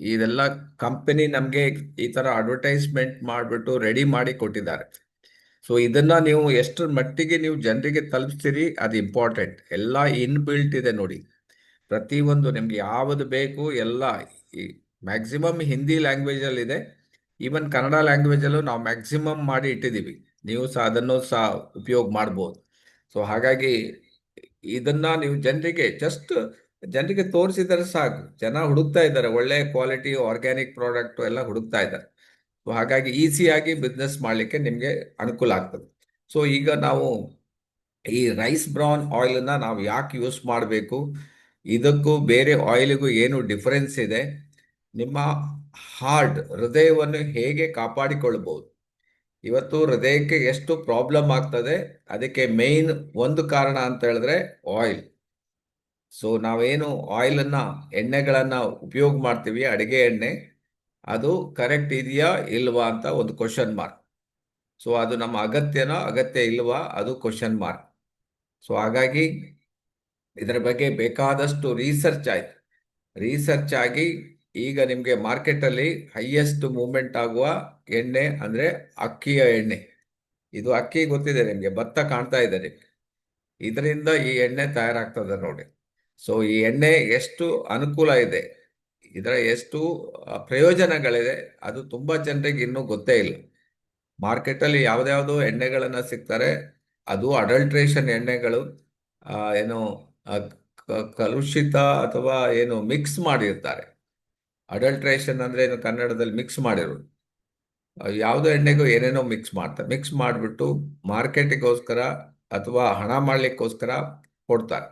ಇದೆಲ್ಲ ಕಂಪನಿ ನಮಗೆ ಈ ತರ ಅಡ್ವರ್ಟೈಸ್ಮೆಂಟ್ ಮಾಡಿಬಿಟ್ಟು ರೆಡಿ ಮಾಡಿ ಕೊಟ್ಟಿದ್ದಾರೆ. ಸೊ ಇದನ್ನ ನೀವು ಎಷ್ಟರ ಮಟ್ಟಿಗೆ ನೀವು ಜನರಿಗೆ ತಲುಪಿಸ್ತೀರಿ ಅದು ಇಂಪಾರ್ಟೆಂಟ್. ಎಲ್ಲ ಇನ್ಬಿಲ್ಟ್ ಇದೆ ನೋಡಿ. ಪ್ರತಿಯೊಂದು ನಿಮ್ಗೆ ಯಾವುದು ಬೇಕು ಎಲ್ಲ ಮ್ಯಾಕ್ಸಿಮಮ್ ಹಿಂದಿ ಲ್ಯಾಂಗ್ವೇಜಲ್ಲಿ ಇದೆ. ಈವನ್ ಕನ್ನಡ ಲ್ಯಾಂಗ್ವೇಜಲ್ಲೂ ನಾವು ಮ್ಯಾಕ್ಸಿಮಮ್ ಮಾಡಿ ಇಟ್ಟಿದ್ದೀವಿ. ನೀವು ಸಹ ಅದನ್ನು ಸಹ ಉಪಯೋಗ ಮಾಡ್ಬೋದು. ಸೊ ಹಾಗಾಗಿ ಇದನ್ನ ನೀವು ಜನರಿಗೆ ತೋರಿಸಿದರೆ ಸಾಕು. ಜನ ಹುಡುಕ್ತಾ ಇದ್ದಾರೆ, ಒಳ್ಳೆ ಕ್ವಾಲಿಟಿ ಆರ್ಗ್ಯಾನಿಕ್ ಪ್ರಾಡಕ್ಟ್ ಎಲ್ಲ ಹುಡುಕ್ತಾ ಇದ್ದಾರೆ. ಸೊ ಹಾಗಾಗಿ ಈಸಿಯಾಗಿ ಬಿಸ್ನೆಸ್ ಮಾಡಲಿಕ್ಕೆ ನಿಮಗೆ ಅನುಕೂಲ ಆಗ್ತದೆ. ಸೊ ಈಗ ನಾವು ಈ ರೈಸ್ ಬ್ರಾನ್ ಆಯಿಲನ್ನು ನಾವು ಯಾಕೆ ಯೂಸ್ ಮಾಡಬೇಕು, ಇದಕ್ಕೂ ಬೇರೆ ಆಯಿಲಿಗೂ ಏನು ಡಿಫರೆನ್ಸ್ ಇದೆ, ನಿಮ್ಮ ಹೃದಯವನ್ನು ಹೇಗೆ ಕಾಪಾಡಿಕೊಳ್ಳಬಹುದು. ಇವತ್ತು ಹೃದಯಕ್ಕೆ ಎಷ್ಟು ಪ್ರಾಬ್ಲಮ್ ಆಗ್ತದೆ, ಅದಕ್ಕೆ ಮೇನ್ ಒಂದು ಕಾರಣ ಅಂತ ಹೇಳಿದ್ರೆ ಆಯಿಲ್. ಸೊ ನಾವೇನು ಆಯಿಲನ್ನು ಎಣ್ಣೆಗಳನ್ನು ಉಪಯೋಗ ಮಾಡ್ತೀವಿ, ಅಡಿಗೆ ಎಣ್ಣೆ, ಅದು ಕರೆಕ್ಟ್ ಇದೆಯಾ ಇಲ್ವಾ ಅಂತ ಒಂದು ಕ್ವಶನ್ ಮಾರ್ಕ್. ಸೊ ಅದು ನಮ್ಮ ಅಗತ್ಯ ಇಲ್ವಾ, ಅದು ಕ್ವಶನ್ ಮಾರ್ಕ್. ಸೊ ಹಾಗಾಗಿ ಇದರ ಬಗ್ಗೆ ಬೇಕಾದಷ್ಟು ರಿಸರ್ಚ್ ಆಗಿ ಈಗ ನಿಮಗೆ ಮಾರ್ಕೆಟಲ್ಲಿ ಹೈಯೆಸ್ಟ್ ಮೂವ್ಮೆಂಟ್ ಆಗುವ ಎಣ್ಣೆ ಅಂದರೆ ಅಕ್ಕಿಯ ಎಣ್ಣೆ. ಇದು ಅಕ್ಕಿ ಗೊತ್ತಿದೆ ನಿಮಗೆ, ಭತ್ತ ಕಾಣ್ತಾ ಇದೆ ನಿಮಗೆ. ಇದರಿಂದ ಈ ಎಣ್ಣೆ ತಯಾರಾಗ್ತದೆ ನೋಡಿ. ಸೊ ಈ ಎಣ್ಣೆ ಎಷ್ಟು ಅನುಕೂಲ ಇದೆ, ಇದರ ಎಷ್ಟು ಪ್ರಯೋಜನಗಳಿದೆ, ಅದು ತುಂಬ ಜನರಿಗೆ ಇನ್ನೂ ಗೊತ್ತೇ ಇಲ್ಲ. ಮಾರ್ಕೆಟಲ್ಲಿ ಯಾವುದ್ಯಾವುದೋ ಎಣ್ಣೆಗಳನ್ನು ಸಿಗ್ತಾರೆ, ಅದು ಅಡಲ್ಟ್ರೇಷನ್ ಎಣ್ಣೆಗಳು. ಏನು ಆ, ಕಲುಷಿತ ಅಥವಾ ಏನು ಮಿಕ್ಸ್ ಮಾಡಿರ್ತಾರೆ. ಅಡಲ್ಟ್ರೇಷನ್ ಅಂದ್ರೆ ಏನು, ಕನ್ನಡದಲ್ಲಿ ಮಿಕ್ಸ್ ಮಾಡಿರೋದು. ಯಾವುದೋ ಎಣ್ಣೆಗೂ ಏನೇನೋ ಮಿಕ್ಸ್ ಮಾಡಿಬಿಟ್ಟು ಮಾರ್ಕೆಟಿಗೋಸ್ಕರ ಅಥವಾ ಹಣ ಮಾಡಲಿಕ್ಕೋಸ್ಕರ ಕೊಡ್ತಾರೆ.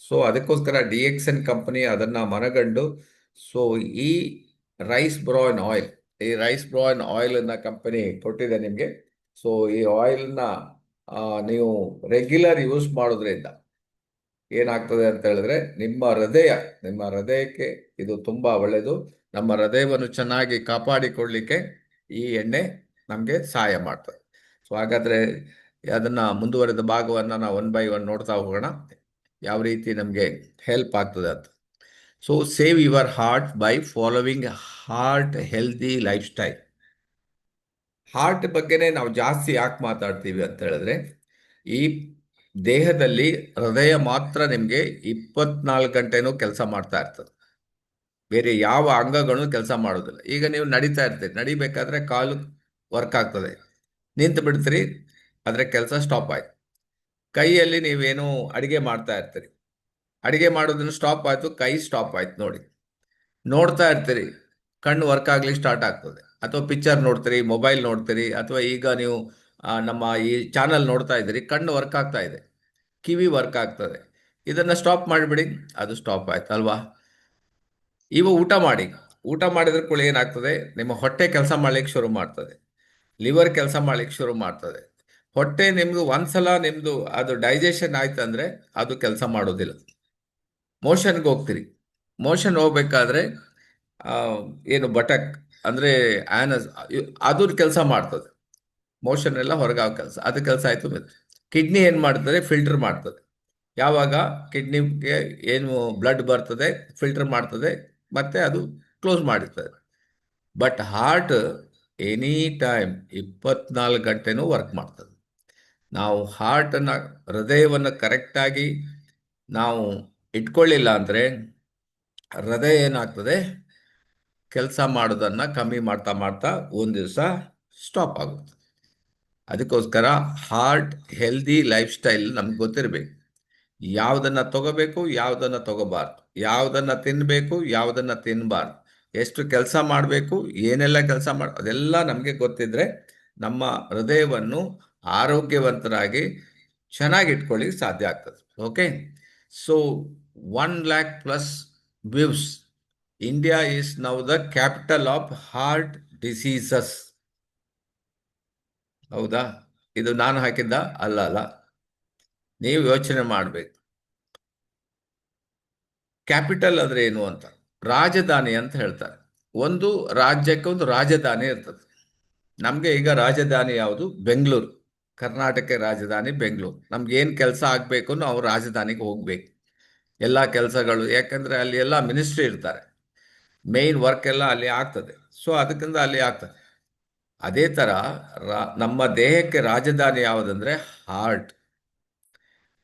ಸೊ ಅದಕ್ಕೋಸ್ಕರ DXN ಕಂಪನಿ ಅದನ್ನು ಮನಗಂಡು, ಸೊ ಈ ರೈಸ್ ಬ್ರಾನ್ ಆಯಿಲನ್ನು ಕಂಪನಿ ಕೊಟ್ಟಿದೆ ನಿಮಗೆ. ಸೊ ಈ ಆಯಿಲ್ನ ನೀವು ರೆಗ್ಯುಲರ್ ಯೂಸ್ ಮಾಡೋದ್ರಿಂದ ಏನಾಗ್ತದೆ ಅಂತ ಹೇಳಿದ್ರೆ, ನಿಮ್ಮ ಹೃದಯಕ್ಕೆ ಇದು ತುಂಬ ಒಳ್ಳೆಯದು. ನಮ್ಮ ಹೃದಯವನ್ನು ಚೆನ್ನಾಗಿ ಕಾಪಾಡಿಕೊಳ್ಳಲಿಕ್ಕೆ ಈ ಎಣ್ಣೆ ನಮಗೆ ಸಹಾಯ ಮಾಡ್ತದೆ. ಸೊ ಹಾಗಾದರೆ ಅದನ್ನು ಮುಂದುವರೆದ ಭಾಗವನ್ನು ನಾವು 1 by 1 ನೋಡ್ತಾ ಹೋಗೋಣ, ಯಾವ ರೀತಿ ನಮಗೆ ಹೆಲ್ಪ್ ಆಗ್ತದೆ ಅಂತ. So save your heart by following heart healthy life style. Heart ಬಗ್ಗೆನೇ ನಾವು ಜಾಸ್ತಿ ಯಾಕೆ ಮಾತಾಡ್ತೀವಿ ಅಂತ ಹೇಳಿದ್ರೆ, ಈ ದೇಹದಲ್ಲಿ ಹೃದಯ ಮಾತ್ರ ನಿಮಗೆ 24 ಗಂಟೆನೂ ಕೆಲಸ ಮಾಡ್ತಾ ಇರ್ತದೆ. ಬೇರೆ ಯಾವ ಅಂಗಗಳು ಕೆಲಸ ಮಾಡೋದಿಲ್ಲ. ಈಗ ನೀವು ನಡೀತಾ ಇರ್ತೀರಿ, ನಡಿಬೇಕಾದ್ರೆ ಕಾಲು ವರ್ಕ್ ಆಗ್ತದೆ, ನಿಂತು ಬಿಡ್ತೀರಿ, ಅದರ ಕೆಲಸ ಸ್ಟಾಪ್ ಆಯ್ತು. ಕೈಯಲ್ಲಿ ನೀವೇನು ಅಡಿಗೆ ಮಾಡ್ತಾ ಇರ್ತೀರಿ, ಅಡಿಗೆ ಮಾಡೋದನ್ನು ಸ್ಟಾಪ್ ಆಯ್ತು, ಕೈ ಸ್ಟಾಪ್ ಆಯ್ತು ನೋಡಿ. ನೋಡ್ತಾ ಇರ್ತೀರಿ, ಕಣ್ಣು ವರ್ಕ್ ಆಗ್ಲಿಕ್ಕೆ ಸ್ಟಾರ್ಟ್ ಆಗ್ತದೆ. ಅಥವಾ ಪಿಕ್ಚರ್ ನೋಡ್ತೀರಿ, ಮೊಬೈಲ್ ನೋಡ್ತೀರಿ, ಅಥವಾ ಈಗ ನೀವು ನಮ್ಮ ಈ ಚಾನಲ್ ನೋಡ್ತಾ ಇದ್ದೀರಿ, ಕಣ್ಣು ವರ್ಕ್ ಆಗ್ತಾ ಇದೆ, ಕಿವಿ ವರ್ಕ್ ಆಗ್ತದೆ. ಇದನ್ನು ಸ್ಟಾಪ್ ಮಾಡಿಬಿಡಿ, ಅದು ಸ್ಟಾಪ್ ಆಯ್ತು ಅಲ್ವಾ. ಇವ ಊಟ ಮಾಡಿದ್ರ ಕೂಡ ಏನಾಗ್ತದೆ, ನಿಮ್ಮ ಹೊಟ್ಟೆ ಕೆಲಸ ಮಾಡ್ಲಿಕ್ಕೆ ಶುರು ಮಾಡ್ತದೆ, ಲಿವರ್ ಕೆಲಸ ಮಾಡ್ಲಿಕ್ಕೆ ಶುರು ಮಾಡ್ತದೆ. ಹೊಟ್ಟೆ ನಿಮ್ದು ಒಂದ್ಸಲ ನಿಮ್ದು ಅದು ಡೈಜೆಷನ್ ಆಯ್ತಂದ್ರೆ ಅದು ಕೆಲಸ ಮಾಡೋದಿಲ್ಲ. ಮೋಷನ್ಗೆ ಹೋಗ್ತೀರಿ, ಮೋಷನ್ ಹೋಗ್ಬೇಕಾದ್ರೆ ಏನು ಬಟಕ್ ಅಂದ್ರೆ ಆನಸ್, ಅದು ಕೆಲಸ ಮಾಡ್ತದೆ. ಮೋಷನ್ ಎಲ್ಲ ಹೊರಗಾವ ಕೆಲಸ, ಅದು ಕೆಲಸ ಆಯ್ತು. ಕಿಡ್ನಿ ಏನು ಮಾಡ್ತದೆ, ಫಿಲ್ಟರ್ ಮಾಡ್ತದೆ. ಯಾವಾಗ ಕಿಡ್ನಿಗೆ ಏನು ಬ್ಲಡ್ ಬರ್ತದೆ, ಫಿಲ್ಟರ್ ಮಾಡ್ತದೆ, ಮತ್ತೆ ಅದು ಕ್ಲೋಸ್ ಮಾಡಿರ್ತದೆ. ಬಟ್ ಹಾರ್ಟ್ ಎನಿ ಟೈಮ್ 24 ಗಂಟೆನೂ ವರ್ಕ್ ಮಾಡ್ತದೆ. ನಾವು ಹೃದಯವನ್ನು ಕರೆಕ್ಟಾಗಿ ನಾವು ಇಟ್ಕೊಳ್ಳಿಲ್ಲ ಅಂದರೆ ಹೃದಯ ಏನಾಗ್ತದೆ, ಕೆಲಸ ಮಾಡೋದನ್ನು ಕಮ್ಮಿ ಮಾಡ್ತಾ ಮಾಡ್ತಾ ಒಂದು ದಿವಸ ಸ್ಟಾಪ್ ಆಗುತ್ತೆ. ಅದಕ್ಕೋಸ್ಕರ ಹಾರ್ಟ್ ಹೆಲ್ದಿ ಲೈಫ್ ಸ್ಟೈಲ್ ನಮ್ಗೆ ಗೊತ್ತಿರಬೇಕು. ಯಾವುದನ್ನು ತಗೋಬೇಕು, ಯಾವುದನ್ನು ತಗೋಬಾರ್ದು, ಯಾವುದನ್ನು ತಿನ್ನಬೇಕು, ಯಾವುದನ್ನು ತಿನ್ನಬಾರ್ದು, ಎಷ್ಟು ಕೆಲಸ ಮಾಡಬೇಕು, ಏನೆಲ್ಲ ಕೆಲಸ ಅದೆಲ್ಲ ನಮಗೆ ಗೊತ್ತಿದ್ರೆ ನಮ್ಮ ಹೃದಯವನ್ನು ಆರೋಗ್ಯವಂತರಾಗಿ ಚೆನ್ನಾಗಿಟ್ಕೊಳ್ಳಿಕ್ಕೆ ಸಾಧ್ಯ ಆಗ್ತದೆ. Okay. So 1 lakh+ views. India is now the capital of heart diseases. ಹೌದಾ? ಇದು ನಾನು ಹಾಕಿದ್ದ ಅಲ್ಲ, ನೀವು ಯೋಚನೆ ಮಾಡಬೇಕು. ಕ್ಯಾಪಿಟಲ್ ಅಂದ್ರೆ ಏನು ಅಂತ, ರಾಜಧಾನಿ ಅಂತ ಹೇಳ್ತಾರೆ. ಒಂದು ರಾಜ್ಯಕ್ಕೆ ಒಂದು ರಾಜಧಾನಿ ಇರ್ತದೆ. ನಮಗೆ ಈಗ ರಾಜಧಾನಿ ಯಾವುದು? ಬೆಂಗಳೂರು. ಕರ್ನಾಟಕ ರಾಜಧಾನಿ ಬೆಂಗಳೂರು. ನಮ್ಗೆ ಏನು ಕೆಲಸ ಆಗಬೇಕು ನಾವು ರಾಜಧಾನಿಗೆ ಹೋಗ್ಬೇಕು, ಎಲ್ಲ ಕೆಲಸಗಳು. ಯಾಕಂದ್ರೆ ಅಲ್ಲಿ ಎಲ್ಲ ಮಿನಿಸ್ಟ್ರಿ ಇರ್ತಾರೆ. ಮೇನ್ ವರ್ಕ್ ಎಲ್ಲ ಅಲ್ಲಿ ಆಗ್ತದೆ. ಸೊ ಅದಕ್ಕಿಂತ ಅಲ್ಲಿ ಆಗ್ತದೆ. ಅದೇ ಥರ ನಮ್ಮ ದೇಹಕ್ಕೆ ರಾಜಧಾನಿ ಯಾವುದಂದ್ರೆ ಹಾರ್ಟ್.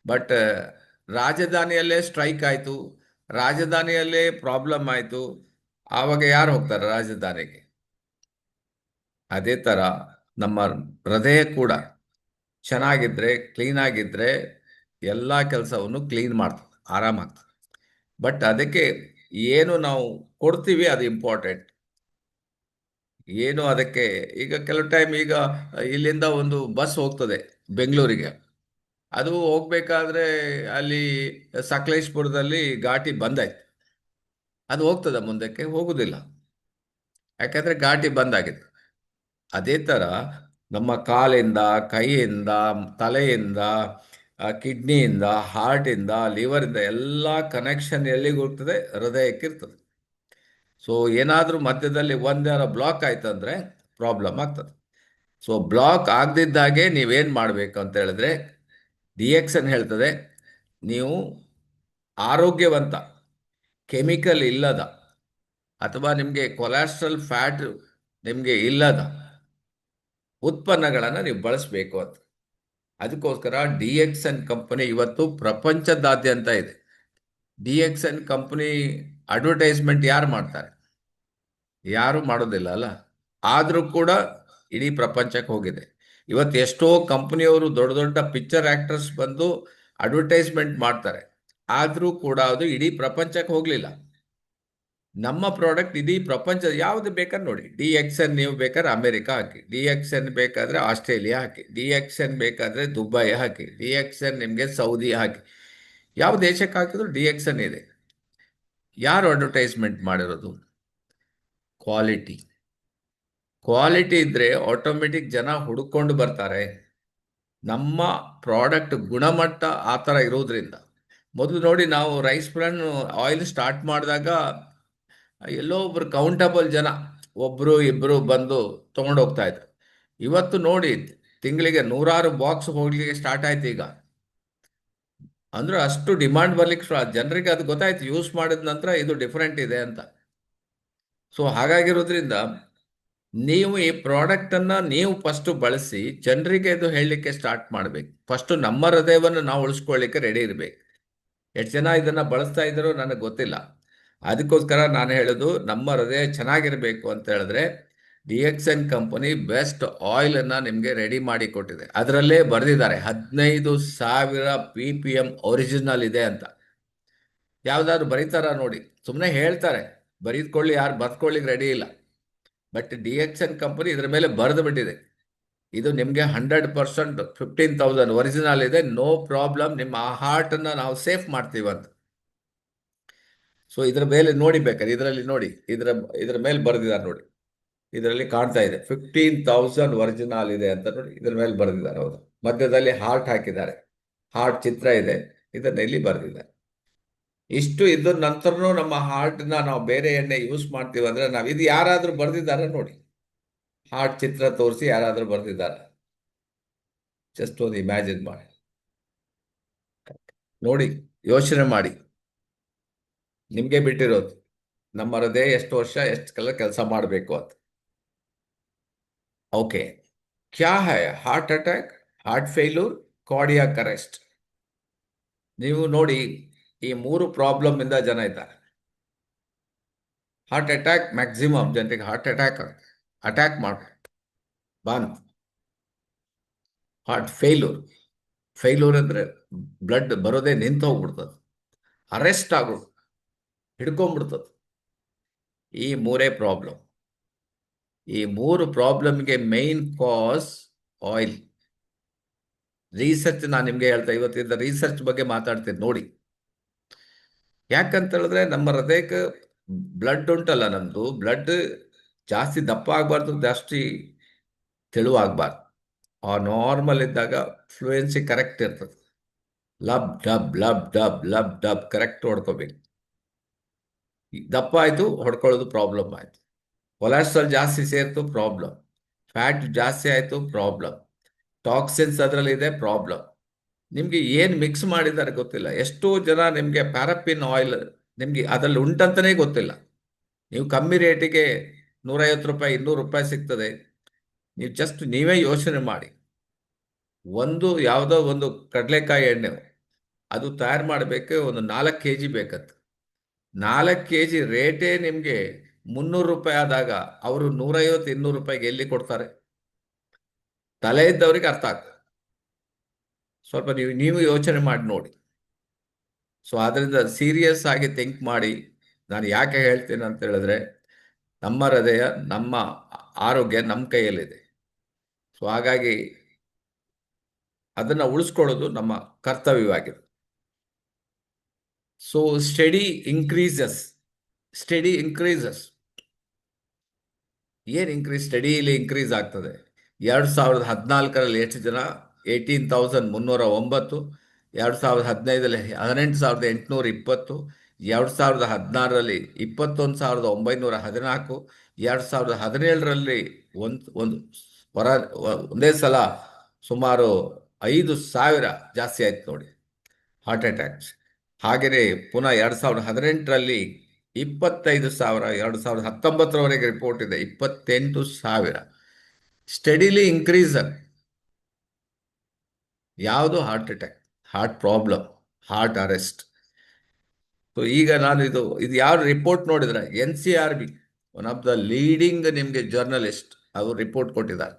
ಬಟ್ ರಾಜಧಾನಿಯಲ್ಲೇ ಸ್ಟ್ರೈಕ್ ಆಯಿತು, ರಾಜಧಾನಿಯಲ್ಲೇ ಪ್ರಾಬ್ಲಮ್ ಆಯಿತು, ಆವಾಗ ಯಾರು ಹೋಗ್ತಾರೆ ರಾಜಧಾನಿಗೆ? ಅದೇ ಥರ ನಮ್ಮ ಹೃದಯ ಕೂಡ ಚೆನ್ನಾಗಿದ್ರೆ, ಕ್ಲೀನ್ ಆಗಿದ್ರೆ ಎಲ್ಲ ಕೆಲಸವನ್ನು ಕ್ಲೀನ್ ಮಾಡ್ತದೆ, ಆರಾಮಾಗ್ತದೆ. ಬಟ್ ಅದಕ್ಕೆ ಏನು ನಾವು ಕೊಡ್ತೀವಿ ಅದು ಇಂಪಾರ್ಟೆಂಟ್. ಏನು ಅದಕ್ಕೆ ಈಗ ಕೆಲವು ಟೈಮ್ ಈಗ ಇಲ್ಲಿಂದ ಒಂದು ಬಸ್ ಹೋಗ್ತದೆ ಬೆಂಗಳೂರಿಗೆ. ಅದು ಹೋಗ್ಬೇಕಾದ್ರೆ ಅಲ್ಲಿ ಸಕಲೇಶ್ಪುರದಲ್ಲಿ ಘಾಟಿ ಬಂದಾಯ್ತು. ಅದು ಹೋಗ್ತದ ಮುಂದಕ್ಕೆ? ಹೋಗುದಿಲ್ಲ. ಯಾಕಂದ್ರೆ ಘಾಟಿ ಬಂದಾಗಿದೆ. ಅದೇ ಥರ ನಮ್ಮ ಕಾಲಿಂದ, ಕೈಯಿಂದ, ತಲೆಯಿಂದ, ಕಿಡ್ನಿಯಿಂದ, ಹಾರ್ಟಿಂದ, ಲಿವರಿಂದ ಎಲ್ಲ ಕನೆಕ್ಷನ್ ಎಲ್ಲಿಗೆ ಹೋಗ್ತದೆ? ಹೃದಯಕ್ಕೆ ಇರ್ತದೆ. ಸೊ ಏನಾದರೂ ಮಧ್ಯದಲ್ಲಿ ಒಂದಾರ ಬ್ಲಾಕ್ ಆಯ್ತಂದ್ರೆ ಪ್ರಾಬ್ಲಮ್ ಆಗ್ತದೆ. ಸೊ ಬ್ಲಾಕ್ ಆಗದಿದ್ದಾಗೆ ನೀವೇನು ಮಾಡಬೇಕು ಅಂತ ಹೇಳಿದ್ರೆ, DXN ಹೇಳ್ತದೆ, ನೀವು ಆರೋಗ್ಯವಂತ, ಕೆಮಿಕಲ್ ಇಲ್ಲದ ಅಥವಾ ನಿಮಗೆ ಕೊಲೆಸ್ಟ್ರಾಲ್ ಫ್ಯಾಟ್ ನಿಮಗೆ ಇಲ್ಲದ ಉತ್ಪನ್ನಗಳನ್ನು ನೀವು ಬಳಸಬೇಕು ಅಂತ. ಅದಕ್ಕೋಸ್ಕರ DXN ಕಂಪನಿ ಇವತ್ತು ಪ್ರಪಂಚದಾದ್ಯಂತ ಇದೆ. DXN ಕಂಪನಿ ಅಡ್ವರ್ಟೈಸ್ಮೆಂಟ್ ಯಾರು ಮಾಡ್ತಾರೆ? ಯಾರು ಮಾಡೋದಿಲ್ಲ ಅಲ್ಲ. ಆದರೂ ಕೂಡ ಇಡೀ ಪ್ರಪಂಚಕ್ಕೆ ಹೋಗಿದೆ. ಇವತ್ತು ಎಷ್ಟೋ ಕಂಪನಿಯವರು ದೊಡ್ಡ ದೊಡ್ಡ ಪಿಕ್ಚರ್ ಆಕ್ಟರ್ಸ್ ಬಂದು ಅಡ್ವರ್ಟೈಸ್ಮೆಂಟ್ ಮಾಡ್ತಾರೆ, ಆದರೂ ಕೂಡ ಅದು ಇಡೀ ಪ್ರಪಂಚಕ್ಕೆ ಹೋಗಲಿಲ್ಲ. ನಮ್ಮ ಪ್ರಾಡಕ್ಟ್ ಇಡೀ ಪ್ರಪಂಚ ಯಾವುದು ಬೇಕಾದ್ರೆ ನೋಡಿ. DXN ನೀವು ಬೇಕಾದ್ರೆ ಅಮೆರಿಕ ಹಾಕಿ, DXN ಬೇಕಾದರೆ ಆಸ್ಟ್ರೇಲಿಯಾ ಹಾಕಿ, DXN ಬೇಕಾದರೆ ದುಬೈ ಹಾಕಿ, DXN ನಿಮಗೆ ಸೌದಿ ಹಾಕಿ, ಯಾವ ದೇಶಕ್ಕೆ ಹಾಕಿದ್ರು DXN ಇದೆ. ಯಾರು ಅಡ್ವರ್ಟೈಸ್ಮೆಂಟ್ ಮಾಡಿರೋದು? ಕ್ವಾಲಿಟಿ. ಕ್ವಾಲಿಟಿ ಇದ್ದರೆ ಆಟೋಮೆಟಿಕ್ ಜನ ಹುಡುಕೊಂಡು ಬರ್ತಾರೆ. ನಮ್ಮ ಪ್ರಾಡಕ್ಟ್ ಗುಣಮಟ್ಟ ಆ ಥರ ಇರೋದ್ರಿಂದ. ಮೊದಲು ನೋಡಿ, ನಾವು ರೈಸ್ ಬ್ರಾನ್ ಆಯಿಲ್ ಸ್ಟಾರ್ಟ್ ಮಾಡಿದಾಗ ಎಲ್ಲೋ ಒಬ್ರು ಕೌಂಟಬಲ್ ಜನ, ಒಬ್ಬರು ಇಬ್ಬರು ಬಂದು ತೊಗೊಂಡು ಹೋಗ್ತಾ ಇದ್ರು. ಇವತ್ತು ನೋಡಿ, ತಿಂಗಳಿಗೆ ನೂರಾರು ಬಾಕ್ಸ್ ಹೋಗ್ಲಿಕ್ಕೆ ಸ್ಟಾರ್ಟ್ ಆಯ್ತು ಈಗ. ಅಂದ್ರೆ ಅಷ್ಟು ಡಿಮಾಂಡ್ ಬರ್ಲಿಕ್ಕೆ ಜನರಿಗೆ ಅದು ಗೊತ್ತಾಯ್ತು, ಯೂಸ್ ಮಾಡಿದ ನಂತರ ಇದು ಡಿಫ್ರೆಂಟ್ ಇದೆ ಅಂತ. ಸೊ ಹಾಗಾಗಿರೋದ್ರಿಂದ ನೀವು ಈ ಪ್ರಾಡಕ್ಟನ್ನು ನೀವು ಫಸ್ಟು ಬಳಸಿ ಜನರಿಗೆ ಇದು ಹೇಳಲಿಕ್ಕೆ ಸ್ಟಾರ್ಟ್ ಮಾಡಬೇಕು. ಫಸ್ಟು ನಮ್ಮ ಹೃದಯವನ್ನು ನಾವು ಉಳಿಸ್ಕೊಳ್ಳಿಕ್ಕೆ ರೆಡಿ ಇರಬೇಕು. ಎಷ್ಟು ಜನ ಇದನ್ನು ಬಳಸ್ತಾ ಇದ್ದಾರೋ ನನಗೆ ಗೊತ್ತಿಲ್ಲ. ಅದಕ್ಕೋಸ್ಕರ ನಾನು ಹೇಳೋದು, ನಮ್ಮ ಹೃದಯ ಚೆನ್ನಾಗಿರಬೇಕು ಅಂತ ಹೇಳಿದ್ರೆ DXN ಕಂಪನಿ ಬೆಸ್ಟ್ ಆಯಿಲನ್ನು ನಿಮಗೆ ರೆಡಿ ಮಾಡಿ ಕೊಟ್ಟಿದೆ. ಅದರಲ್ಲೇ ಬರೆದಿದ್ದಾರೆ 15,000 PPM ಒರಿಜಿನಲ್ ಇದೆ ಅಂತ. ಯಾವುದಾದ್ರು ಬರೀತಾರ ನೋಡಿ? ಸುಮ್ಮನೆ ಹೇಳ್ತಾರೆ, ಬರೀದ್ಕೊಳ್ಳಿ, ಯಾರು ಬರ್ಕೊಳ್ಳಿಕ್ಕೆ ರೆಡಿ ಇಲ್ಲ. ಬಟ್ DXN ಕಂಪನಿ ಇದರ ಮೇಲೆ ಬರೆದು ಬಿಟ್ಟಿದೆ, ಇದು ನಿಮಗೆ 100% 15,000 ಒರಿಜಿನಲ್ ಇದೆ, ನೋ ಪ್ರಾಬ್ಲಮ್, ನಿಮ್ಮ ಹಾರ್ಟನ್ನು ನಾವು ಸೇಫ್ ಮಾಡ್ತೀವಿ ಅಂತ. ಸೊ ಇದರ ಮೇಲೆ ನೋಡಿ, ಬೇಕಾದ್ರೆ ಇದರಲ್ಲಿ ನೋಡಿ, ಇದರ ಮೇಲೆ ಬರೆದಿದ್ದಾರೆ ನೋಡಿ, ಇದರಲ್ಲಿ ಕಾಣ್ತಾ ಇದೆ 15,000 ಒರಿಜಿನಲ್ ಇದೆ ಅಂತ ನೋಡಿ, ಇದರ ಮೇಲೆ ಬರೆದಿದ್ದಾರೆ. ಹೌದು, ಮಧ್ಯದಲ್ಲಿ ಹಾರ್ಟ್ ಹಾಕಿದ್ದಾರೆ, ಹಾರ್ಟ್ ಚಿತ್ರ ಇದೆ, ಇದನ್ನ ಇಲ್ಲಿ ಬರೆದಿದ್ದಾರೆ. ಇಷ್ಟು ಇದ್ರ ನಂತರನೂ ನಮ್ಮ ಹಾರ್ಟ್ನ ನಾವು ಬೇರೆ ಎಣ್ಣೆ ಯೂಸ್ ಮಾಡ್ತೀವಿ ಅಂದ್ರೆ ನಾವು, ಇದು ಯಾರಾದರೂ ಬರೆದಿದ್ದಾರೆ ನೋಡಿ, ಹಾರ್ಟ್ ಚಿತ್ರ ತೋರಿಸಿ ಯಾರಾದರೂ ಬರೆದಿದ್ದಾರೆ? ಜಸ್ಟ್ ಒಂದು ಇಮ್ಯಾಜಿನ್ ಮಾಡಿ ನೋಡಿ, ಯೋಚನೆ ಮಾಡಿ. ನಿಮಗೆ ಬಿಟ್ಟಿರೋದು, ನಮ್ಮ ಹೃದಯ ಎಷ್ಟು ವರ್ಷ ಎಷ್ಟು ಕೆಲಸ ಮಾಡಬೇಕು ಅಂತ. ಓಕೆ, ಕ್ಯಾ high? Heart attack, heart failure, cardiac arrest. ನೀವು ನೋಡಿ, ಈ 3 ಪ್ರಾಬ್ಲಮ್ ಇಂದ ಜನ ಇದ್ದಾರೆ. ಹಾರ್ಟ್ ಅಟ್ಯಾಕ್, ಮ್ಯಾಕ್ಸಿಮಮ್ ಜನರಿಗೆ ಹಾರ್ಟ್ ಅಟ್ಯಾಕ್ ಮಾಡ್ತಾರೆ, ಬಂದ್. ಹಾರ್ಟ್ ಫೇಲ್ಯೂರ್ ಅಂದರೆ ಬ್ಲಡ್ ಬರೋದೇ ನಿಂತು ಹೋಗ್ಬಿಡ್ತದೆ, ಅರೆಸ್ಟ್ ಆಗೋದು, ಹಿಡ್ಕೊಂಡ್ಬಿಡ್ತದೆ. ಈ 3 ಪ್ರಾಬ್ಲಮ್. ಈ 3 ಪ್ರಾಬ್ಲಮ್ಗೆ ಮೇನ್ ಕಾಸ್ ಆಯಿಲ್. ರಿಸರ್ಚ್ ನಾನು ನಿಮಗೆ ಹೇಳ್ತಾ, ಇವತ್ತಿಂದ ರಿಸರ್ಚ್ ಬಗ್ಗೆ ಮಾತಾಡ್ತೀನಿ ನೋಡಿ. ಯಾಕಂತ ಹೇಳಿದ್ರೆ ನಮ್ಮ ಹೃದಯಕ್ಕೆ ಬ್ಲಡ್ ಉಂಟಲ್ಲ, ನಮ್ಮದು ಬ್ಲಡ್ ಜಾಸ್ತಿ ದಪ್ಪ ಆಗಬಾರ್ದು, ಜಾಸ್ತಿ ತೆಳುವಾಗಬಾರ್ದು. ಆ ನಾರ್ಮಲ್ ಇದ್ದಾಗ ಫ್ಲೂಯೆನ್ಸಿ ಕರೆಕ್ಟ್ ಇರ್ತದೆ. ಲಬ್ ಡಬ್ ಲಬ್ ಡಬ್ ಲಬ್ ಡಬ್ ಕರೆಕ್ಟ್ ಹೊಡ್ಕೋಬೇಕು. ದಪ್ಪ ಆಯಿತು, ಹೊಡ್ಕೊಳ್ಳೋದು ಪ್ರಾಬ್ಲಮ್ ಆಯಿತು. ಕೊಲೆಸ್ಟ್ರಾಲ್ ಜಾಸ್ತಿ ಸೇರ್ತು, ಪ್ರಾಬ್ಲಮ್. ಫ್ಯಾಟ್ ಜಾಸ್ತಿ ಆಯಿತು, ಪ್ರಾಬ್ಲಮ್. ಟಾಕ್ಸಿನ್ಸ್ ಅದರಲ್ಲಿ ಇದೆ, ಪ್ರಾಬ್ಲಮ್. ನಿಮಗೆ ಏನು ಮಿಕ್ಸ್ ಮಾಡಿದ್ದಾರೆ ಗೊತ್ತಿಲ್ಲ. ಎಷ್ಟೋ ಜನ ನಿಮಗೆ ಪ್ಯಾರಾಫಿನ್ ಆಯಿಲ್ ನಿಮಗೆ ಅದರಲ್ಲಿ ಉಂಟಂತನೇ ಗೊತ್ತಿಲ್ಲ. ನೀವು ಕಮ್ಮಿ ರೇಟಿಗೆ 150 ರೂಪಾಯಿ, 200 ರೂಪಾಯಿ ಸಿಗ್ತದೆ. ನೀವು ಜಸ್ಟ್ ನೀವೇ ಯೋಚನೆ ಮಾಡಿ. ಯಾವುದೋ ಒಂದು ಕಡಲೆಕಾಯಿ ಎಣ್ಣೆ ಅದು ತಯಾರು ಮಾಡಬೇಕು, ಒಂದು 4 kg ಬೇಕಂತ. 4 kg ರೇಟೇ ನಿಮಗೆ 300 ರೂಪಾಯಿ ಆದಾಗ ಅವರು 150, 200 ರೂಪಾಯಿಗೆ ಎಲ್ಲಿ ಕೊಡ್ತಾರೆ? ತಲೆ ಇದ್ದವರಿಗೆ ಅರ್ಥ ಆಗ್ತದೆ. ಸ್ವಲ್ಪ ನೀವು ಯೋಚನೆ ಮಾಡಿ ನೋಡಿ. ಸೊ ಅದರಿಂದ ಸೀರಿಯಸ್ ಆಗಿ ಥಿಂಕ್ ಮಾಡಿ. ನಾನು ಯಾಕೆ ಹೇಳ್ತೀನಿ ಅಂತ ಹೇಳಿದ್ರೆ, ನಮ್ಮ ಹೃದಯ, ನಮ್ಮ ಆರೋಗ್ಯ ನಮ್ಮ ಕೈಯಲ್ಲಿದೆ. ಸೊ ಹಾಗಾಗಿ ಅದನ್ನು ಉಳಿಸ್ಕೊಳ್ಳೋದು ನಮ್ಮ ಕರ್ತವ್ಯವಾಗಿದೆ. ಸೊ ಇನ್ಕ್ರೀಸಸ್ ಸ್ಟಡಿ ಇನ್ಕ್ರೀಸಸ್ ಏನು ಸ್ಟಡಿಲಿ ಇನ್ಕ್ರೀಸ್ ಆಗ್ತದೆ. 2014ರಲ್ಲಿ ಎಷ್ಟು ಜನ? 18,309. 2015ರಲ್ಲಿ 18,820. 2016ರಲ್ಲಿ 21,914. 2017ರಲ್ಲಿ ಒಂದು ಹೊರ ಒಂದೇ ಸಲ ಸುಮಾರು 5,000 ಜಾಸ್ತಿ ಆಯ್ತು ನೋಡಿ ಹಾರ್ಟ್ ಅಟ್ಯಾಕ್ಸ್. ಹಾಗೆಯೇ ಪುನಃ 2018ರಲ್ಲಿ 25,000. 2019ರವರೆಗೆ ರಿಪೋರ್ಟ್ ಇದೆ 28,000. Steadily increase. ಯಾವುದು heart attack, heart problem, heart arrest. So ಈಗ ನಾನು ಇದು ಯಾರು ರಿಪೋರ್ಟ್ ನೋಡಿದ್ರೆ, NCRB, one of the leading ನಿಮಗೆ ಜರ್ನಲಿಸ್ಟ್, ಅವರು ರಿಪೋರ್ಟ್ ಕೊಟ್ಟಿದ್ದಾರೆ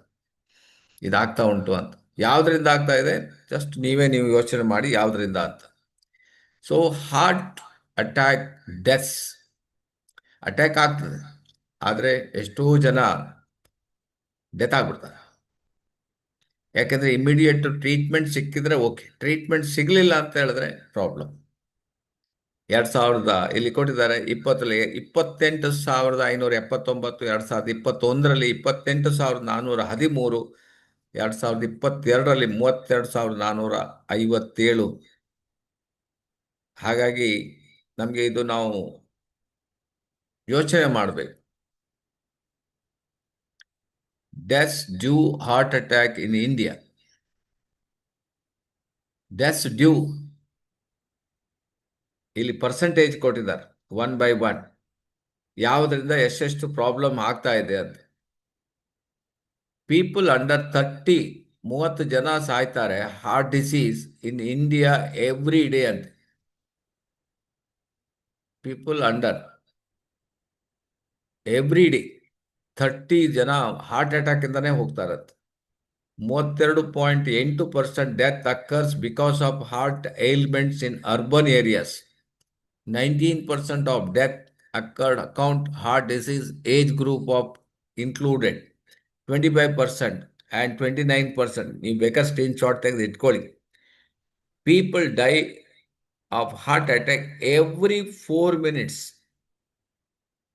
ಇದಾಗ್ತಾ ಉಂಟು ಅಂತ. ಯಾವುದರಿಂದ ಆಗ್ತಾ ಇದೆ ಜಸ್ಟ್ ನೀವು ಯೋಚನೆ ಮಾಡಿ ಯಾವುದರಿಂದ ಅಂತ. ಸೊ ಹಾರ್ಟ್ ಡೆತ್ಸ್ ಅಟ್ಯಾಕ್ ಆಗ್ತದೆ, ಆದರೆ ಎಷ್ಟೋ ಜನ ಡೆತ್ ಆಗ್ಬಿಡ್ತಾರೆ. ಯಾಕೆಂದರೆ ಇಮಿಡಿಯೇಟ್ ಟ್ರೀಟ್ಮೆಂಟ್ ಸಿಕ್ಕಿದ್ರೆ ಓಕೆ, ಟ್ರೀಟ್ಮೆಂಟ್ ಸಿಗಲಿಲ್ಲ ಅಂತ ಹೇಳಿದ್ರೆ ಪ್ರಾಬ್ಲಮ್. 2000 ಇಲ್ಲಿ ಕೊಟ್ಟಿದ್ದಾರೆ 28,579. 2021ರಲ್ಲಿ 28,413. 2022ರಲ್ಲಿ 32,457. ಹಾಗಾಗಿ ನಮಗೆ ನಾವು ಯೋಚನೆ ಮಾಡಬೇಕು. Deaths due heart attack in India. Deaths due ಇಲ್ಲಿ ಪರ್ಸೆಂಟೇಜ್ ಕೊಟ್ಟಿದ್ದಾರೆ 1/1, ಯಾವುದರಿಂದ ಎಷ್ಟೆಷ್ಟು ಪ್ರಾಬ್ಲಮ್ ಆಗ್ತಾ ಇದೆ ಅಂತ. ಪೀಪಲ್ ಅಂಡರ್ 30 ಜನ ಸಾಯ್ತಾರೆ heart disease in India every day ಅಂತ. ಪೀಪಲ್ ಅಂಡರ್ ಎವ್ರಿ ಡೇ 30 ಜನ ಹಾರ್ಟ್ ಅಟ್ಯಾಕ್ ಇಂದಾನೆ ಹೋಗ್ತಾರಂತೆ. 32.8% death occurs because of heart ailments in urban areas. 19% of death occurred account heart disease age group of included. 25% and 29%. ನೀವು ಬೇಕಾದ screen shot ತೆಗೆದು ಇಟ್ಕೊಳ್ಳಿ. People die of heart attack every 4 minutes.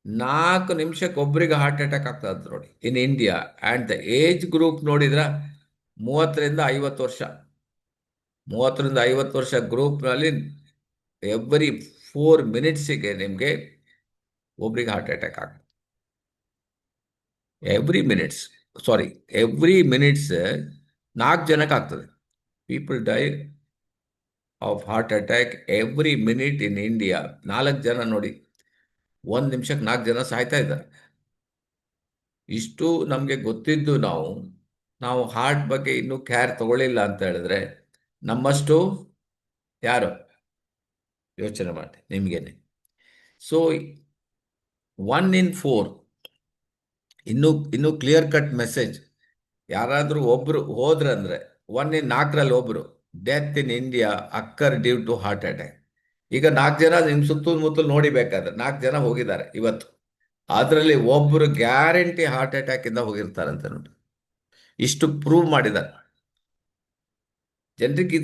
4 ನಿಮಿಷಕ್ಕೆ ಒಬ್ಬರಿಗೆ heart attack ಆಗ್ತದೆ ನೋಡಿ in India. And the age group ನೋಡಿದ್ರೆ 30ರಿಂದ 50 ವರ್ಷ. 30ರಿಂದ 50 ವರ್ಷ ಗ್ರೂಪ್ನಲ್ಲಿ ಎವ್ರಿ 4 minutesಗೆ ನಿಮಗೆ ಒಬ್ರಿಗೆ ಹಾರ್ಟ್ ಅಟ್ಯಾಕ್ ಆಗ್ತದೆ. ಎವ್ರಿ ಮಿನಿಟ್ಸ್ 4 ಜನಕ್ಕೆ ಆಗ್ತದೆ. People die of heart attack every minute in India. 4 ಜನ ನೋಡಿ, 1 ನಿಮಿಷಕ್ಕೆ 4 ಜನ ಸಾಯ್ತಾ ಇದ್ದಾರೆ. ಇಷ್ಟು ನಮಗೆ ಗೊತ್ತಿದ್ದು ನಾವು ಹಾರ್ಟ್ ಬಗ್ಗೆ ಇನ್ನೂ ಕೇರ್ ತಗೊಳ್ಳಿಲ್ಲ ಅಂತ ಹೇಳಿದ್ರೆ ನಮ್ಮಷ್ಟು ಯಾರು ಯೋಚನೆ ಮಾಡಿ ನಿಮಗೇನೆ. ಸೊ 1 in 4 ಇನ್ನೂ ಕ್ಲಿಯರ್ ಕಟ್ ಮೆಸೇಜ್. ಯಾರಾದರೂ ಒಬ್ರು ಹೋದ್ರಂದ್ರೆ 1 in 4ರಲ್ಲಿ ಒಬ್ರು death in India occur due to heart attack. ಈಗ 4 ಜನ ನಿಮ್ಮ ಸುತ್ತಮುತ್ತಲು ನೋಡಿಬೇಕಾದ್ರೆ 4 ಜನ ಹೋಗಿದ್ದಾರೆ ಇವತ್ತು, ಅದರಲ್ಲಿ ಒಬ್ರು ಗ್ಯಾರಂಟಿ ಹಾರ್ಟ್ ಅಟ್ಯಾಕ್ ಇಂದ ಹೋಗಿರ್ತಾರಂತ ನೋಡಿ. ಇಷ್ಟು ಪ್ರೂವ್ ಮಾಡಿದ್ದಾರೆ. ಜನರಿಗೆ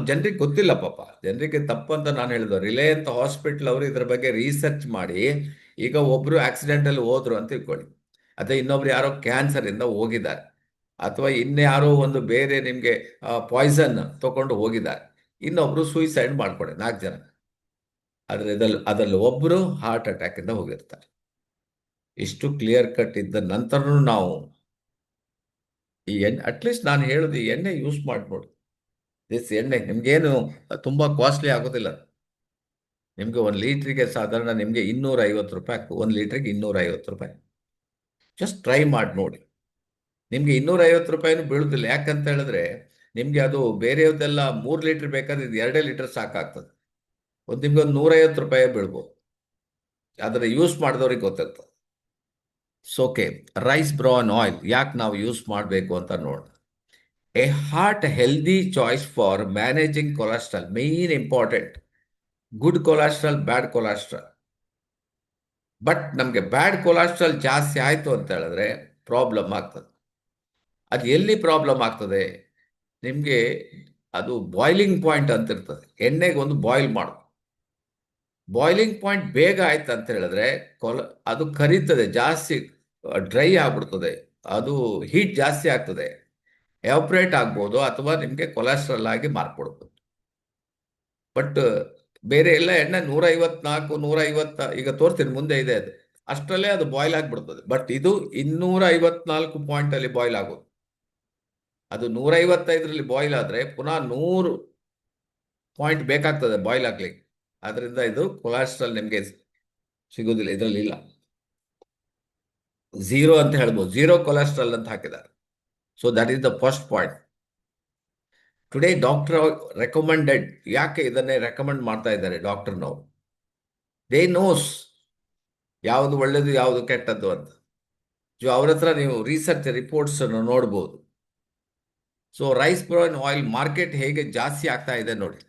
ಜನರಿಗೆ ಗೊತ್ತಿಲ್ಲ ಪಾಪ, ಜನರಿಗೆ ತಪ್ಪಂತ ನಾನು ಹೇಳಿದ್ರು. ರಿಲಯನ್ಸ್ ಹಾಸ್ಪಿಟಲ್ ಅವರು ಇದ್ರ ಬಗ್ಗೆ ರಿಸರ್ಚ್ ಮಾಡಿ, ಈಗ ಒಬ್ರು ಆಕ್ಸಿಡೆಂಟಲ್ಲಿ ಹೋದ್ರು ಅಂತ ತಿಳ್ಕೊಳ್ಳಿ, ಅಥವಾ ಇನ್ನೊಬ್ರು ಯಾರೋ ಕ್ಯಾನ್ಸರ್ ಇಂದ ಹೋಗಿದ್ದಾರೆ, ಅಥವಾ ಇನ್ಯಾರೋ ಒಂದು ಬೇರೆ ನಿಮಗೆ ಪಾಯ್ಸನ್ ತಗೊಂಡು ಹೋಗಿದ್ದಾರೆ, ಇನ್ನೊಬ್ರು ಸೂಯಿಸೈಡ್ ಮಾಡ್ಕೊಡೆ 4 ಜನ. ಅದರಲ್ಲಿ ಒಬ್ರು ಹಾರ್ಟ್ ಅಟ್ಯಾಕ್ ಇಂದ ಹೋಗಿರ್ತಾರೆ. ಇಷ್ಟು ಕ್ಲಿಯರ್ ಕಟ್ ಇದ್ದ ನಂತರನೂ ನಾವು ಈ ಎಣ್ಣೆ, ಅಟ್ಲೀಸ್ಟ್ ನಾನು ಹೇಳೋದು ಈ ಎಣ್ಣೆ ಯೂಸ್ ಮಾಡಿ ನೋಡಿ. ದಿಸ್ ಎಣ್ಣೆ ನಿಮ್ಗೇನು ತುಂಬಾ ಕಾಸ್ಟ್ಲಿ ಆಗೋದಿಲ್ಲ. ನಿಮಗೆ 1 ಲೀಟ್ರಿಗೆ ಸಾಧಾರಣ ನಿಮಗೆ 250 ರೂಪಾಯಿ ಆಗ್ತದೆ. 1 ಲೀಟ್ರಿಗೆ 250 ರೂಪಾಯಿ. ಜಸ್ಟ್ ಟ್ರೈ ಮಾಡಿ ನೋಡಿ. ನಿಮಗೆ 250 ರೂಪಾಯಿನೂ ಬೀಳುದಿಲ್ಲ. ಯಾಕಂತ ಹೇಳಿದ್ರೆ ನಿಮಗೆ ಅದು ಬೇರೆಯದೆಲ್ಲ 3 ಲೀಟರ್ ಬೇಕಾದ್ರೆ ಇದು 2 ಲೀಟರ್ ಸಾಕಾಗ್ತದೆ. ನಿಮ್ಗೆ ಒಂದು 150 ರೂಪಾಯಿ ಬೀಳ್ಬೋದು. ಅದರ ಯೂಸ್ ಮಾಡಿದವ್ರಿಗೆ ಗೊತ್ತಿರ್ತದೆ. ಓಕೆ, ರೈಸ್ ಬ್ರಾನ್ ಆಯಿಲ್ ಯಾಕೆ ನಾವು ಯೂಸ್ ಮಾಡಬೇಕು ಅಂತ ನೋಡೋಣ. A heart healthy choice for managing cholesterol, main important. Good cholesterol, bad cholesterol. But ನಮಗೆ ಬ್ಯಾಡ್ ಕೊಲೆಸ್ಟ್ರಾಲ್ ಜಾಸ್ತಿ ಆಯಿತು ಅಂತ ಹೇಳಿದ್ರೆ ಪ್ರಾಬ್ಲಮ್ ಆಗ್ತದೆ. ಅದು ಎಲ್ಲಿ ಪ್ರಾಬ್ಲಮ್ ಆಗ್ತದೆ ನಿಮಗೆ, ಅದು ಬಾಯ್ಲಿಂಗ್ ಪಾಯಿಂಟ್ ಅಂತ ಇರ್ತದೆ. ಎಣ್ಣೆಗೆ ಒಂದು ಬಾಯ್ಲ್ ಮಾಡು. ಬಾಯ್ಲಿಂಗ್ ಪಾಯಿಂಟ್ ಬೇಗ ಆಯ್ತು ಅಂತ ಹೇಳಿದ್ರೆ ಅದು ಕರೀತದೆ, ಜಾಸ್ತಿ ಡ್ರೈ ಆಗ್ಬಿಡ್ತದೆ, ಅದು ಹೀಟ್ ಜಾಸ್ತಿ ಆಗ್ತದೆ, ಎವಾಪ್ರೇಟ್ ಆಗ್ಬೋದು, ಅಥವಾ ನಿಮಗೆ ಕೊಲೆಸ್ಟ್ರಾಲ್ ಆಗಿ ಮಾರ್ಪಡ್ಬೋದು. ಬಟ್ ಬೇರೆ ಎಲ್ಲ ಎಣ್ಣೆ 154, 150 ಈಗ ತೋರಿಸ್ತೀನಿ ಮುಂದೆ ಇದೆ, ಅದು ಅಷ್ಟರಲ್ಲೇ ಅದು ಬಾಯ್ಲ್ ಆಗಿಬಿಡ್ತದೆ. ಬಟ್ ಇದು 254 ಪಾಯಿಂಟಲ್ಲಿ ಬಾಯ್ಲ್ ಆಗೋದು. ಅದು 155ರಲ್ಲಿ ಬಾಯ್ಲ್ ಆದರೆ ಪುನಃ 100 ಪಾಯಿಂಟ್ ಬೇಕಾಗ್ತದೆ ಬಾಯ್ಲ್ ಆಗ್ಲಿಕ್ಕೆ. ಅದರಿಂದ ಇದು ಕೊಲೆಸ್ಟ್ರಾಲ್ ನಿಮಗೆ ಸಿಗೋದಿಲ್ಲ, ಇದರಲ್ಲಿ ಇಲ್ಲ. ಝೀರೋ ಅಂತ ಹೇಳ್ಬೋದು, ಝೀರೋ ಕೊಲೆಸ್ಟ್ರಾಲ್ ಅಂತ ಹಾಕಿದ್ದಾರೆ. So that is the first point. Today doctor recommended. ಯಾಕೆ ಇದನ್ನೇ ರೆಕಮೆಂಡ್ ಮಾಡ್ತಾ ಇದ್ದಾರೆ ಡಾಕ್ಟರ್ನವರು? ದೇ ನೋಸ್ ಯಾವುದು ಒಳ್ಳೆಯದು ಯಾವುದು ಕೆಟ್ಟದ್ದು ಅಂತ. ಸೊ ಅವ್ರ ಹತ್ರ ನೀವು ರಿಸರ್ಚ್ ರಿಪೋರ್ಟ್ಸ್ ಅನ್ನು ನೋಡ್ಬೋದು. So rice bran oil market ಹೇಗೆ ಜಾಸ್ತಿ ಆಗ್ತಾ ಇದೆ ನೋಡಿ.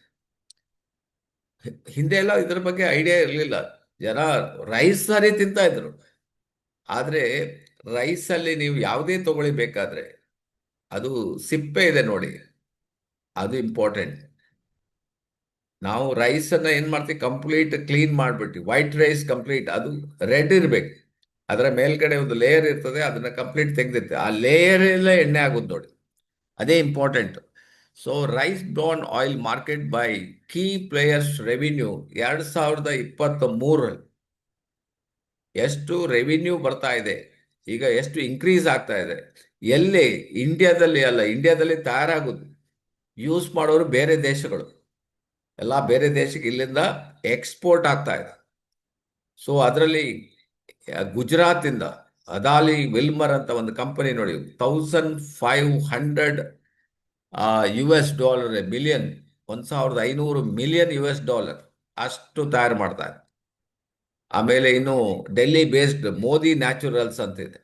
ಹಿಂದೆ ಎಲ್ಲ ಇದ್ರ ಬಗ್ಗೆ ಐಡಿಯಾ ಇರಲಿಲ್ಲ. ಜನ ರೈಸ್ ಸಾರಿ ತಿಂತಾ ಇದ್ರು. ಆದರೆ ರೈಸಲ್ಲಿ ನೀವು ಯಾವುದೇ ತಗೊಳ್ಬೇಕಾದ್ರೆ ಅದು ಸಿಪ್ಪೆ ಇದೆ ನೋಡಿ, ಅದು ಇಂಪಾರ್ಟೆಂಟ್. ನಾವು ರೈಸನ್ನು ಏನು ಮಾಡ್ತೀವಿ, ಕಂಪ್ಲೀಟ್ ಕ್ಲೀನ್ ಮಾಡಿಬಿಟ್ಟು ವೈಟ್ ರೈಸ್ ಕಂಪ್ಲೀಟ್ ಅದು ರೆಡ್ ಇರಬೇಕು. ಅದರ ಮೇಲ್ಗಡೆ ಒಂದು ಲೇಯರ್ ಇರ್ತದೆ, ಅದನ್ನು ಕಂಪ್ಲೀಟ್ ತೆಗೆದಿರ್ತದೆ, ಆ ಲೇಯರ್ ಎಲ್ಲ ಎಣ್ಣೆ ಆಗೋದು ನೋಡಿ, ಅದೇ important. So rice bran oil market by key players revenue 2023 ಎಷ್ಟು ರೆವಿನ್ಯೂ ಬರ್ತಾ ಇದೆ, ಈಗ ಎಷ್ಟು ಇನ್ಕ್ರೀಸ್ ಆಗ್ತಾ ಇದೆ. ಎಲ್ಲಿ ಇಂಡಿಯಾದಲ್ಲಿ ಅಲ್ಲ, ಇಂಡಿಯಾದಲ್ಲಿ ತಯಾರಾಗೋದು, ಯೂಸ್ ಮಾಡೋರು ಬೇರೆ ದೇಶಗಳು, ಎಲ್ಲ ಬೇರೆ ದೇಶಕ್ಕೆ ಇಲ್ಲಿಂದ ಎಕ್ಸ್ಪೋರ್ಟ್ ಆಗ್ತಾ ಇದೆ. ಸೊ ಅದರಲ್ಲಿ ಗುಜರಾತಿಂದ ಅದಾಲಿ ವಿಲ್ಮರ್ ಅಂತ ಒಂದು ಕಂಪನಿ ನೋಡಿ, $1,500 ಮಿಲಿಯನ್, $1,500 ಅಷ್ಟು ತಯಾರು ಮಾಡ್ತಾರೆ. ಆಮೇಲೆ ಇನ್ನು ಡೆಲ್ಲಿ ಬೇಸ್ಡ್ ಮೋದಿ ನ್ಯಾಚುರಲ್ಸ್ ಅಂತಿದೆ,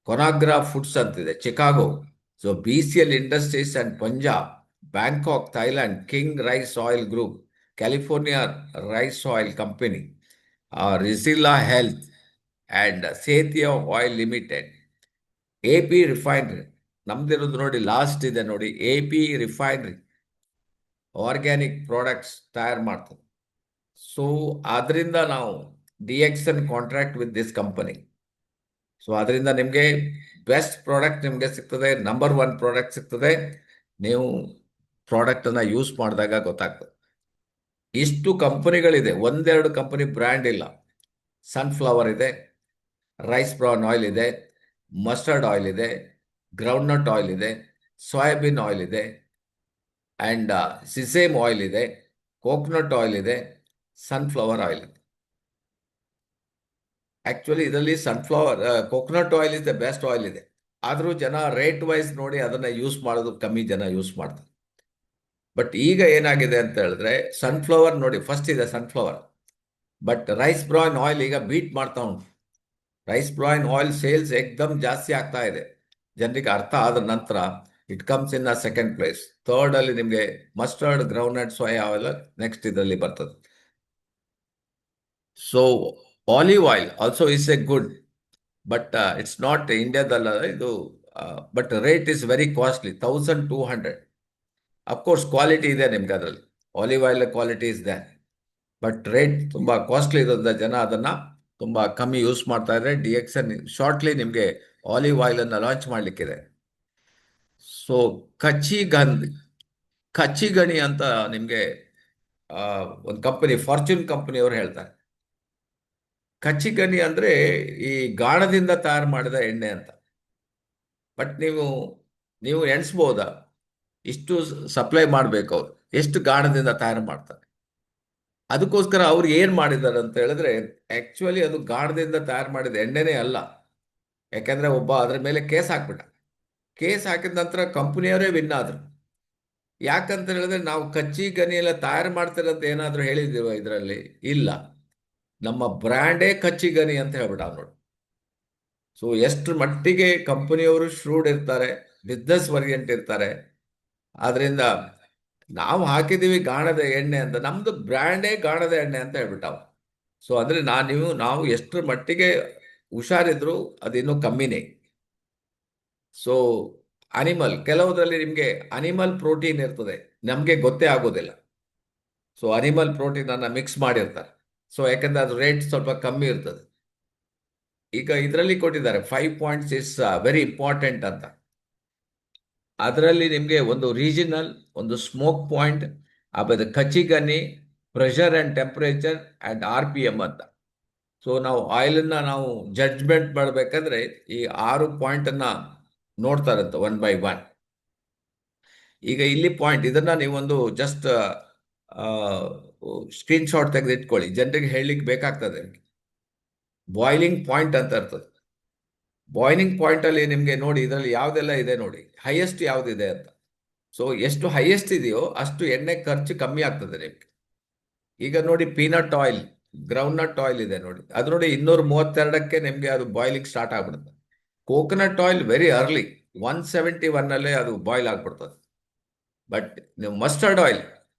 ಕೊನಾಗ್ರಾ ಫುಡ್ಸ್ ಅಂತಿದೆ Chicago. So BCL industries and Punjab, Bangkok Thailand, king rice oil group, California rice oil company, Ricela health and Sethia oil limited, AP refinery ನಮ್ದಿರೋದು ನೋಡಿ, ಲಾಸ್ಟ್ ಇದೆ ನೋಡಿ, AP ರಿಫೈನರಿ ಆರ್ಗ್ಯಾನಿಕ್ ಪ್ರಾಡಕ್ಟ್ಸ್ ತಯಾರು ಮಾಡ್ತದೆ. ಸೊ ಅದರಿಂದ ನಾವು DXN contract with this company. So ಅದರಿಂದ ನಿಮಗೆ ಬೆಸ್ಟ್ ಪ್ರಾಡಕ್ಟ್ ನಿಮಗೆ ಸಿಗ್ತದೆ, ನಂಬರ್ 1 ಪ್ರಾಡಕ್ಟ್ ಸಿಗ್ತದೆ. ನೀವು ಪ್ರಾಡಕ್ಟನ್ನು ಯೂಸ್ ಮಾಡಿದಾಗ ಗೊತ್ತಾಗ್ತದೆ. ಇಷ್ಟು ಕಂಪನಿಗಳಿದೆ, ಒಂದೆರಡು ಕಂಪನಿ ಬ್ರ್ಯಾಂಡ್ ಇಲ್ಲ. ಸನ್ಫ್ಲವರ್ ಇದೆ, ರೈಸ್ ಬ್ರಾನ್ ಆಯಿಲ್ ಇದೆ, ಮಸ್ಟರ್ಡ್ ಆಯಿಲ್ ಇದೆ, ಗ್ರೌಂಡ್ನಟ್ ಆಯಿಲ್ ಇದೆ, ಸೋಯಾಬೀನ್ ಆಯಿಲ್ ಇದೆ, ಆ್ಯಂಡ್ ಸಿಸೇಮ್ ಆಯಿಲ್ ಇದೆ, ಕೋಕೋನಟ್ ಆಯಿಲ್ ಇದೆ, ಸನ್ಫ್ಲವರ್ ಆಯಿಲ್ ಇದೆ. ಆ್ಯಕ್ಚುಲಿ ಇದರಲ್ಲಿ sunflower coconut oil is the best oil ಇದೆ. ಆದರೂ ಜನ ರೇಟ್ ವೈಸ್ ನೋಡಿ ಅದನ್ನು ಯೂಸ್ ಮಾಡೋದು ಕಮ್ಮಿ ಜನ ಯೂಸ್ ಮಾಡ್ತಾರೆ. ಬಟ್ ಈಗ ಏನಾಗಿದೆ ಅಂತ ಹೇಳಿದ್ರೆ ಸನ್ಫ್ಲವರ್ ನೋಡಿ, ಫಸ್ಟ್ ಇದೆ sunflower, but rice bran oil ಈಗ ಬೀಟ್ ಮಾಡ್ತಾ ಉಂಟು. ರೈಸ್ ಬ್ರಾನ್ ಆಯಿಲ್ ಸೇಲ್ಸ್ ಏಕ್ದಮ್ ಜಾಸ್ತಿ ಆಗ್ತಾ ಇದೆ. ಜನರಿಗೆ ಅರ್ಥ ಆದ ನಂತರ it comes in second place. Third ಅಲ್ಲಿ ನಿಮಗೆ mustard, groundnut, soya oil next ಇದರಲ್ಲಿ ಬರ್ತದೆ. So olive oil also is a good, but it's not ಇಂಡಿಯಾದಲ್ಲ ಇದು, but rate is very costly, 1,200. Of course quality ಇದೆ ನಿಮ್ಗೆ ಅದರಲ್ಲಿ, olive oil quality is there, but rate ತುಂಬ ಕಾಸ್ಟ್ಲಿ ಇರೋದ್ರಿಂದ ಜನ ಅದನ್ನು ತುಂಬ ಕಮ್ಮಿ ಯೂಸ್ ಮಾಡ್ತಾ ಇದ್ದಾರೆ. DXN ಶಾರ್ಟ್ಲಿ ನಿಮಗೆ ಆಲಿವ್ ಆಯಿಲನ್ನು ಲಾಂಚ್ ಮಾಡಲಿಕ್ಕಿದೆ. ಸೊ ಕಚ್ಚಿಗಣಿ ಅಂತ ನಿಮಗೆ ಒಂದು ಕಂಪನಿ, ಫಾರ್ಚೂನ್ ಕಂಪನಿಯವರು ಹೇಳ್ತಾರೆ. ಕಚ್ಚಿಗಣಿ ಅಂದರೆ ಈ ಗಾಣದಿಂದ ತಯಾರು ಮಾಡಿದ ಎಣ್ಣೆ ಅಂತ. ಬಟ್ ನೀವು ಎಣಿಸ್ಬೋದಾ, ಇಷ್ಟು ಸಪ್ಲೈ ಮಾಡಬೇಕು, ಅವರು ಎಷ್ಟು ಗಾಣದಿಂದ ತಯಾರು ಮಾಡ್ತಾರೆ? ಅದಕ್ಕೋಸ್ಕರ ಅವ್ರು ಏನು ಮಾಡಿದ್ದಾರೆ ಅಂತ ಹೇಳಿದ್ರೆ, ಆ್ಯಕ್ಚುಲಿ ಅದು ಗಾಣದಿಂದ ತಯಾರು ಮಾಡಿದ ಎಣ್ಣೆನೇ ಅಲ್ಲ. ಯಾಕೆಂದರೆ ಒಬ್ಬ ಅದರ ಮೇಲೆ ಕೇಸ್ ಹಾಕ್ಬಿಟ್ಟ. ಕೇಸ್ ಹಾಕಿದ ನಂತರ ಕಂಪನಿಯವರೇ ವಿನ್ ಆದರು. ಯಾಕಂತ ಹೇಳಿದ್ರೆ ನಾವು ಕಚ್ಚಿ ಗನಿ ಎಲ್ಲ ತಯಾರು ಮಾಡ್ತಿರಂತ ಏನಾದರೂ ಹೇಳಿದ್ದೀವ ಇದರಲ್ಲಿ? ಇಲ್ಲ. ನಮ್ಮ ಬ್ರ್ಯಾಂಡೇ ಕಚ್ಚಿ ಗನಿ ಅಂತ ಹೇಳ್ಬಿಟ್ಟ ನೋಡಿ. ಸೊ ಎಷ್ಟು ಮಟ್ಟಿಗೆ ಕಂಪನಿಯವರು ಶ್ರೂಡ್ ಇರ್ತಾರೆ, ಬಿಸ್ನೆಸ್ ಓರಿಯೆಂಟ್ ಇರ್ತಾರೆ. ಆದ್ರಿಂದ ನಾವು ಹಾಕಿದ್ದೀವಿ ಗಾಣದ ಎಣ್ಣೆ ಅಂತ, ನಮ್ದು ಬ್ರ್ಯಾಂಡೇ ಗಾಣದ ಎಣ್ಣೆ ಅಂತ ಹೇಳ್ಬಿಟ್ಟಾವ. ಸೊ ಅಂದ್ರೆ ನಾವು ಎಷ್ಟರ ಮಟ್ಟಿಗೆ ಹುಷಾರಿದ್ರು ಅದಿನ್ನೂ ಕಮ್ಮಿನೇ. ಸೊ ಕೆಲವುದರಲ್ಲಿ ನಿಮಗೆ ಅನಿಮಲ್ ಪ್ರೋಟೀನ್ ಇರ್ತದೆ, ನಮಗೆ ಗೊತ್ತೇ ಆಗೋದಿಲ್ಲ. ಸೊ ಅನಿಮಲ್ ಪ್ರೋಟೀನ್ ಅನ್ನ ಮಿಕ್ಸ್ ಮಾಡಿರ್ತಾರೆ. ಸೊ ಯಾಕಂದ್ರೆ ಅದು ರೇಟ್ ಸ್ವಲ್ಪ ಕಮ್ಮಿ ಇರ್ತದೆ. ಈಗ ಇದರಲ್ಲಿ ಕೊಟ್ಟಿದ್ದಾರೆ 5 ಪಾಯಿಂಟ್ಸ್ ಇಸ್ ವೆರಿ ಇಂಪಾರ್ಟೆಂಟ್ ಅಂತ. ಅದರಲ್ಲಿ ನಿಮಗೆ ಒಂದು ರೀಜನಲ್, ಒಂದು ಸ್ಮೋಕ್ ಪಾಯಿಂಟ್, ಆಮೇಲೆ ಕಚ್ಚಿಗನ್ನಿ, pressure and temperature and RPM ಅಂತ. ಸೊ ನಾವು ಆಯಿಲನ್ನು ನಾವು ಜಡ್ಜ್ಮೆಂಟ್ ಮಾಡಬೇಕಾದ್ರೆ ಈ 6 ಪಾಯಿಂಟನ್ನು ನೋಡ್ತಾರಂತ 1 by 1. ಈಗ ಇಲ್ಲಿ ಪಾಯಿಂಟ್, ಇದನ್ನ ನೀವೊಂದು ಜಸ್ಟ್ ಸ್ಕ್ರೀನ್ಶಾಟ್ ತೆಗೆದಿಟ್ಕೊಳ್ಳಿ, ಜನರಿಗೆ ಹೇಳಲಿಕ್ಕೆ ಬೇಕಾಗ್ತದೆ. ಬಾಯ್ಲಿಂಗ್ ಪಾಯಿಂಟ್ ಅಂತ ಇರ್ತದೆ. ಬಾಯ್ಲಿಂಗ್ ಪಾಯಿಂಟ್ ಅಲ್ಲಿ ನಿಮಗೆ ನೋಡಿ, ಇದರಲ್ಲಿ ಯಾವುದೆಲ್ಲ ಇದೆ ನೋಡಿ, ಹೈಯೆಸ್ಟ್ ಯಾವುದಿದೆ ಅಂತ. ಸೊ ಎಷ್ಟು ಹೈಯೆಸ್ಟ್ ಇದೆಯೋ ಅಷ್ಟು ಎಣ್ಣೆ ಖರ್ಚು ಕಮ್ಮಿ ಆಗ್ತದೆ ನಿಮಗೆ. ಈಗ ನೋಡಿ, peanut oil, groundnut oil ಇದೆ ನೋಡಿ, ಅದು ನೋಡಿ 232ಕ್ಕೆ ನಿಮಗೆ ಅದು ಬಾಯ್ಲಿಂಗ್ ಸ್ಟಾರ್ಟ್ ಆಗ್ಬಿಡುತ್ತೆ. ಕೋಕೋನಟ್ ಆಯಿಲ್ ವೆರಿ ಅರ್ಲಿ 171 ಅಲ್ಲೇ ಅದು ಬಾಯ್ಲ್ ಆಗ್ಬಿಡ್ತದೆ. ಬಟ್ ನೀವು ಮಸ್ಟರ್ಡ್ ಆಯಿಲ್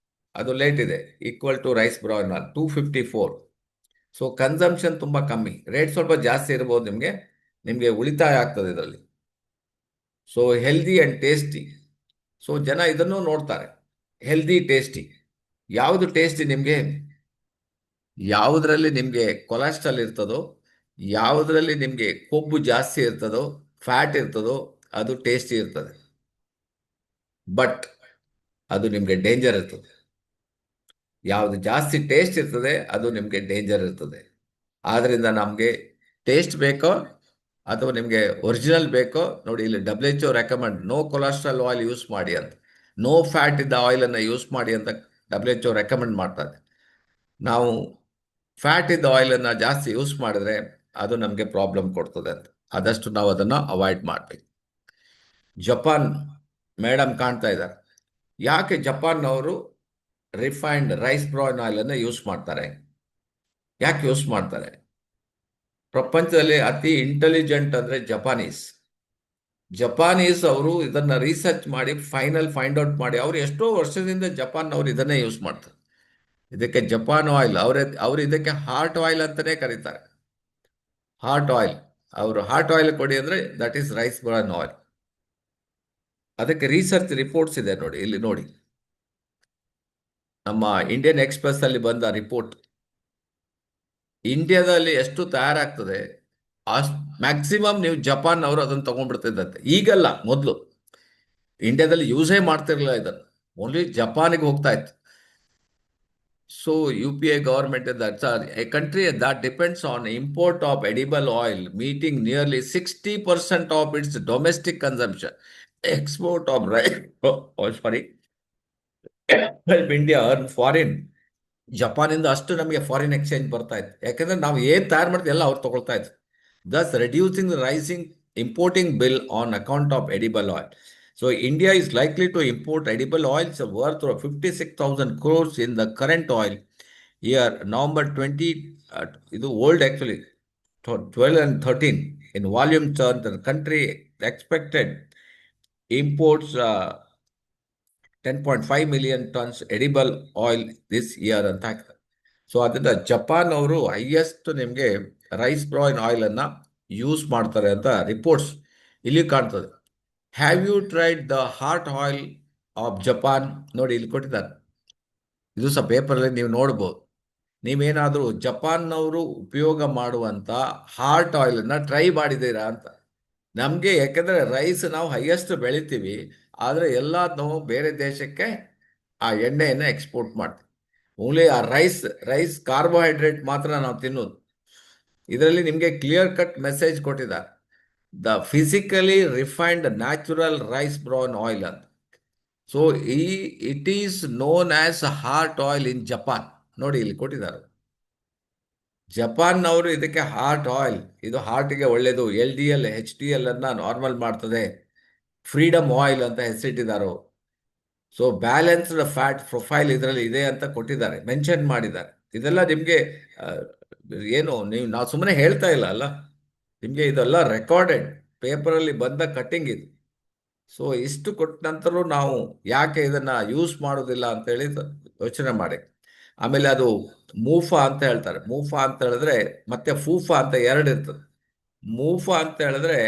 ಅದು ಲೇಟ್ ಇದೆ, equal to rice brown oil 254. So consumption ತುಂಬ ಕಮ್ಮಿ, ರೇಟ್ ಸ್ವಲ್ಪ ಜಾಸ್ತಿ ಇರ್ಬೋದು, ನಿಮಗೆ ಉಳಿತಾಯ ಆಗ್ತದೆ ಇದರಲ್ಲಿ. So healthy and tasty. So ಜನ ಇದನ್ನು ನೋಡ್ತಾರೆ, ಹೆಲ್ದಿ ಟೇಸ್ಟಿ. ಯಾವುದು ಟೇಸ್ಟಿ ನಿಮಗೆ? ಯಾವುದರಲ್ಲಿ ನಿಮಗೆ ಕೊಲೆಸ್ಟ್ರಾಲ್ ಇರ್ತದೋ, ಯಾವುದರಲ್ಲಿ ನಿಮಗೆ ಕೊಬ್ಬು ಜಾಸ್ತಿ ಇರ್ತದೋ, ಫ್ಯಾಟ್ ಇರ್ತದೋ, ಅದು ಟೇಸ್ಟಿ ಇರ್ತದೆ. ಬಟ್ ಅದು ನಿಮಗೆ ಡೇಂಜರ್ ಇರ್ತದೆ. ಯಾವುದು ಜಾಸ್ತಿ ಟೇಸ್ಟ್ ಇರ್ತದೆ ಅದು ನಿಮಗೆ ಡೇಂಜರ್ ಇರ್ತದೆ. ಆದ್ರಿಂದ ನಮಗೆ ಟೇಸ್ಟ್ ಬೇಕೋ ಅಥವಾ ನಿಮಗೆ ಒರಿಜಿನಲ್ ಬೇಕೋ ನೋಡಿ, ಇಲ್ಲಿ WHO recommend no cholesterol oil use ಮಾಡಿ ಅಂತ, ನೋ ಫ್ಯಾಟ್ ಇದ್ದ ಆಯಿಲನ್ನು ಯೂಸ್ ಮಾಡಿ ಅಂತ WHO ರೆಕಮೆಂಡ್ ಮಾಡ್ತಾರೆ. ನಾವು ಫ್ಯಾಟ್ ಇದ್ದ ಆಯಿಲನ್ನು ಜಾಸ್ತಿ ಯೂಸ್ ಮಾಡಿದ್ರೆ ಅದು ನಮಗೆ ಪ್ರಾಬ್ಲಮ್ ಕೊಡ್ತದೆ ಅಂತ. ಆದಷ್ಟು ನಾವು ಅದನ್ನು ಅವಾಯ್ಡ್ ಮಾಡಬೇಕು. ಜಪಾನ್ ಮೇಡಮ್ ಕಾಣ್ತಾ ಇದ್ದಾರೆ. ಯಾಕೆ ಜಪಾನ್ನವರು ರಿಫೈನ್ಡ್ ರೈಸ್ ಬ್ರೌನ್ ಆಯಿಲನ್ನು ಯೂಸ್ ಮಾಡ್ತಾರೆ? ಯಾಕೆ ಯೂಸ್ ಮಾಡ್ತಾರೆ? ಪ್ರಪಂಚದಲ್ಲಿ ಅತಿ ಇಂಟೆಲಿಜೆಂಟ್ ಅಂದರೆ ಜಪಾನೀಸ್ ಅವರು ಇದನ್ನ ರಿಸರ್ಚ್ ಮಾಡಿ ಫೈಂಡ್ ಔಟ್ ಮಾಡಿ, ಅವರು ಎಷ್ಟೋ ವರ್ಷದಿಂದ ಜಪಾನ್ನವರು ಇದನ್ನೇ ಯೂಸ್ ಮಾಡ್ತಾರೆ. ಇದಕ್ಕೆ ಜಪಾನ್ ಆಯಿಲ್, ಅವರು ಇದಕ್ಕೆ ಹಾರ್ಟ್ ಆಯಿಲ್ ಅಂತಾನೆ ಕರೀತಾರೆ. ಹಾರ್ಟ್ ಆಯಿಲ್, ಅವರು ಹಾರ್ಟ್ ಆಯಿಲ್ ಕೊಡಿ ಅಂದರೆ that is rice brown oil. ಅದಕ್ಕೆ ರಿಸರ್ಚ್ ರಿಪೋರ್ಟ್ಸ್ ಇದೆ ನೋಡಿ, ಇಲ್ಲಿ ನೋಡಿ, ನಮ್ಮ ಇಂಡಿಯನ್ ಎಕ್ಸ್‌ಪ್ರೆಸ್ ಅಲ್ಲಿ ಬಂದ ರಿಪೋರ್ಟ್. ಇಂಡಿಯಾದಲ್ಲಿ ಎಷ್ಟು ತಯಾರಾಗ್ತದೆ ಅಷ್ಟು ಮ್ಯಾಕ್ಸಿಮಮ್ ನೀವು ಜಪಾನ್ ಅವರು ಅದನ್ನು ತಗೊಂಡ್ಬಿಡ್ತಿದ್ದಂತೆ. ಈಗಲ್ಲ, ಮೊದಲು ಇಂಡಿಯಾದಲ್ಲಿ ಯೂಸೇ ಮಾಡ್ತಿರ್ಲಿಲ್ಲ ಇದನ್ನು, ಓನ್ಲಿ ಜಪಾನಿಗೆ ಹೋಗ್ತಾ ಇತ್ತು. So UPA government is a country that depends on import of edible oil, meeting nearly 60% of its domestic consumption. Export of rice, help India earn foreign. ಜಪಾನಿಂದ ಅಷ್ಟು ನಮಗೆ ಫಾರಿನ್ ಎಕ್ಸ್ಚೇಂಜ್ ಬರ್ತಾ ಇತ್ತು, ಯಾಕಂದ್ರೆ ನಾವು ಏನು ತಯಾರು ಮಾಡ್ತೀವಿ ಎಲ್ಲ ಅವ್ರು ತಗೊಳ್ತಾ ಇದ್ರು. thus reducing the rising importing bill on account of edible oil. So India is likely to import edible oils worth of 56,000 crores in the current oil year, November 20, ಇದು old actually, 12 and 13. In volume terms, the country expected imports 10.5 million tons edible oil this year ಅಂತ ಹಾಕ್ತಾರೆ. So ಅದರಿಂದ Japan ಅವರು highest ನಿಮಗೆ rice brown oil ಅನ್ನ use ಮಾಡ್ತಾರೆ ಅಂತ reports ಇಲ್ಲಿ ಕಾಣ್ತದೆ. Have you tried the heart oil of Japan? ನೋಡಿ ಇಲ್ಲಿ ಕೊಟ್ಟಿದ್ದಾರೆ, ಇದು ಸಹ ಪೇಪರಲ್ಲಿ ನೀವು ನೋಡ್ಬೋದು. ನೀವೇನಾದರೂ ಜಪಾನ್ನವರು ಉಪಯೋಗ ಮಾಡುವಂಥ ಹಾರ್ಟ್ ಆಯಿಲನ್ನು ಟ್ರೈ ಮಾಡಿದ್ದೀರಾ ಅಂತ. ನಮಗೆ ಯಾಕೆಂದರೆ ರೈಸ್ ನಾವು ಹೈಯೆಸ್ಟ್ ಬೆಳಿತೀವಿ, ಆದರೆ ಎಲ್ಲ ನಾವು ಬೇರೆ ದೇಶಕ್ಕೆ ಆ ಎಣ್ಣೆಯನ್ನು ಎಕ್ಸ್ಪೋರ್ಟ್ ಮಾಡ್ತೀವಿ. ಓನ್ಲಿ ಆ ರೈಸ್ ಕಾರ್ಬೋಹೈಡ್ರೇಟ್ ಮಾತ್ರ ನಾವು ತಿನ್ನೋದು. ಇದರಲ್ಲಿ ನಿಮಗೆ ಕ್ಲಿಯರ್ ಕಟ್ ಮೆಸೇಜ್ ಕೊಟ್ಟಿದ್ದಾರೆ, the physically refined natural rice brown oil ಅಂತ. So it is known as heart oil in Japan. ನೋಡಿ ಇಲ್ಲಿ ಕೊಟ್ಟಿದ್ದಾರೆ. ಜಪಾನ್ನವರು ಇದಕ್ಕೆ ಹಾರ್ಟ್ ಆಯಿಲ್, ಇದು ಹಾರ್ಟ್ಗೆ ಒಳ್ಳೆಯದು, LDL HDL ಅನ್ನ ನಾರ್ಮಲ್ ಮಾಡ್ತದೆ, ಫ್ರೀಡಮ್ ಆಯಿಲ್ ಅಂತ ಹೆಸರಿಟ್ಟಿದ್ದಾರೆ. ಸೊ ಬ್ಯಾಲೆನ್ಸ್ಡ್ ಫ್ಯಾಟ್ ಪ್ರೊಫೈಲ್ ಇದರಲ್ಲಿ ಇದೆ ಅಂತ ಕೊಟ್ಟಿದ್ದಾರೆ, ಮೆನ್ಷನ್ ಮಾಡಿದ್ದಾರೆ. ಇದೆಲ್ಲ ನಿಮಗೆ ಏನು ನಾವು ಸುಮ್ಮನೆ ಹೇಳ್ತಾ ಇಲ್ಲ ಅಲ್ಲ, ನಿಮಗೆ ಇದೆಲ್ಲ ರೆಕಾರ್ಡೆಡ್ ಪೇಪರಲ್ಲಿ ಬಂದ ಕಟ್ಟಿಂಗ್ ಇದು. ಸೊ ಇಷ್ಟು ಕೊಟ್ಟ ನಂತರ ನಾವು ಯಾಕೆ ಇದನ್ನ ಯೂಸ್ ಮಾಡೋದಿಲ್ಲ ಅಂತೇಳಿ ಯೋಚನೆ ಮಾಡಿ. ಆಮೇಲೆ ಅದು ಮೂಫಾ ಅಂತ ಹೇಳ್ತಾರೆ. ಮೂಫಾ ಅಂತ ಹೇಳಿದ್ರೆ ಮತ್ತೆ ಫೂಫಾ ಅಂತ ಎರಡು ಇರ್ತದೆ. ಮೂಫಾ ಅಂತ ಹೇಳಿದ್ರೆ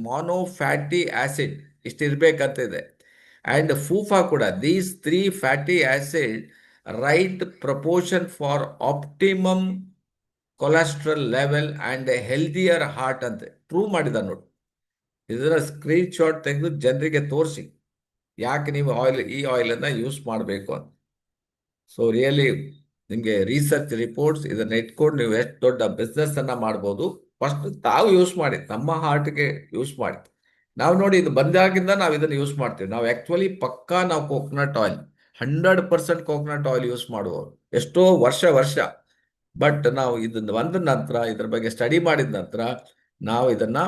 ಮೊನೊಫ್ಯಾಟಿ ಆಸಿಡ್ ಇಷ್ಟಿರ್ಬೇಕಂತ ಇದೆ. ಆ್ಯಂಡ್ ಫೂಫಾ ಕೂಡ, these 3 fatty acid right proportion for optimum cholesterol level and A healthier heart ಅಂತ ಪ್ರೂವ್ ಮಾಡಿದ ನೋಡಿ. ಇದರ ಸ್ಕ್ರೀನ್ ಶಾಟ್ ತೆಗೆದು ಜನರಿಗೆ ತೋರಿಸಿ ಯಾಕೆ ನೀವು ಈ ಆಯಿಲನ್ನು ಯೂಸ್ ಮಾಡಬೇಕು ಅಂತ. ಸೊ ರಿಯಲಿ ನಿಮಗೆ ರಿಸರ್ಚ್ ರಿಪೋರ್ಟ್ಸ್ ಇದನ್ನ ಇಟ್ಕೊಂಡು ನೀವು ಎಷ್ಟು ದೊಡ್ಡ ಬಿಸ್ನೆಸ್ ಅನ್ನ ಮಾಡ್ಬೋದು. ಫಸ್ಟ್ ತಾವು ಯೂಸ್ ಮಾಡಿ, ನಮ್ಮ ಹಾರ್ಟ್ಗೆ ಯೂಸ್ ಮಾಡಿ. ನಾವು ನೋಡಿ, ಇದು ಬಂದಾಗಿಂದ ನಾವು ಇದನ್ನು ಯೂಸ್ ಮಾಡ್ತೀವಿ. ನಾವು ಆ್ಯಕ್ಚುಲಿ ಪಕ್ಕಾ ನಾವು coconut oil 100% coconut oil use ಮಾಡುವವರು ಎಷ್ಟೋ ವರ್ಷ. ಬಟ್ ನಾವು ಇದನ್ನ ಬಂದ ನಂತರ, ಇದ್ರ ಬಗ್ಗೆ ಸ್ಟಡಿ ಮಾಡಿದ ನಂತರ ನಾವು ಇದನ್ನ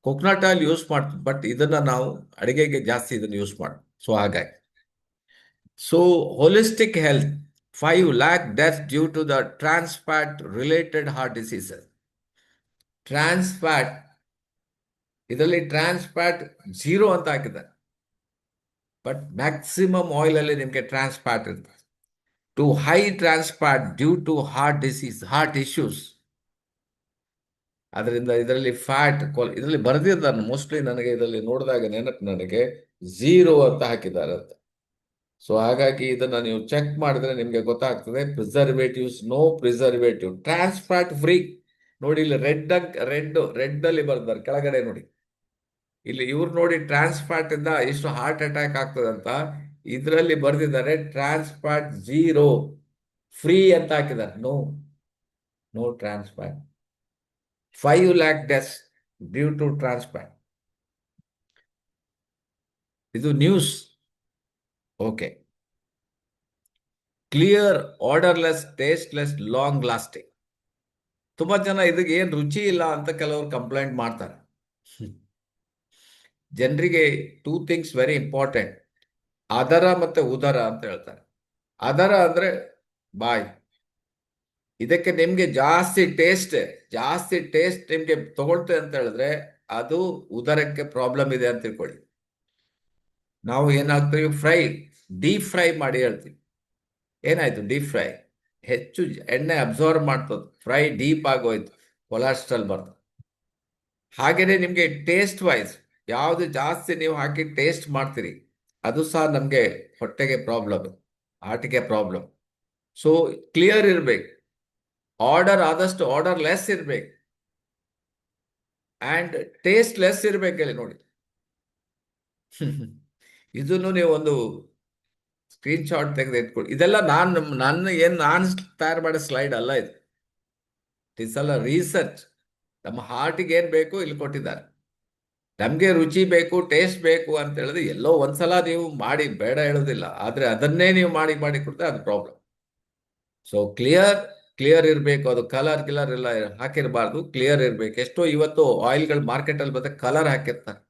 ಕೋಕೋನಟ್ ಆಯಿಲ್ ಯೂಸ್ ಮಾಡ್ತೀವಿ, ಬಟ್ ಇದನ್ನ ನಾವು ಅಡಿಗೆಗೆ ಜಾಸ್ತಿ ಇದನ್ನು ಯೂಸ್ ಮಾಡ್ತೀವಿ. ಸೊ ಹಾಗಾಗಿ holistic health, 5 lakh deaths due to the trans fat related heart diseases. Trans fat, ಇದರಲ್ಲಿ ಟ್ರಾನ್ಸ್ ಫ್ಯಾಟ್ 0 ಅಂತ ಹಾಕಿದ್ದಾರೆ, ಬಟ್ ಮ್ಯಾಕ್ಸಿಮಮ್ ಆಯಿಲ್ ಅಲ್ಲಿ ನಿಮಗೆ ಟ್ರಾನ್ಸ್ ಫ್ಯಾಟ್ ಇರ್ತದೆ. To high trans fat due to heart disease, heart issues. ಅದರಿಂದ ಇದರಲ್ಲಿ fat ಇದರಲ್ಲಿ ಬರೆದಿದ್ದಾರೆ, ಮೋಸ್ಟ್ಲಿ ನನಗೆ ಇದರಲ್ಲಿ ನೋಡಿದಾಗ ನೆನಪು ನನಗೆ 0 ಅಂತ ಹಾಕಿದ್ದಾರೆ ಅಂತ. ಸೊ ಹಾಗಾಗಿ ಇದನ್ನ ನೀವು ಚೆಕ್ ಮಾಡಿದ್ರೆ ನಿಮಗೆ ಗೊತ್ತಾಗ್ತದೆ. Preservatives, no preservative, trans fat free. ನೋಡಿ ಇಲ್ಲಿ ರೆಡ್ ಅಲ್ಲಿ ಬರ್ತಾರೆ ಕೆಳಗಡೆ ನೋಡಿ. ಇಲ್ಲಿ ಇವ್ರು ನೋಡಿ ಟ್ರಾನ್ಸ್ ಫ್ಯಾಟ್ ಇಂದ ಎಷ್ಟು ಹಾರ್ಟ್ ಅಟ್ಯಾಕ್ ಆಗ್ತದೆ ಅಂತ ಇದರಲ್ಲಿ ಬರ್ದಿದ್ದಾರೆ. ಟ್ರಾನ್ಸ್ ಫ್ಯಾಟ್ 0 ಫ್ರೀ ಅಂತ ಹಾಕಿದ್ದಾರೆ. No trans fat. 5 lakh deaths due to trans fat. ಇದು news. Okay. Clear, odourless, tasteless, long lasting. ತುಂಬಾ ಜನ ಇದಕ್ಕೆ ಏನ್ ರುಚಿ ಇಲ್ಲ ಅಂತ ಕೆಲವರು ಕಂಪ್ಲೇಂಟ್ ಮಾಡ್ತಾರೆ. ಜನರಿಗೆ 2 ಥಿಂಗ್ಸ್ ವೆರಿ ಇಂಪಾರ್ಟೆಂಟ್, ಅದರ ಮತ್ತೆ ಉದರ ಅಂತ ಹೇಳ್ತಾರೆ. ಅದರ ಅಂದ್ರೆ ಬಾಯ್. ಇದಕ್ಕೆ ನಿಮ್ಗೆ ಜಾಸ್ತಿ ಟೇಸ್ಟ್ ನಿಮ್ಗೆ ತಗೊಳ್ತೆ ಅಂತ ಹೇಳಿದ್ರೆ ಅದು ಉದರಕ್ಕೆ ಪ್ರಾಬ್ಲಮ್ ಇದೆ ಅಂತ ತಿಳ್ಕೊಳ್ಳಿ. ನಾವು ಏನಾಗ್ತೀವಿ, ಡೀಪ್ ಫ್ರೈ ಮಾಡಿ ಹೇಳ್ತೀವಿ. ಏನಾಯ್ತು? ಡೀಪ್ ಫ್ರೈ ಹೆಚ್ಚು ಎಣ್ಣೆ ಅಬ್ಸರ್ವ್ ಮಾಡ್ತದೆ, ಫ್ರೈ ಡೀಪ್ ಆಗೋಯ್ತು, ಕೊಲೆಸ್ಟ್ರಾಲ್ ಬರ್ತದೆ. ಹಾಗೇನೆ ನಿಮ್ಗೆ ಟೇಸ್ಟ್ ವೈಸ್ ಯಾವ್ದು ಜಾಸ್ತಿ ನೀವು ಹಾಕಿ ಟೇಸ್ಟ್ ಮಾಡ್ತೀರಿ ಅದು ಸಹ ನಮ್ಗೆ ಹೊಟ್ಟೆಗೆ ಪ್ರಾಬ್ಲಮ್, ಹಾರ್ಟ್ಗೆ ಪ್ರಾಬ್ಲಮ್. ಸೊ ಕ್ಲಿಯರ್ ಇರ್ಬೇಕು, ಆದಷ್ಟು ಆರ್ಡರ್ ಲೆಸ್ ಇರ್ಬೇಕು, ಅಂಡ್ ಟೇಸ್ಟ್ ಲೆಸ್ ಇರ್ಬೇಕು ಹೇಳಿ ನೋಡಿ. ಇದನ್ನು ನೀವು ಒಂದು ಸ್ಕ್ರೀನ್ ಶಾಟ್ ತೆಗೆದು ಇಟ್ಕೊಳ್ಳಿ. ಇದೆಲ್ಲ ನಾನು ತಯಾರು ಮಾಡೋ ಸ್ಲೈಡ್ ಅಲ್ಲ ಇದು. ಇಟ್ಸ್ ಅಲ್ಲ ರಿಸರ್ಚ್. ನಮ್ಮ ಹಾರ್ಟಿಗೆ ಏನ್ ಬೇಕು ಇಲ್ಲಿ ಕೊಟ್ಟಿದ್ದಾರೆ. ನಮ್ಗೆ ರುಚಿ ಬೇಕು, ಟೇಸ್ಟ್ ಬೇಕು ಅಂತ ಹೇಳಿದ್ರೆ ಎಲ್ಲೋ ಒಂದ್ಸಲ ನೀವು ಮಾಡಿ, ಬೇಡ ಹೇಳೋದಿಲ್ಲ, ಆದ್ರೆ ಅದನ್ನೇ ನೀವು ಮಾಡಿ ಕೊಡ್ತಾರೆ, ಅದು ಪ್ರಾಬ್ಲಮ್. ಸೊ ಕ್ಲಿಯರ್ ಇರಬೇಕು. ಅದು ಕಲರ್ ಎಲ್ಲ ಹಾಕಿರಬಾರ್ದು, ಕ್ಲಿಯರ್ ಇರ್ಬೇಕು. ಎಷ್ಟೋ ಇವತ್ತು ಆಯಿಲ್ಗಳು ಮಾರ್ಕೆಟ್ ಅಲ್ಲಿ ಬಂದ ಕಲರ್ ಹಾಕಿರ್ತಾರೆ,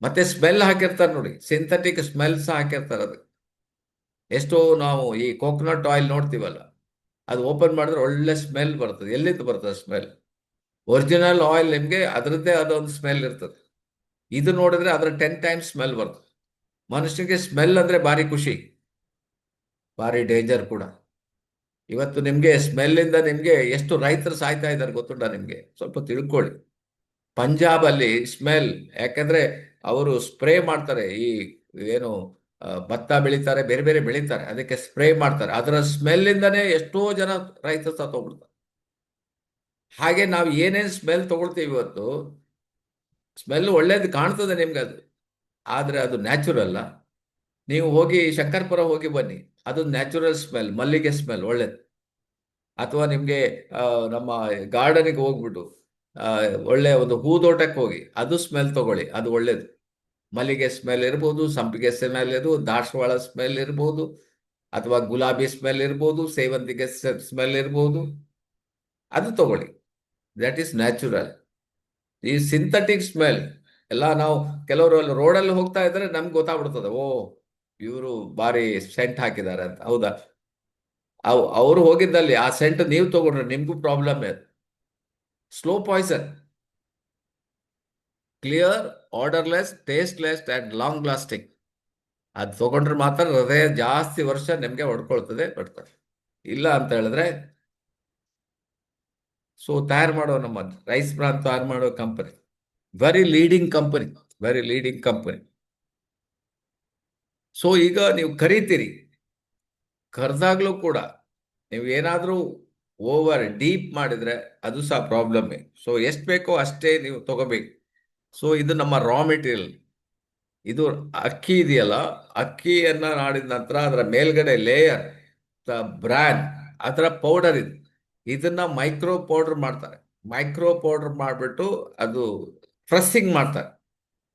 ಮತ್ತೆ ಸ್ಮೆಲ್ ಹಾಕಿರ್ತಾರೆ ನೋಡಿ, ಸಿಂಥೆಟಿಕ್ ಸ್ಮೆಲ್ಸ್ ಹಾಕಿರ್ತಾರೆ. ಅದು ಎಷ್ಟೋ ನಾವು ಈ ಕೋಕೋನಟ್ ಆಯಿಲ್ ನೋಡ್ತೀವಲ್ಲ, ಅದು ಓಪನ್ ಮಾಡಿದ್ರೆ ಒಳ್ಳೆ ಸ್ಮೆಲ್ ಬರ್ತದೆ. ಎಲ್ಲಿಂದ ಬರ್ತದೆ ಸ್ಮೆಲ್? ಒರಿಜಿನಲ್ ಆಯಿಲ್ ನಿಮ್ಗೆ ಅದರದ್ದೇ ಅದೊಂದು ಸ್ಮೆಲ್ ಇರ್ತದೆ. ಇದು ನೋಡಿದ್ರೆ ಅದರ 10 ಟೈಮ್ಸ್ ಸ್ಮೆಲ್ ಬರ್ತದೆ. ಮನುಷ್ಯನಿಗೆ ಸ್ಮೆಲ್ ಅಂದ್ರೆ ಭಾರಿ ಖುಷಿ, ಭಾರಿ ಡೇಂಜರ್ ಕೂಡ. ಇವತ್ತು ನಿಮ್ಗೆ ಸ್ಮೆಲ್ ಇಂದ ನಿಮ್ಗೆ ಎಷ್ಟು ರೈತರು ಸಾಯ್ತಾ ಇದ್ದಾರೆ ಗೊತ್ತುಂಟ ನಿಮ್ಗೆ? ಸ್ವಲ್ಪ ತಿಳ್ಕೊಳ್ಳಿ. ಪಂಜಾಬ್ ಅಲ್ಲಿ ಸ್ಮೆಲ್, ಯಾಕಂದ್ರೆ ಅವರು ಸ್ಪ್ರೇ ಮಾಡ್ತಾರೆ, ಈ ಏನು ಭತ್ತ ಬೆಳೀತಾರೆ, ಬೇರೆ ಬೇರೆ ಬೆಳೀತಾರೆ, ಅದಕ್ಕೆ ಸ್ಪ್ರೇ ಮಾಡ್ತಾರೆ. ಅದರ ಸ್ಮೆಲ್ ಇಂದಾನೇ ಎಷ್ಟೋ ಜನ ರೈತರು ಸತ್ತೋಗ್ಬಿಡ್ತಾರೆ. ಹಾಗೆ ನಾವು ಏನೇನ್ ಸ್ಮೆಲ್ ತಗೊಳ್ತೀವಿ ಇವತ್ತು, ಸ್ಮೆಲ್ ಒಳ್ಳೇದು ಕಾಣ್ತದೆ ನಿಮ್ಗೆ ಅದು, ಆದ್ರೆ ಅದು ನ್ಯಾಚುರಲ್. ನೀವು ಹೋಗಿ ಶಂಕರ್ಪುರ ಹೋಗಿ ಬನ್ನಿ, ಅದು ನ್ಯಾಚುರಲ್ ಸ್ಮೆಲ್, ಮಲ್ಲಿಗೆ ಸ್ಮೆಲ್ ಒಳ್ಳೇದು. ಅಥವಾ ನಿಮ್ಗೆ ನಮ್ಮ ಗಾರ್ಡನ್ಗೆ ಹೋಗ್ಬಿಟ್ಟು ಒಳ್ಳೆ ಒಂದು ಹೂದೋಟಕ್ಕೆ ಹೋಗಿ ಅದು ಸ್ಮೆಲ್ ತಗೊಳ್ಳಿ, ಅದು ಒಳ್ಳೇದು. ಮಲ್ಲಿಗೆ ಸ್ಮೆಲ್ ಇರ್ಬೋದು, ಸಂಪಿಗೆ ಸ್ಮೆಲ್ ಇರ್ಬೋದು, ದಾಸವಾಳ ಸ್ಮೆಲ್ ಇರ್ಬೋದು, ಅಥವಾ ಗುಲಾಬಿ ಸ್ಮೆಲ್ ಇರ್ಬೋದು, ಸೇವಂತಿಗೆ ಸ್ಮೆಲ್ ಇರ್ಬೋದು, ಅದು ತಗೊಳ್ಳಿ. That is natural. ಈ ಸಿಂಥೆಟಿಕ್ ಸ್ಮೆಲ್ ಎಲ್ಲ ನಾವು ಕೆಲವರು ಅಲ್ಲಿ ರೋಡಲ್ಲಿ ಹೋಗ್ತಾ ಇದ್ರೆ ನಮ್ಗೆ ಗೊತ್ತಾಗ್ಬಿಡ್ತದೆ, ಓ ಇವರು ಬಾರಿ ಸೆಂಟ್ ಹಾಕಿದ್ದಾರೆ ಅಂತ. ಹೌದಾ? ಅವ್ರು ಹೋಗಿದ್ದಲ್ಲಿ ಆ ಸೆಂಟ್ ನೀವು ತಗೊಂಡ್ರೆ ನಿಮ್ಗೂ problem. Slow poison. Clear, odourless, tasteless and long lasting. ಅದು ತಗೊಂಡ್ರೆ ಮಾತ್ರ ಹೃದಯ ಜಾಸ್ತಿ ವರ್ಷ ನಿಮ್ಗೆ ಹೊಡ್ಕೊಳ್ತದೆ. ಇಲ್ಲ ಅಂತ ಹೇಳಿದ್ರೆ, ಸೊ ತಯಾರು ಮಾಡೋ ನಮ್ಮ ರೈಸ್ ಬ್ರಾನ್ ತಯಾರು ಮಾಡೋ company, very leading company, very leading company. So ಈಗ ನೀವು ಕರಿತೀರಿ, ಕರೆದಾಗ್ಲೂ ಕೂಡ ನೀವು ಏನಾದರೂ ಓವರ್ ಡೀಪ್ ಮಾಡಿದ್ರೆ ಅದು ಸಹ ಪ್ರಾಬ್ಲಮ್ಮೆ. ಸೊ ಎಷ್ಟು ಬೇಕೋ ಅಷ್ಟೇ ನೀವು ತಗೋಬೇಕು. ಸೊ ಇದು ನಮ್ಮ ರಾ ಮೆಟೀರಿಯಲ್. ಇದು ಅಕ್ಕಿ ಇದೆಯಲ್ಲ, ಅಕ್ಕಿಯನ್ನ ಮಾಡಿದ ನಂತರ ಅದರ ಮೇಲ್ಗಡೆ ಲೇಯರ್ ಬ್ರಾನ್, ಅದರ ಪೌಡರ್ ಇದು. ಇದನ್ನ ಮೈಕ್ರೋ ಪೌಡರ್ ಮಾಡ್ತಾರೆ. ಮೈಕ್ರೋ ಪೌಡರ್ ಮಾಡಿಬಿಟ್ಟು ಅದು ಪ್ರೆಸ್ಸಿಂಗ್ ಮಾಡ್ತಾರೆ.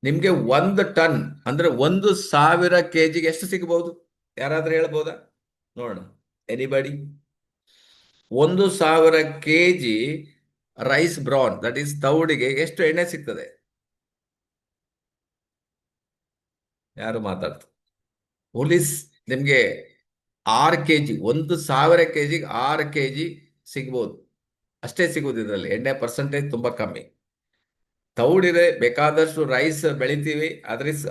ನಿಮ್ಗೆ 1 ಟನ್ ಅಂದ್ರೆ 1,000 kg ಎಷ್ಟು ಸಿಗಬಹುದು? ಯಾರಾದ್ರೂ ಹೇಳ್ಬೋದಾ? ನೋಡೋಣ, anybody? 1,000 kg rice brown, that is ತೌಡಿಗೆ ಎಷ್ಟು ಎಣ್ಣೆ ಸಿಗ್ತದೆ? ಯಾರು ಮಾತಾಡ್ತಾರೆ? ಪೊಲೀಸ್ ನಿಮ್ಗೆ 6 kg, 1,000 kg 6 kg ಸಿಗ್ಬೋದು. ಅಷ್ಟೇ ಸಿಗೋದು. ಇದರಲ್ಲಿ ಎಣ್ಣೆ ಪರ್ಸೆಂಟೇಜ್ ತುಂಬಾ ಕಮ್ಮಿ. ತೌಡಿದೆ, ಬೇಕಾದಷ್ಟು ರೈಸ್ ಬೆಳಿತೀವಿ,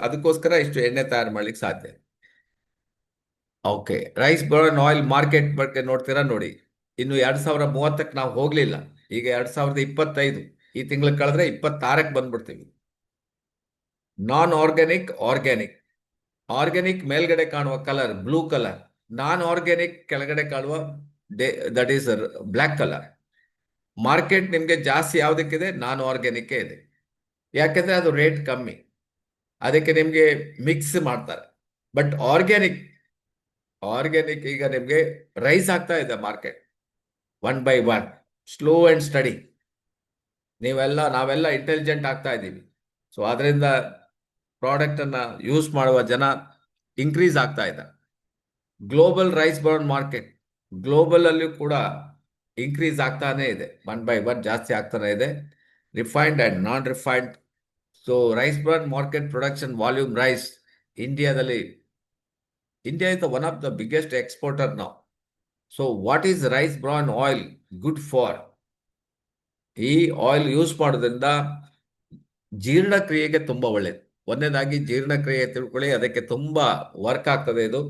ಅದಕ್ಕೋಸ್ಕರ ಇಷ್ಟು ಎಣ್ಣೆ ತಯಾರು ಮಾಡ್ಲಿಕ್ಕೆ ಸಾಧ್ಯ. Okay, rice bran oil market ಬಗ್ಗೆ ನೋಡ್ತೀರಾ? ನೋಡಿ, ಇನ್ನು 2030ಕ್ಕೆ ನಾವು ಹೋಗ್ಲಿಲ್ಲ. ಈಗ 2025, ಈ ತಿಂಗಳು ಕಳೆದ್ರೆ 26ಕ್ಕೆ ಬಂದ್ಬಿಡ್ತೀವಿ. ನಾನ್ ಆರ್ಗ್ಯಾನಿಕ್, ಆರ್ಗ್ಯಾನಿಕ್. ಆರ್ಗ್ಯಾನಿಕ್ ಮೇಲ್ಗಡೆ ಕಾಣುವ ಕಲರ್ ಬ್ಲೂ ಕಲರ್, ನಾನ್ ಆರ್ಗ್ಯಾನಿಕ್ ಕೆಳಗಡೆ ಕಾಣುವ that is black colour. Market ನಿಮ್ಗೆ ಜಾಸ್ತಿ ಯಾವುದಕ್ಕಿದೆ? ನಾನ್ ಆರ್ಗ್ಯಾನಿಕ್ ಇದೆ. ಯಾಕೆಂದ್ರೆ ಅದು ರೇಟ್ ಕಮ್ಮಿ, ಅದಕ್ಕೆ ನಿಮ್ಗೆ ಮಿಕ್ಸ್ ಮಾಡ್ತಾರೆ. ಬಟ್ ಆರ್ಗ್ಯಾನಿಕ್, ಆರ್ಗ್ಯಾನಿಕ್ ಈಗ ನಿಮ್ಗೆ ರೈಸ್ ಆಗ್ತಾ ಇದೆ market 1 by 1, slow and study. ನಾವೆಲ್ಲ ಇಂಟೆಲಿಜೆಂಟ್ ಆಗ್ತಾ ಇದ್ದೀವಿ. ಸೊ ಅದರಿಂದ ಪ್ರಾಡಕ್ಟ್ ಅನ್ನ ಯೂಸ್ ಮಾಡುವ ಜನ ಇನ್ಕ್ರೀಸ್ ಆಗ್ತಾ ಇದೆ. Global rice bran market, global ಅಲ್ಲಿ ಕೂಡ ಇನ್ಕ್ರೀಸ್ ಆಗ್ತಾನೆ ಇದೆ. 1 by 1 ಜಾಸ್ತಿ ಆಗ್ತಾನೆ ಇದೆ. Refined and non refined. So rice bran market production volume rice ಇಂಡಿಯಾದಲ್ಲಿ, India is one of the biggest exporter ನಾವು. So what is rice bran oil good for? ಈ ಆಯಿಲ್ ಯೂಸ್ ಮಾಡೋದ್ರಿಂದ ಜೀರ್ಣಕ್ರಿಯೆಗೆ ತುಂಬಾ ಒಳ್ಳೇದು. ಒಂದನೇದಾಗಿ ಜೀರ್ಣಕ್ರಿಯೆ ತಿಳ್ಕೊಳ್ಳಿ, ಅದಕ್ಕೆ ತುಂಬಾ ವರ್ಕ್ ಆಗ್ತದೆ ಇದು.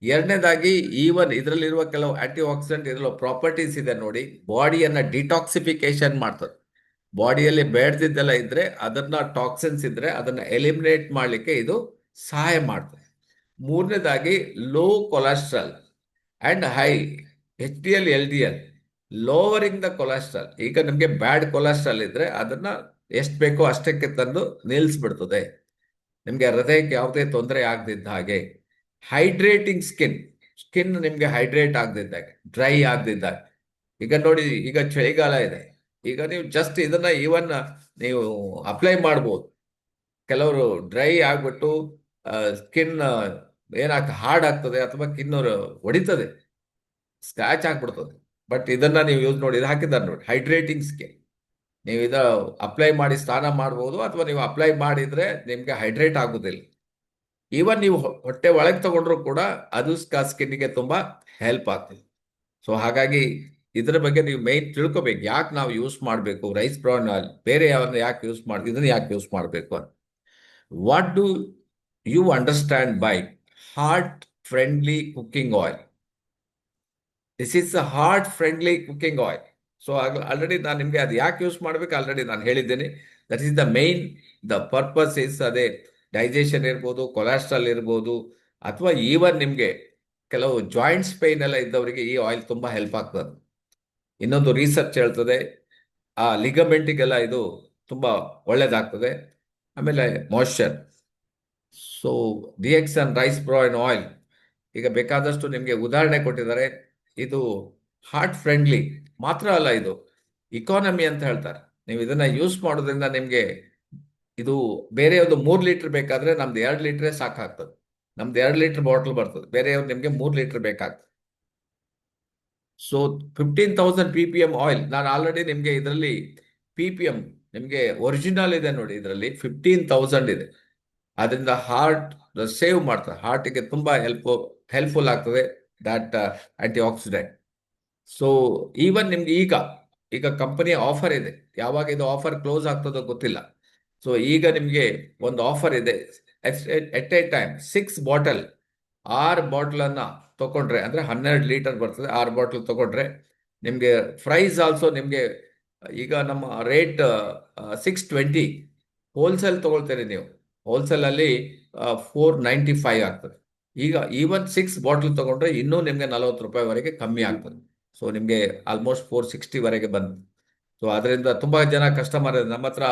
ಎರಡನೇದಾಗಿ ಈವನ್ ಇದರಲ್ಲಿರುವ ಕೆಲವು ಆಂಟಿ ಆಕ್ಸಿಡೆಂಟ್ ಇದರ ಪ್ರಾಪರ್ಟೀಸ್ ಇದೆ ನೋಡಿ, ಬಾಡಿಯನ್ನ ಡಿಟಾಕ್ಸಿಫಿಕೇಶನ್ ಮಾಡ್ತದೆ. ಬಾಡಿಯಲ್ಲಿ ಬೇಡದಿದ್ದೆಲ್ಲ ಇದ್ರೆ, ಅದನ್ನ ಟಾಕ್ಸಿನ್ಸ್ ಇದ್ರೆ ಅದನ್ನ ಎಲಿಮಿನೇಟ್ ಮಾಡಲಿಕ್ಕೆ ಇದು ಸಹಾಯ ಮಾಡ್ತದೆ. ಮೂರನೇದಾಗಿ low cholesterol and high HDL LDL, lowering the cholesterol. ಈಗ ನಿಮಗೆ ಬ್ಯಾಡ್ ಕೊಲೆಸ್ಟ್ರಾಲ್ ಇದ್ರೆ ಅದನ್ನ ಎಷ್ಟು ಬೇಕೋ ಅಷ್ಟಕ್ಕೆ ತಂದು ನಿಲ್ಲಿಸ್ಬಿಡ್ತದೆ, ನಿಮ್ಗೆ ಹೃದಯಕ್ಕೆ ಯಾವುದೇ ತೊಂದರೆ ಆಗದಿದ್ದ ಹಾಗೆ. ಹೈಡ್ರೇಟಿಂಗ್ ಸ್ಕಿನ್, ಸ್ಕಿನ್ ನಿಮ್ಗೆ ಹೈಡ್ರೇಟ್ ಆಗದಿದ್ದಾಗ, ಡ್ರೈ ಆಗದಿದ್ದಾಗ. ಈಗ ನೋಡಿ, ಈಗ ಚಳಿಗಾಲ ಇದೆ, ಈಗ ನೀವು ಜಸ್ಟ್ ಇದನ್ನ ಈವನ್ ನೀವು ಅಪ್ಲೈ ಮಾಡ್ಬೋದು. ಕೆಲವರು ಡ್ರೈ ಆಗ್ಬಿಟ್ಟು ಸ್ಕಿನ್ ಏನಾಗ್ತದೆ, ಹಾರ್ಡ್ ಆಗ್ತದೆ, ಅಥವಾ ಕಿನ್ನೂರು ಹೊಡಿತದೆ, ಸ್ಕ್ರಾಚ್ ಆಗ್ಬಿಡ್ತದೆ. ಬಟ್ ಇದನ್ನ ನೀವು ಯೂಸ್ ನೋಡಿ, ಇದು ಹಾಕಿದ್ದಾರೆ ನೋಡಿ, ಹೈಡ್ರೇಟಿಂಗ್ ಸ್ಕಿನ್. ನೀವು ಇದ ಅಪ್ಲೈ ಮಾಡಿ ಸ್ನಾನ ಮಾಡ್ಬೋದು, ಅಥವಾ ನೀವು ಅಪ್ಲೈ ಮಾಡಿದ್ರೆ ನಿಮ್ಗೆ ಹೈಡ್ರೇಟ್ ಆಗುದಿಲ್ಲ. ಈವನ್ ನೀವು ಹೊಟ್ಟೆ ಒಳಗೆ ತಗೊಂಡ್ರು ಕೂಡ ಅದು ಸ್ಕಿನ್ಗೆ ತುಂಬಾ ಹೆಲ್ಪ್ ಆಗ್ತದೆ. ಸೊ ಹಾಗಾಗಿ ಇದರ ಬಗ್ಗೆ ನೀವು ಮೈನ್ ತಿಳ್ಕೊಬೇಕು, ಯಾಕೆ ನಾವು ಯೂಸ್ ಮಾಡಬೇಕು ರೈಸ್ ಬ್ರಾನ್ ಆಯಿಲ್, ಬೇರೆ ಯಾವನ್ನ ಯಾಕೆ ಯೂಸ್ ಮಾಡಿ, ಇದನ್ನ ಯಾಕೆ ಯೂಸ್ ಮಾಡಬೇಕು ಅಂತ. What do you understand by heart friendly cooking oil? This is a heart friendly cooking oil. So already ನಾನು ನಿಮ್ಗೆ ಅದು ಯಾಕೆ ಯೂಸ್ ಮಾಡಬೇಕು ಆಲ್ರೆಡಿ ನಾನು ಹೇಳಿದ್ದೇನೆ. That is the main, the purpose is ಅದೇ ಡೈಜೆಷನ್ ಇರ್ಬೋದು, ಕೊಲೆಸ್ಟ್ರಾಲ್ ಇರ್ಬೋದು, ಅಥವಾ ಈವನ್ ನಿಮ್ಗೆ ಕೆಲವು ಜಾಯಿಂಟ್ಸ್ ಪೈನ್ ಎಲ್ಲ ಇದ್ದವರಿಗೆ ಈ ಆಯಿಲ್ ತುಂಬಾ ಹೆಲ್ಪ್ ಆಗ್ತದೆ. ಇನ್ನೊಂದು ರಿಸರ್ಚ್ ಹೇಳ್ತದೆ, ಆ ಲಿಗಮೆಂಟಿಗೆಲ್ಲ ಇದು ತುಂಬಾ ಒಳ್ಳೇದಾಗ್ತದೆ. ಆಮೇಲೆ moisture. So DXN rice bran oil ಈಗ ಬೇಕಾದಷ್ಟು ನಿಮಗೆ ಉದಾಹರಣೆ ಕೊಟ್ಟಿದ್ದಾರೆ. ಇದು ಹಾರ್ಟ್ ಫ್ರೆಂಡ್ಲಿ ಮಾತ್ರ ಅಲ್ಲ, ಇದು ಇಕಾನಮಿ ಅಂತ ಹೇಳ್ತಾರೆ. ನೀವು ಇದನ್ನ ಯೂಸ್ ಮಾಡೋದ್ರಿಂದ ನಿಮ್ಗೆ ಇದು ಬೇರೆ ಒಂದು 3 ಲೀಟರ್ ಬೇಕಾದ್ರೆ ನಮ್ದು 2 ಲೀಟರ್ ಸಾಕಾಗ್ತದೆ. ನಮ್ದು 2 ಲೀಟರ್ ಬಾಟಲ್ ಬರ್ತದೆ, ಬೇರೆಯವ್ರು ನಿಮಗೆ 3 ಲೀಟರ್ ಬೇಕಾಗ್ತದೆ. ಸೊ 15,000 PPM ಆಯಿಲ್, ನಾನು ಆಲ್ರೆಡಿ ನಿಮಗೆ ಇದರಲ್ಲಿ PPM ನಿಮಗೆ ಒರಿಜಿನಲ್ ಇದೆ ನೋಡಿ, ಇದರಲ್ಲಿ 15,000 ಇದೆ. ಅದರಿಂದ ಹಾರ್ಟ್ ಸೇವ್ ಮಾಡ್ತಾರೆ, ಹಾರ್ಟಿಗೆ ತುಂಬಾ ಹೆಲ್ಪ್ಫುಲ್ ಆಗ್ತದೆ that antioxidant. So even ನಿಮ್ಗೆ ಈಗ ಈಗ ಕಂಪನಿಯ ಆಫರ್ ಇದೆ, ಯಾವಾಗ ಇದು ಆಫರ್ ಕ್ಲೋಸ್ ಆಗ್ತದೋ ಗೊತ್ತಿಲ್ಲ. ಸೊ ಈಗ ನಿಮಗೆ ಒಂದು ಆಫರ್ ಇದೆ, at a time 6 bottle, 6 bottle ಅನ್ನ ತಗೊಂಡ್ರೆ, ಅಂದ್ರೆ 12 ಲೀಟರ್ ಬರ್ತದೆ, 6 ಬಾಟಲ್ ತಗೊಂಡ್ರೆ ನಿಮಗೆ ಪ್ರೈಸ್ ಆಲ್ಸೋ ನಿಮಗೆ ಈಗ ನಮ್ಮ ರೇಟ್ 620. ಹೋಲ್ಸೇಲ್ ತಗೊಳ್ತೀರಿ ನೀವು, ಹೋಲ್ಸೇಲ್ ಅಲ್ಲಿ 495 ಆಗ್ತದೆ. ಈಗ ಈವನ್ 6 ಬಾಟಲ್ ತಗೊಂಡ್ರೆ ಇನ್ನೂ ನಿಮಗೆ 40 ರೂಪಾಯಿವರೆಗೆ ಕಮ್ಮಿ ಆಗ್ತದೆ. ಸೊ ನಿಮಗೆ ಆಲ್ಮೋಸ್ಟ್ 460ವರೆಗೆ ಬಂತು. ಸೊ ಅದರಿಂದ ತುಂಬಾ ಜನ ಕಸ್ಟಮರ್ ನಮ್ಮ ಹತ್ರ,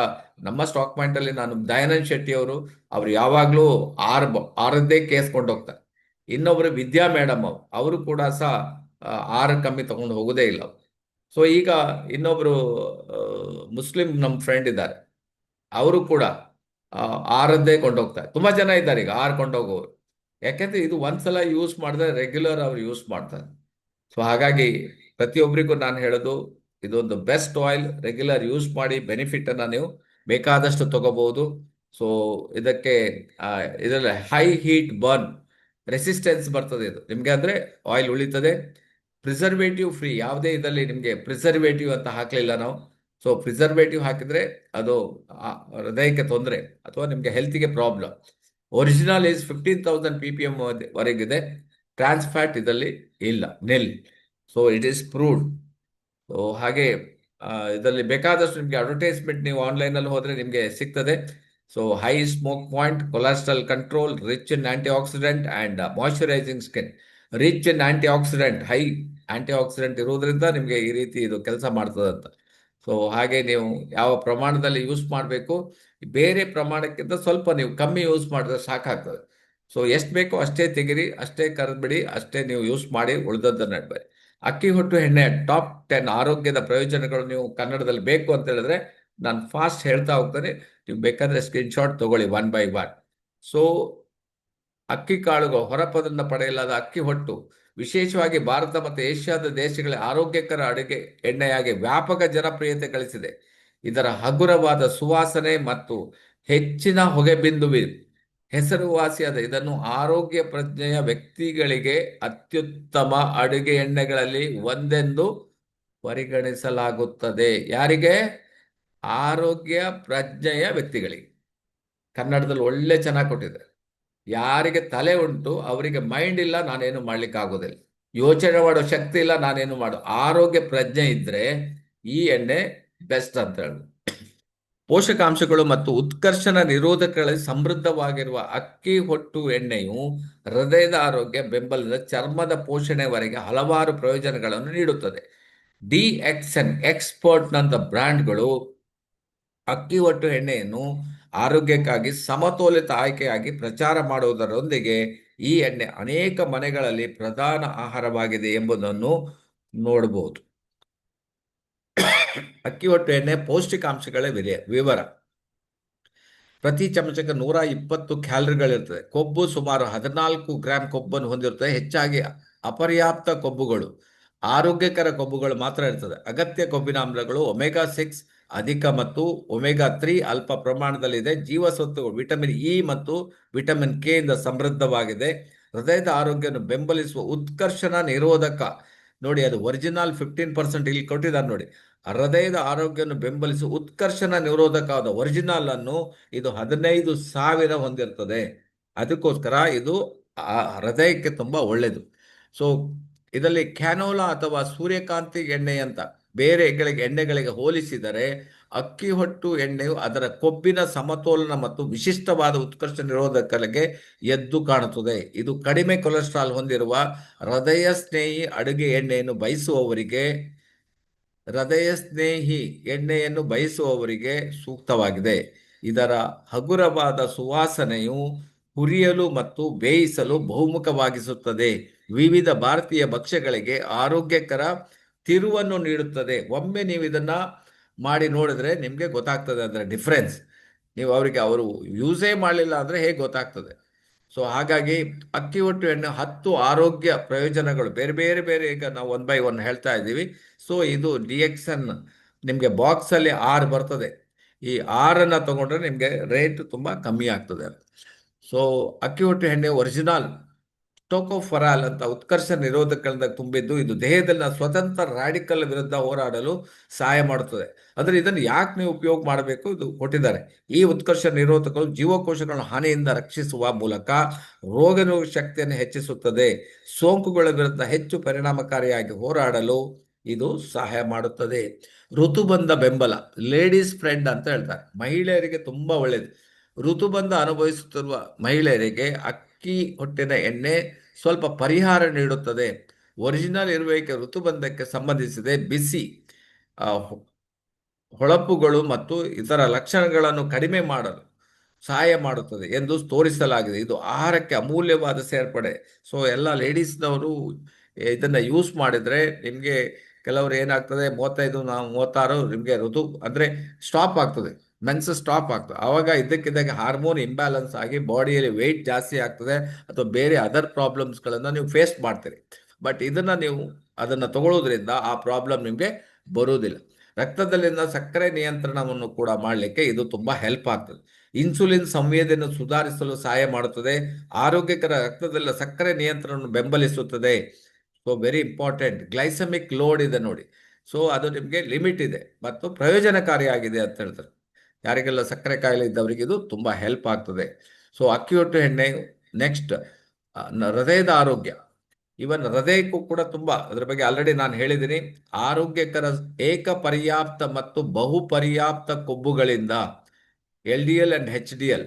ನಮ್ಮ ಸ್ಟಾಕ್ ಪಾಯಿಂಟ್ ಅಲ್ಲಿ ನಾನು ದಯಾನಂದ್ ಶೆಟ್ಟಿ ಅವರು ಯಾವಾಗ್ಲೂ ಆರದ್ದೇ ಕೇಸ್ ಕೊಂಡೋಗ್ತಾರೆ. ಇನ್ನೊಬ್ರು ವಿದ್ಯಾ ಮೇಡಮ್ ಅವರು ಕೂಡ ಸಹ 6 ಕಮ್ಮಿ ತಗೊಂಡು ಹೋಗೋದೇ ಇಲ್ಲ. ಸೊ ಈಗ ಇನ್ನೊಬ್ರು ಮುಸ್ಲಿಂ ನಮ್ಮ ಫ್ರೆಂಡ್ ಇದ್ದಾರೆ, ಅವರು ಕೂಡ 6ದ್ದೇ ಕೊಂಡೋಗ್ತಾರೆ. ತುಂಬಾ ಜನ ಇದ್ದಾರೆ ಈಗ 6 ಕೊಂಡೋಗೋರು, ಯಾಕೆಂದ್ರೆ ಇದು ಒಂದ್ಸಲ ಯೂಸ್ ಮಾಡಿದ್ರೆ ರೆಗ್ಯುಲರ್ ಅವ್ರು ಯೂಸ್ ಮಾಡ್ತಾರೆ. ಸೊ ಹಾಗಾಗಿ ಪ್ರತಿಯೊಬ್ಬರಿಗೂ ನಾನು ಹೇಳೋದು, ಇದೊಂದು ಬೆಸ್ಟ್ ಆಯಿಲ್, ರೆಗ್ಯುಲರ್ ಯೂಸ್ ಮಾಡಿ ಬೆನಿಫಿಟ್ ಅನ್ನ ನೀವು ಬೇಕಾದಷ್ಟು ತಗೋಬಹುದು. ಸೊ ಇದಕ್ಕೆ ಇದರಲ್ಲಿ ಹೈ ಹೀಟ್ ಬರ್ನ್ ರೆಸಿಸ್ಟೆನ್ಸ್ ಬರ್ತದೆ ಇದು ನಿಮ್ಗೆ, ಅಂದ್ರೆ ಆಯಿಲ್ ಉಳಿತದೆ. ಪ್ರಿಸರ್ವೇಟಿವ್ ಫ್ರೀ, ಯಾವುದೇ ಇದರಲ್ಲಿ ನಿಮಗೆ ಪ್ರಿಸರ್ವೇಟಿವ್ ಅಂತ ಹಾಕಲಿಲ್ಲ ನಾವು. ಸೊ ಪ್ರಿಸರ್ವೇಟಿವ್ ಹಾಕಿದ್ರೆ ಅದು ಹೃದಯಕ್ಕೆ ತೊಂದರೆ ಅಥವಾ ನಿಮಗೆ ಹೆಲ್ತ್ಗೆ ಪ್ರಾಬ್ಲಮ್. ಒರಿಜಿನಲ್ ಈಸ್ 15,000 PPM ವರೆಗಿದೆ, ಟ್ರಾನ್ಸ್ ಫ್ಯಾಟ್ ಇದರಲ್ಲಿ ಇಲ್ಲ, nil. So it is proved. So ಹಾಗೆ ಇದರಲ್ಲಿ ಬೇಕಾದಷ್ಟು ನಿಮಗೆ ಅಡ್ವರ್ಟೈಸ್ಮೆಂಟ್ ನೀವು ಆನ್ಲೈನ್ ಅಲ್ಲಿ ಹೋದ್ರೆ ನಿಮಗೆ ಸಿಗ್ತದೆ. So high smoke point, cholesterol control, rich in antioxidant and moisturising skin. Rich in antioxidant, high antioxidant ಇರುವುದರಿಂದ ನಿಮಗೆ ಈ ರೀತಿ ಇದು ಕೆಲಸ ಮಾಡ್ತದೆ ಅಂತ. ಸೊ ಹಾಗೆ ನೀವು ಯಾವ ಪ್ರಮಾಣದಲ್ಲಿ ಯೂಸ್ ಮಾಡಬೇಕು, ಬೇರೆ ಪ್ರಮಾಣಕ್ಕಿಂತ ಸ್ವಲ್ಪ ನೀವು ಕಮ್ಮಿ ಯೂಸ್ ಮಾಡಿದ್ರೆ ಸಾಕಾಗ್ತದೆ. ಸೊ ಎಷ್ಟು ಬೇಕೋ ಅಷ್ಟೇ ತೆಗಿರಿ, ಅಷ್ಟೇ ಕರೆದ್ಬಿಡಿ, ಅಷ್ಟೇ ನೀವು ಯೂಸ್ ಮಾಡಿ, ಉಳಿದದ್ದನ್ನ ಇಡಬೇಡಿ. ಅಕ್ಕಿ ಹೊಟ್ಟು ಎಣ್ಣೆ ಟಾಪ್ 10 ಆರೋಗ್ಯದ ಪ್ರಯೋಜನಗಳು ನೀವು ಕನ್ನಡದಲ್ಲಿ ಬೇಕು ಅಂತ ಹೇಳಿದ್ರೆ ನಾನು ಫಾಸ್ಟ್ ಹೇಳ್ತಾ ಹೋಗ್ತೇನೆ, ನೀವು ಬೇಕಾದ್ರೆ ಸ್ಕ್ರೀನ್ಶಾಟ್ ತಗೊಳ್ಳಿ 1 by 1. ಸೊ ಅಕ್ಕಿ ಕಾಳುಗಳು, ಹೊರಪದರಿಂದ ಪಡೆಯಲಾದ ಅಕ್ಕಿ ಹೊಟ್ಟು ವಿಶೇಷವಾಗಿ ಭಾರತ ಮತ್ತು ಏಷ್ಯಾದ ದೇಶಗಳ ಆರೋಗ್ಯಕರ ಅಡುಗೆ ಎಣ್ಣೆಯಾಗಿ ವ್ಯಾಪಕ ಜನಪ್ರಿಯತೆ ಗಳಿಸಿದೆ. ಇದರ ಹಗುರವಾದ ಸುವಾಸನೆ ಮತ್ತು ಹೆಚ್ಚಿನ ಹೊಗೆಬಿಂದುವಿ ಹೆಸರುವಾಸಿಯಾದ ಇದನ್ನು ಆರೋಗ್ಯ ಪ್ರಜ್ಞೆಯ ವ್ಯಕ್ತಿಗಳಿಗೆ ಅತ್ಯುತ್ತಮ ಅಡುಗೆ ಎಣ್ಣೆಗಳಲ್ಲಿ ಒಂದೆಂದು ಪರಿಗಣಿಸಲಾಗುತ್ತದೆ. ಯಾರಿಗೆ? ಆರೋಗ್ಯ ಪ್ರಜ್ಞೆಯ ವ್ಯಕ್ತಿಗಳಿಗೆ. ಕನ್ನಡದಲ್ಲಿ ಒಳ್ಳೆ ಚೆನ್ನಾಗಿ ಕೊಟ್ಟಿದೆ. ಯಾರಿಗೆ ತಲೆ ಉಂಟು ಅವರಿಗೆ ಮೈಂಡ್ ಇಲ್ಲ, ನಾನೇನು ಮಾಡ್ಲಿಕ್ಕೆ ಆಗೋದಿಲ್ಲ, ಯೋಚನೆ ಮಾಡೋ ಶಕ್ತಿ ಇಲ್ಲ, ನಾನೇನು ಮಾಡೋ, ಆರೋಗ್ಯ ಪ್ರಜ್ಞೆ ಇದ್ರೆ ಈ ಎಣ್ಣೆ ಬೆಸ್ಟ್ ಅಂತ ಹೇಳಿ. ಪೋಷಕಾಂಶಗಳು ಮತ್ತು ಉತ್ಕರ್ಷಣ ನಿರೋಧಕಗಳಲ್ಲಿ ಸಮೃದ್ಧವಾಗಿರುವ ಅಕ್ಕಿ ಹೊಟ್ಟು ಎಣ್ಣೆಯು ಹೃದಯದ ಆರೋಗ್ಯ ಬೆಂಬಲದ ಚರ್ಮದ ಪೋಷಣೆವರೆಗೆ ಹಲವಾರು ಪ್ರಯೋಜನಗಳನ್ನು ನೀಡುತ್ತದೆ. DXN ಎಕ್ಸ್ಪರ್ಟ್ ನಂತ ಬ್ರ್ಯಾಂಡ್ಗಳು ಅಕ್ಕಿ ಹೊಟ್ಟು ಎಣ್ಣೆಯನ್ನು ಆರೋಗ್ಯಕ್ಕಾಗಿ ಸಮತೋಲಿತ ಆಯ್ಕೆಯಾಗಿ ಪ್ರಚಾರ ಮಾಡುವುದರೊಂದಿಗೆ ಈ ಎಣ್ಣೆ ಅನೇಕ ಮನೆಗಳಲ್ಲಿ ಪ್ರಧಾನ ಆಹಾರವಾಗಿದೆ ಎಂಬುದನ್ನು ನೋಡಬಹುದು. ಅಕ್ಕಿ ಹೊಟ್ಟು ಎಣ್ಣೆ ಪೌಷ್ಟಿಕಾಂಶಗಳ ವಿವರ. ಪ್ರತಿ ಚಮಚಕ್ಕೆ 120 ಕ್ಯಾಲರಿಗಳಿರ್ತದೆ. ಕೊಬ್ಬು ಸುಮಾರು 14 ಗ್ರಾಂ ಕೊಬ್ಬನ್ನು ಹೊಂದಿರುತ್ತದೆ. ಹೆಚ್ಚಾಗಿ ಅಪರ್ಯಾಪ್ತ ಕೊಬ್ಬುಗಳು, ಆರೋಗ್ಯಕರ ಕೊಬ್ಬುಗಳು ಮಾತ್ರ ಇರ್ತದೆ. ಅಗತ್ಯ ಕೊಬ್ಬಿನ ಆಮ್ಲಗಳು ಒಮೆಗಾ 6 ಅಧಿಕ ಮತ್ತು ಒಮೆಗಾ 3 ಅಲ್ಪ ಪ್ರಮಾಣದಲ್ಲಿದೆ. ಜೀವಸತ್ವಗಳು ವಿಟಮಿನ್ ಇ ಮತ್ತು ವಿಟಮಿನ್ ಕೆ ಇಂದ ಸಮೃದ್ಧವಾಗಿದೆ. ಹೃದಯದ ಆರೋಗ್ಯವನ್ನು ಬೆಂಬಲಿಸುವ ಉತ್ಕರ್ಷಣ ನಿರೋಧಕ, ನೋಡಿ ಅದು ಒರಿಜಿನಲ್ 15% ಇಲ್ಲಿ ಕೊಟ್ಟಿದ್ದಾರೆ ನೋಡಿ. ಹೃದಯದ ಆರೋಗ್ಯವನ್ನು ಬೆಂಬಲಿಸುವ ಉತ್ಕರ್ಷಣ ನಿರೋಧಕವಾದ ಒರಿಜಿನಲ್ ಅನ್ನು ಇದು 15,000 ಹೊಂದಿರ್ತದೆ. ಅದಕ್ಕೋಸ್ಕರ ಇದು ಹೃದಯಕ್ಕೆ ತುಂಬಾ ಒಳ್ಳೆಯದು. ಸೊ ಇದರಲ್ಲಿ ಕ್ಯಾನೋಲಾ ಅಥವಾ ಸೂರ್ಯಕಾಂತಿ ಎಣ್ಣೆ ಅಂತ ಬೇರೆ ಎಣ್ಣೆಗಳಿಗೆ ಹೋಲಿಸಿದರೆ ಅಕ್ಕಿ ಹೊಟ್ಟು ಎಣ್ಣೆಯು ಅದರ ಕೊಬ್ಬಿನ ಸಮತೋಲನ ಮತ್ತು ವಿಶಿಷ್ಟವಾದ ಉತ್ಕರ್ಷ ನಿರೋಧಕಗಳಿಗೆ ಎದ್ದು ಕಾಣುತ್ತದೆ. ಇದು ಕಡಿಮೆ ಕೊಲೆಸ್ಟ್ರಾಲ್ ಹೊಂದಿರುವ ಹೃದಯ ಸ್ನೇಹಿ ಅಡುಗೆ ಎಣ್ಣೆಯನ್ನು ಬಯಸುವವರಿಗೆ ಸೂಕ್ತವಾಗಿದೆ. ಇದರ ಹಗುರವಾದ ಸುವಾಸನೆಯು ಹುರಿಯಲು ಮತ್ತು ಬೇಯಿಸಲು ಬಹುಮುಖವಾಗಿಸುತ್ತದೆ. ವಿವಿಧ ಭಾರತೀಯ ಭಕ್ಷ್ಯಗಳಿಗೆ ಆರೋಗ್ಯಕರ ತಿರುವನ್ನು ನೀಡುತ್ತದೆ. ಒಮ್ಮೆ ನೀವು ಇದನ್ನ ಮಾಡಿ ನೋಡಿದ್ರೆ ನಿಮಗೆ ಗೊತ್ತಾಗ್ತದೆ ಅದರ ಡಿಫ್ರೆನ್ಸ್. ನೀವು ಅವರು ಯೂಸೇ ಮಾಡಲಿಲ್ಲ ಅಂದ್ರೆ ಹೇಗೆ ಗೊತ್ತಾಗ್ತದೆ? ಸೊ ಹಾಗಾಗಿ ಅಕ್ಕಿ ಹೊಟ್ಟು ಎಣ್ಣೆ 10 ಆರೋಗ್ಯ ಪ್ರಯೋಜನಗಳು ಬೇರೆ ಬೇರೆ ಬೇರೆ, ಈಗ ನಾವು ಒನ್ ಬೈ ಒನ್ ಹೇಳ್ತಾ ಇದ್ದೀವಿ. ಸೊ ಇದು DXN ನಿಮಗೆ ಬಾಕ್ಸಲ್ಲಿ 6 ಬರ್ತದೆ. ಈ 6ಅನ್ನು ತಗೊಂಡ್ರೆ ನಿಮಗೆ ರೇಟ್ ತುಂಬ ಕಮ್ಮಿ ಆಗ್ತದೆ. ಸೊ ಅಕ್ಕಿ ಹೊಟ್ಟು ಎಣ್ಣೆ ಒರಿಜಿನಲ್ ಟೋಕೋಫರಾಲ್ ಅಂತ ಉತ್ಕರ್ಷ ನಿರೋಧಕಗಳಿಂದ ತುಂಬಿದ್ದು, ಇದು ದೇಹದಲ್ಲಿನ ಸ್ವತಂತ್ರ ರಾಡಿಕಲ್ ವಿರುದ್ಧ ಹೋರಾಡಲು ಸಹಾಯ ಮಾಡುತ್ತದೆ. ಅಂದರೆ ಇದನ್ನು ಯಾಕೆ ನೀವು ಉಪಯೋಗ ಮಾಡಬೇಕು, ಇದು ಕೊಟ್ಟಿದ್ದಾರೆ. ಈ ಉತ್ಕರ್ಷ ನಿರೋಧಕಗಳು ಜೀವಕೋಶಗಳ ಹಾನಿಯಿಂದ ರಕ್ಷಿಸುವ ಮೂಲಕ ರೋಗನಿರೋಧಕ ಶಕ್ತಿಯನ್ನು ಹೆಚ್ಚಿಸುತ್ತದೆ. ಸೋಂಕುಗಳ ವಿರುದ್ಧ ಹೆಚ್ಚು ಪರಿಣಾಮಕಾರಿಯಾಗಿ ಹೋರಾಡಲು ಇದು ಸಹಾಯ ಮಾಡುತ್ತದೆ. ಋತುಬಂಧ ಬೆಂಬಲ, ಲೇಡೀಸ್ ಫ್ರೆಂಡ್ ಅಂತ ಹೇಳ್ತಾರೆ, ಮಹಿಳೆಯರಿಗೆ ತುಂಬ ಒಳ್ಳೆಯದು. ಋತುಬಂಧ ಅನುಭವಿಸುತ್ತಿರುವ ಮಹಿಳೆಯರಿಗೆ ಅಕ್ಕಿ ಹೊಟ್ಟಿನ ಎಣ್ಣೆ ಸ್ವಲ್ಪ ಪರಿಹಾರ ನೀಡುತ್ತದೆ. ಒರಿಜಿನಲ್ ಇರುವಿಕೆ ಋತುಬಂಧಕ್ಕೆ ಸಂಬಂಧಿಸಿದೆ ಬಿಸಿ ಹೊಳಪುಗಳು ಮತ್ತು ಇತರ ಲಕ್ಷಣಗಳನ್ನು ಕಡಿಮೆ ಮಾಡಲು ಸಹಾಯ ಮಾಡುತ್ತದೆ ಎಂದು ತೋರಿಸಲಾಗಿದೆ. ಇದು ಆಹಾರಕ್ಕೆ ಅಮೂಲ್ಯವಾದ ಸೇರ್ಪಡೆ. ಸೊ ಎಲ್ಲ ಲೇಡೀಸ್ನವರು ಇದನ್ನು ಯೂಸ್ ಮಾಡಿದರೆ ನಿಮಗೆ, ಕೆಲವರು ಏನಾಗ್ತದೆ 35-36 ನಿಮಗೆ ಋತು ಅಂದರೆ ಸ್ಟಾಪ್ ಆಗ್ತದೆ, ಮೆನ್ಸ್ ಸ್ಟಾಪ್ ಆಗ್ತದೆ. ಆವಾಗ ಇದ್ದಕ್ಕಿದ್ದಾಗ ಹಾರ್ಮೋನ್ ಇಂಬ್ಯಾಲೆನ್ಸ್ ಆಗಿ ಬಾಡಿಯಲ್ಲಿ ವೆಯ್ಟ್ ಜಾಸ್ತಿ ಆಗ್ತದೆ, ಅಥವಾ ಬೇರೆ ಅದರ್ ಪ್ರಾಬ್ಲಮ್ಸ್ಗಳನ್ನು ನೀವು ಫೇಸ್ ಮಾಡ್ತೀರಿ. ಬಟ್ ಇದನ್ನು ನೀವು ಅದನ್ನು ತಗೊಳ್ಳೋದ್ರಿಂದ ಆ ಪ್ರಾಬ್ಲಮ್ ನಿಮಗೆ ಬರುವುದಿಲ್ಲ. ರಕ್ತದಲ್ಲಿನ ಸಕ್ಕರೆ ನಿಯಂತ್ರಣವನ್ನು ಕೂಡ ಮಾಡಲಿಕ್ಕೆ ಇದು ತುಂಬ ಹೆಲ್ಪ್ ಆಗ್ತದೆ. ಇನ್ಸುಲಿನ್ ಸಂವೇದನೆಯನ್ನು ಸುಧಾರಿಸಲು ಸಹಾಯ ಮಾಡುತ್ತದೆ. ಆರೋಗ್ಯಕರ ರಕ್ತದಲ್ಲಿನ ಸಕ್ಕರೆ ನಿಯಂತ್ರಣವನ್ನು ಬೆಂಬಲಿಸುತ್ತದೆ. So very important. Glycaemic load ಇದೆ ನೋಡಿ, ಸೊ ಅದು ನಿಮಗೆ ಲಿಮಿಟ್ ಇದೆ ಮತ್ತು ಪ್ರಯೋಜನಕಾರಿಯಾಗಿದೆ ಅಂತ ಹೇಳ್ತಾರೆ. ಯಾರಿಗೆಲ್ಲ ಸಕ್ಕರೆ ಕಾಯಿಲೆ ಇದ್ದವರಿಗೆ ಇದು ತುಂಬ ಹೆಲ್ಪ್ ಆಗ್ತದೆ. ಸೊ ಅಕ್ಕಿ ಹೊಟ್ಟು ಎಣ್ಣೆ. ನೆಕ್ಸ್ಟ್, ಹೃದಯದ ಆರೋಗ್ಯ. ಇವನ್ ಹೃದಯಕ್ಕೂ ಕೂಡ ತುಂಬ, ಅದರ ಬಗ್ಗೆ ಆಲ್ರೆಡಿ ನಾನು ಹೇಳಿದ್ದೀನಿ. ಆರೋಗ್ಯಕರ ಏಕಪರ್ಯಾಪ್ತ ಮತ್ತು ಬಹುಪರ್ಯಾಪ್ತ ಕೊಬ್ಬುಗಳಿಂದ LDL ಅಂಡ್ HDL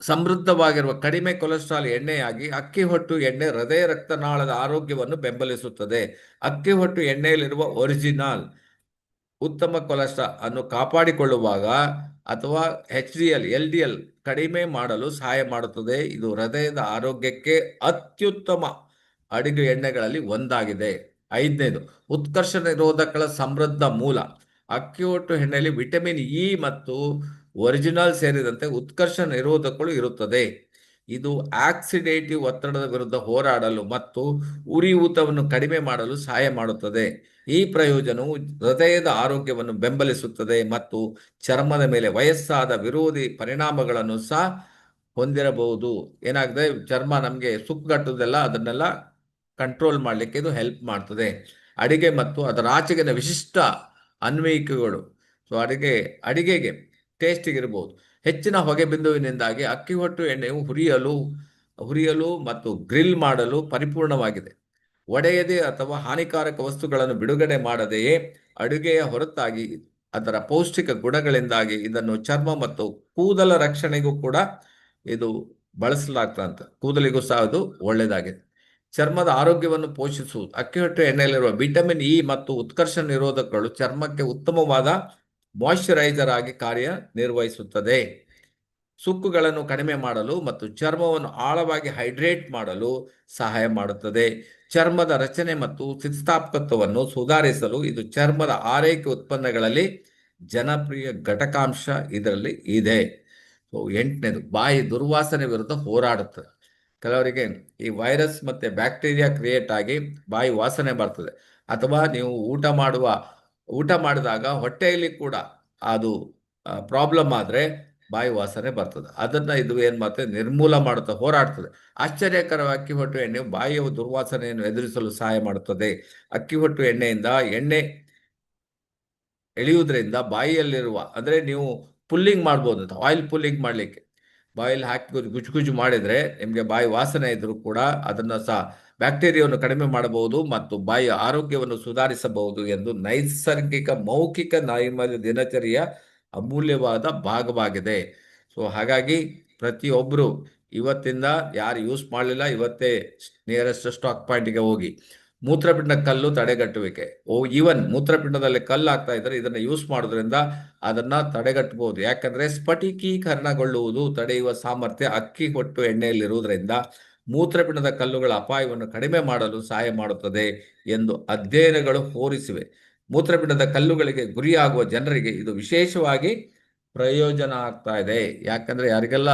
ಸಮೃದ್ಧವಾಗಿರುವ ಕಡಿಮೆ ಕೊಲೆಸ್ಟ್ರಾಲ್ ಎಣ್ಣೆಯಾಗಿ ಅಕ್ಕಿ ಹೊಟ್ಟು ಎಣ್ಣೆ ಹೃದಯ ರಕ್ತನಾಳದ ಆರೋಗ್ಯವನ್ನು ಬೆಂಬಲಿಸುತ್ತದೆ. ಅಕ್ಕಿ ಹೊಟ್ಟು ಎಣ್ಣೆಯಲ್ಲಿರುವ ಒರಿಜಿನಲ್ ಉತ್ತಮ ಕೊಲೆಸ್ಟ್ರಾಲ್ ಅನ್ನು ಕಾಪಾಡಿಕೊಳ್ಳುವಾಗ ಅಥವಾ HDL LDL ಕಡಿಮೆ ಮಾಡಲು ಸಹಾಯ ಮಾಡುತ್ತದೆ. ಇದು ಹೃದಯದ ಆರೋಗ್ಯಕ್ಕೆ ಅತ್ಯುತ್ತಮ ಅಡಿಗೆ ಎಣ್ಣೆಗಳಲ್ಲಿ ಒಂದಾಗಿದೆ. 5ನೇದು, ಉತ್ಕರ್ಷ ನಿರೋಧಕಗಳ ಸಮೃದ್ಧ ಮೂಲ. ಅಕ್ಕಿ ಹೊಟ್ಟು ಎಣ್ಣೆಯಲ್ಲಿ ವಿಟಮಿನ್ ಇ ಮತ್ತು ಒರಿಜಿನಲ್ ಸೇರಿದಂತೆ ಉತ್ಕರ್ಷ ನಿರೋಧಕಗಳು ಇರುತ್ತದೆ. ಇದು ಆಕ್ಸಿಡೇಟಿವ್ ಒತ್ತಡದ ವಿರುದ್ಧ ಹೋರಾಡಲು ಮತ್ತು ಉರಿಯೂತವನ್ನು ಕಡಿಮೆ ಮಾಡಲು ಸಹಾಯ ಮಾಡುತ್ತದೆ. ಈ ಪ್ರಯೋಜನವು ಹೃದಯದ ಆರೋಗ್ಯವನ್ನು ಬೆಂಬಲಿಸುತ್ತದೆ ಮತ್ತು ಚರ್ಮದ ಮೇಲೆ ವಯಸ್ಸಾದ ವಿರೋಧಿ ಪರಿಣಾಮಗಳನ್ನು ಸಹ ಹೊಂದಿರಬಹುದು. ಏನಾಗಿದೆ, ಚರ್ಮ ನಮಗೆ ಸುಕ್ಕುಗಟ್ಟುವುದೆಲ್ಲ ಅದನ್ನೆಲ್ಲ ಕಂಟ್ರೋಲ್ ಮಾಡಲಿಕ್ಕೆ ಇದು ಹೆಲ್ಪ್ ಮಾಡ್ತದೆ. ಅಡಿಗೆ ಮತ್ತು ಅದರ ಆಚೆಗಿನ ವಿಶಿಷ್ಟ ಅನ್ವಯಿಕೆಗಳು. ಸೊ ಅಡಿಗೆಗೆ ಟೇಸ್ಟಿಗಿರ್ಬೋದು. ಹೆಚ್ಚಿನ ಹೊಗೆ ಬಿಂದುವಿನಿಂದಾಗಿ ಅಕ್ಕಿ ಹೊಟ್ಟು ಎಣ್ಣೆಯು ಹುರಿಯಲು ಮತ್ತು ಗ್ರಿಲ್ ಮಾಡಲು ಪರಿಪೂರ್ಣವಾಗಿದೆ. ಒಡೆಯದೆ ಅಥವಾ ಹಾನಿಕಾರಕ ವಸ್ತುಗಳನ್ನು ಬಿಡುಗಡೆ ಮಾಡದೆಯೇ ಅಡುಗೆಯ ಹೊರತಾಗಿ ಅದರ ಪೌಷ್ಟಿಕ ಗುಣಗಳಿಂದಾಗಿ ಇದನ್ನು ಚರ್ಮ ಮತ್ತು ಕೂದಲ ರಕ್ಷಣೆಗೂ ಕೂಡ ಇದು ಬಳಸಲಾಗ್ತಂತ. ಕೂದಲಿಗೂ ಸಹ ಅದು ಒಳ್ಳೆಯದಾಗಿದೆ. ಚರ್ಮದ ಆರೋಗ್ಯವನ್ನು ಪೋಷಿಸುವುದು. ಅಕ್ಕಿ ಹೊಟ್ಟು ಎಣ್ಣೆಯಲ್ಲಿರುವ ವಿಟಮಿನ್ ಇ ಮತ್ತು ಉತ್ಕರ್ಷ ನಿರೋಧಕಗಳು ಚರ್ಮಕ್ಕೆ ಉತ್ತಮವಾದ ಮಾಯಿಶ್ಚರೈಸರ್ ಆಗಿ ಕಾರ್ಯನಿರ್ವಹಿಸುತ್ತದೆ. ಸುಕ್ಕುಗಳನ್ನು ಕಡಿಮೆ ಮಾಡಲು ಮತ್ತು ಚರ್ಮವನ್ನು ಆಳವಾಗಿ ಹೈಡ್ರೇಟ್ ಮಾಡಲು ಸಹಾಯ ಮಾಡುತ್ತದೆ. ಚರ್ಮದ ರಚನೆ ಮತ್ತು ಸ್ಥಿತಿಸ್ಥಾಪಕತ್ವವನ್ನು ಸುಧಾರಿಸಲು ಇದು ಚರ್ಮದ ಆರೈಕೆ ಉತ್ಪನ್ನಗಳಲ್ಲಿ ಜನಪ್ರಿಯ ಘಟಕಾಂಶ ಇದರಲ್ಲಿ ಇದೆ. ಸೊ 8ನೇದು, ಬಾಯಿ ದುರ್ವಾಸನೆ ವಿರುದ್ಧ ಹೋರಾಡುತ್ತದೆ. ಕೆಲವರಿಗೆ ಈ ವೈರಸ್ ಮತ್ತು ಬ್ಯಾಕ್ಟೀರಿಯಾ ಕ್ರಿಯೇಟ್ ಆಗಿ ಬಾಯಿ ವಾಸನೆ ಬರ್ತದೆ, ಅಥವಾ ನೀವು ಊಟ ಮಾಡಿದಾಗ ಹೊಟ್ಟೆಯಲ್ಲಿ ಕೂಡ ಅದು ಪ್ರಾಬ್ಲಮ್ ಆದರೆ ಬಾಯಿ ವಾಸನೆ ಬರ್ತದೆ. ಅದನ್ನು ಇದು ಏನು ಮಾಡ್ತದೆ, ನಿರ್ಮೂಲ ಮಾಡುತ್ತಾ ಹೋರಾಡ್ತದೆ. ಆಶ್ಚರ್ಯಕರವಾಗಿ ಅಕ್ಕಿ ಹೊಟ್ಟು ಎಣ್ಣೆಯು ಬಾಯಿಯ ದುರ್ವಾಸನೆಯನ್ನು ಎದುರಿಸಲು ಸಹಾಯ ಮಾಡುತ್ತದೆ. ಅಕ್ಕಿ ಹೊಟ್ಟು ಎಣ್ಣೆಯಿಂದ ಎಣ್ಣೆ ಎಳೆಯುವುದರಿಂದ ಬಾಯಿಯಲ್ಲಿರುವ, ಅಂದರೆ ನೀವು ಪುಲ್ಲಿಂಗ್ ಮಾಡ್ಬೋದು ಅಂತ, ಆಯಿಲ್ ಪುಲ್ಲಿಂಗ್ ಮಾಡಲಿಕ್ಕೆ ಬಾಯಲ್ಲಿ ಹಾಕಿ ಗುಜು ಮಾಡಿದರೆ ನಿಮಗೆ ಬಾಯಿ ವಾಸನೆ ಇದ್ದರೂ ಕೂಡ ಅದನ್ನು ಸಹ ಬ್ಯಾಕ್ಟೀರಿಯಾವನ್ನು ಕಡಿಮೆ ಮಾಡಬಹುದು ಮತ್ತು ಬಾಯಿಯ ಆರೋಗ್ಯವನ್ನು ಸುಧಾರಿಸಬಹುದು ಎಂದು ನೈಸರ್ಗಿಕ ಮೌಖಿಕ ನೈರ್ಮಲ್ಯ ದಿನಚರಿಯ ಅಮೂಲ್ಯವಾದ ಭಾಗವಾಗಿದೆ. ಸೊ ಹಾಗಾಗಿ ಪ್ರತಿಯೊಬ್ಬರು ಇವತ್ತಿಂದ ಯಾರು ಯೂಸ್ ಮಾಡಲಿಲ್ಲ, ಇವತ್ತೇ ನಿಯರೆಸ್ಟ್ ಸ್ಟಾಕ್ ಪಾಯಿಂಟ್ಗೆ ಹೋಗಿ ಮೂತ್ರಪಿಂಡ ಕಲ್ಲು ತಡೆಗಟ್ಟುವಿಕೆ, ಈವನ್ ಮೂತ್ರಪಿಂಡದಲ್ಲಿ ಕಲ್ಲು ಆಗ್ತಾ ಇದ್ರೆ ಇದನ್ನು ಯೂಸ್ ಮಾಡೋದ್ರಿಂದ ಅದನ್ನು ತಡೆಗಟ್ಟಬಹುದು. ಯಾಕಂದರೆ ಸ್ಫಟಿಕೀಕರಣಗೊಳ್ಳುವುದು ತಡೆಯುವ ಸಾಮರ್ಥ್ಯ ಅಕ್ಕಿ ಹೊಟ್ಟು ಎಣ್ಣೆಯಲ್ಲಿರುವುದರಿಂದ ಮೂತ್ರಪಿಂಡದ ಕಲ್ಲುಗಳ ಅಪಾಯವನ್ನು ಕಡಿಮೆ ಮಾಡಲು ಸಹಾಯ ಮಾಡುತ್ತದೆ ಎಂದು ಅಧ್ಯಯನಗಳು ತೋರಿಸಿವೆ. ಮೂತ್ರಪಿಂಡದ ಕಲ್ಲುಗಳಿಗೆ ಗುರಿಯಾಗುವ ಜನರಿಗೆ ಇದು ವಿಶೇಷವಾಗಿ ಪ್ರಯೋಜನ ಆಗ್ತಾ ಇದೆ. ಯಾಕಂದರೆ ಯಾರಿಗೆಲ್ಲ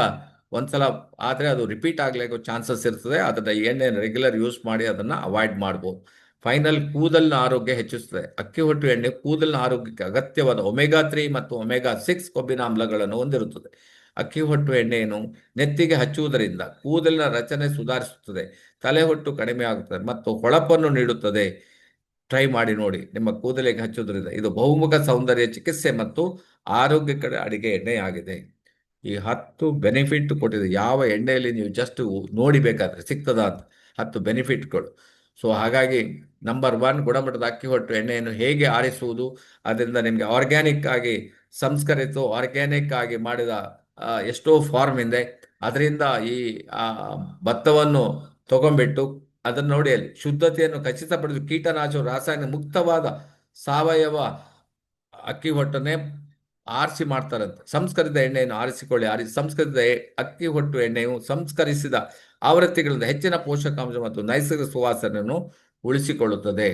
ಒಂದ್ಸಲ ಆದರೆ ಅದು ರಿಪೀಟ್ ಆಗಲಿಕ್ಕೆ ಚಾನ್ಸಸ್ ಇರ್ತದೆ. ಅದನ್ನ ಎಣ್ಣೆ ರೆಗ್ಯುಲರ್ ಯೂಸ್ ಮಾಡಿ ಅದನ್ನು ಅವಾಯ್ಡ್ ಮಾಡ್ಬೋದು. ಫೈನಲ್, ಕೂದಲಿನ ಆರೋಗ್ಯ ಹೆಚ್ಚಿಸುತ್ತದೆ. ಅಕ್ಕಿ ಹೊಟ್ಟು ಎಣ್ಣೆ ಕೂದಲಿನ ಆರೋಗ್ಯಕ್ಕೆ ಅಗತ್ಯವಾದ ಒಮೆಗಾ 3 ಮತ್ತು ಒಮೆಗಾ 6 ಕೊಬ್ಬಿನ ಆಮ್ಲಗಳನ್ನು ಹೊಂದಿರುತ್ತದೆ. ಅಕ್ಕಿ ಹೊಟ್ಟು ಎಣ್ಣೆಯನ್ನು ನೆತ್ತಿಗೆ ಹಚ್ಚುವುದರಿಂದ ಕೂದಲಿನ ರಚನೆ ಸುಧಾರಿಸುತ್ತದೆ, ತಲೆಹೊಟ್ಟು ಕಡಿಮೆ ಆಗುತ್ತದೆ ಮತ್ತು ಹೊಳಪನ್ನು ನೀಡುತ್ತದೆ. ಟ್ರೈ ಮಾಡಿ ನೋಡಿ, ನಿಮ್ಮ ಕೂದಲಿಗೆ ಹಚ್ಚುವುದರಿಂದ. ಇದು ಬಹುಮುಖ ಸೌಂದರ್ಯ ಚಿಕಿತ್ಸೆ ಮತ್ತು ಆರೋಗ್ಯಕರ ಅಡಿಗೆ ಎಣ್ಣೆ ಆಗಿದೆ. ಈ 10 ಬೆನಿಫಿಟ್ ಕೊಟ್ಟಿದೆ. ಯಾವ ಎಣ್ಣೆಯಲ್ಲಿ ನೀವು ಜಸ್ಟ್ ನೋಡಿ ಬೇಕಾದ್ರೆ ಸಿಗ್ತದ ಅಂತ 10 ಬೆನಿಫಿಟ್ಗಳು. ಸೊ ಹಾಗಾಗಿ ನಂಬರ್ 1, ಗುಣಮಟ್ಟದ ಅಕ್ಕಿ ಹೊಟ್ಟು ಎಣ್ಣೆಯನ್ನು ಹೇಗೆ ಆರಿಸುವುದು. ಅದರಿಂದ ನಿಮಗೆ ಆರ್ಗ್ಯಾನಿಕ್ ಆಗಿ ಸಂಸ್ಕರಿತ ಆರ್ಗ್ಯಾನಿಕ್ ಆಗಿ ಮಾಡಿದ ಎಷ್ಟೋ ಫಾರ್ಮ್ ಇದೆ. ಅದರಿಂದ ಈ ಭತ್ತವನ್ನು ತಗೊಂಡ್ಬಿಟ್ಟು ಅದನ್ನು ನೋಡಿ, ಅಲ್ಲಿ ಶುದ್ಧತೆಯನ್ನು ಖಚಿತಪಡಿಸಿ ಕೀಟನಾಶಕ ರಾಸಾಯನಿಕ ಮುಕ್ತವಾದ ಸಾವಯವ ಅಕ್ಕಿ ಹೊಟ್ಟನ್ನೇ ಆರಿಸಿ ಮಾಡ್ತಾರಂತೆ. ಸಂಸ್ಕರಿತ ಎಣ್ಣೆಯನ್ನು ಆರಿಸಿಕೊಳ್ಳಿ. ಸಂಸ್ಕರಿತ ಅಕ್ಕಿ ಹೊಟ್ಟು ಎಣ್ಣೆಯು ಸಂಸ್ಕರಿಸಿದ ಆವೃತ್ತಿಗಳಿಂದ ಹೆಚ್ಚಿನ ಪೋಷಕಾಂಶ ಮತ್ತು ನೈಸರ್ಗಿಕ ಸುವಾಸನೆಯನ್ನು ಉಳಿಸಿಕೊಳ್ಳುತ್ತದೆ.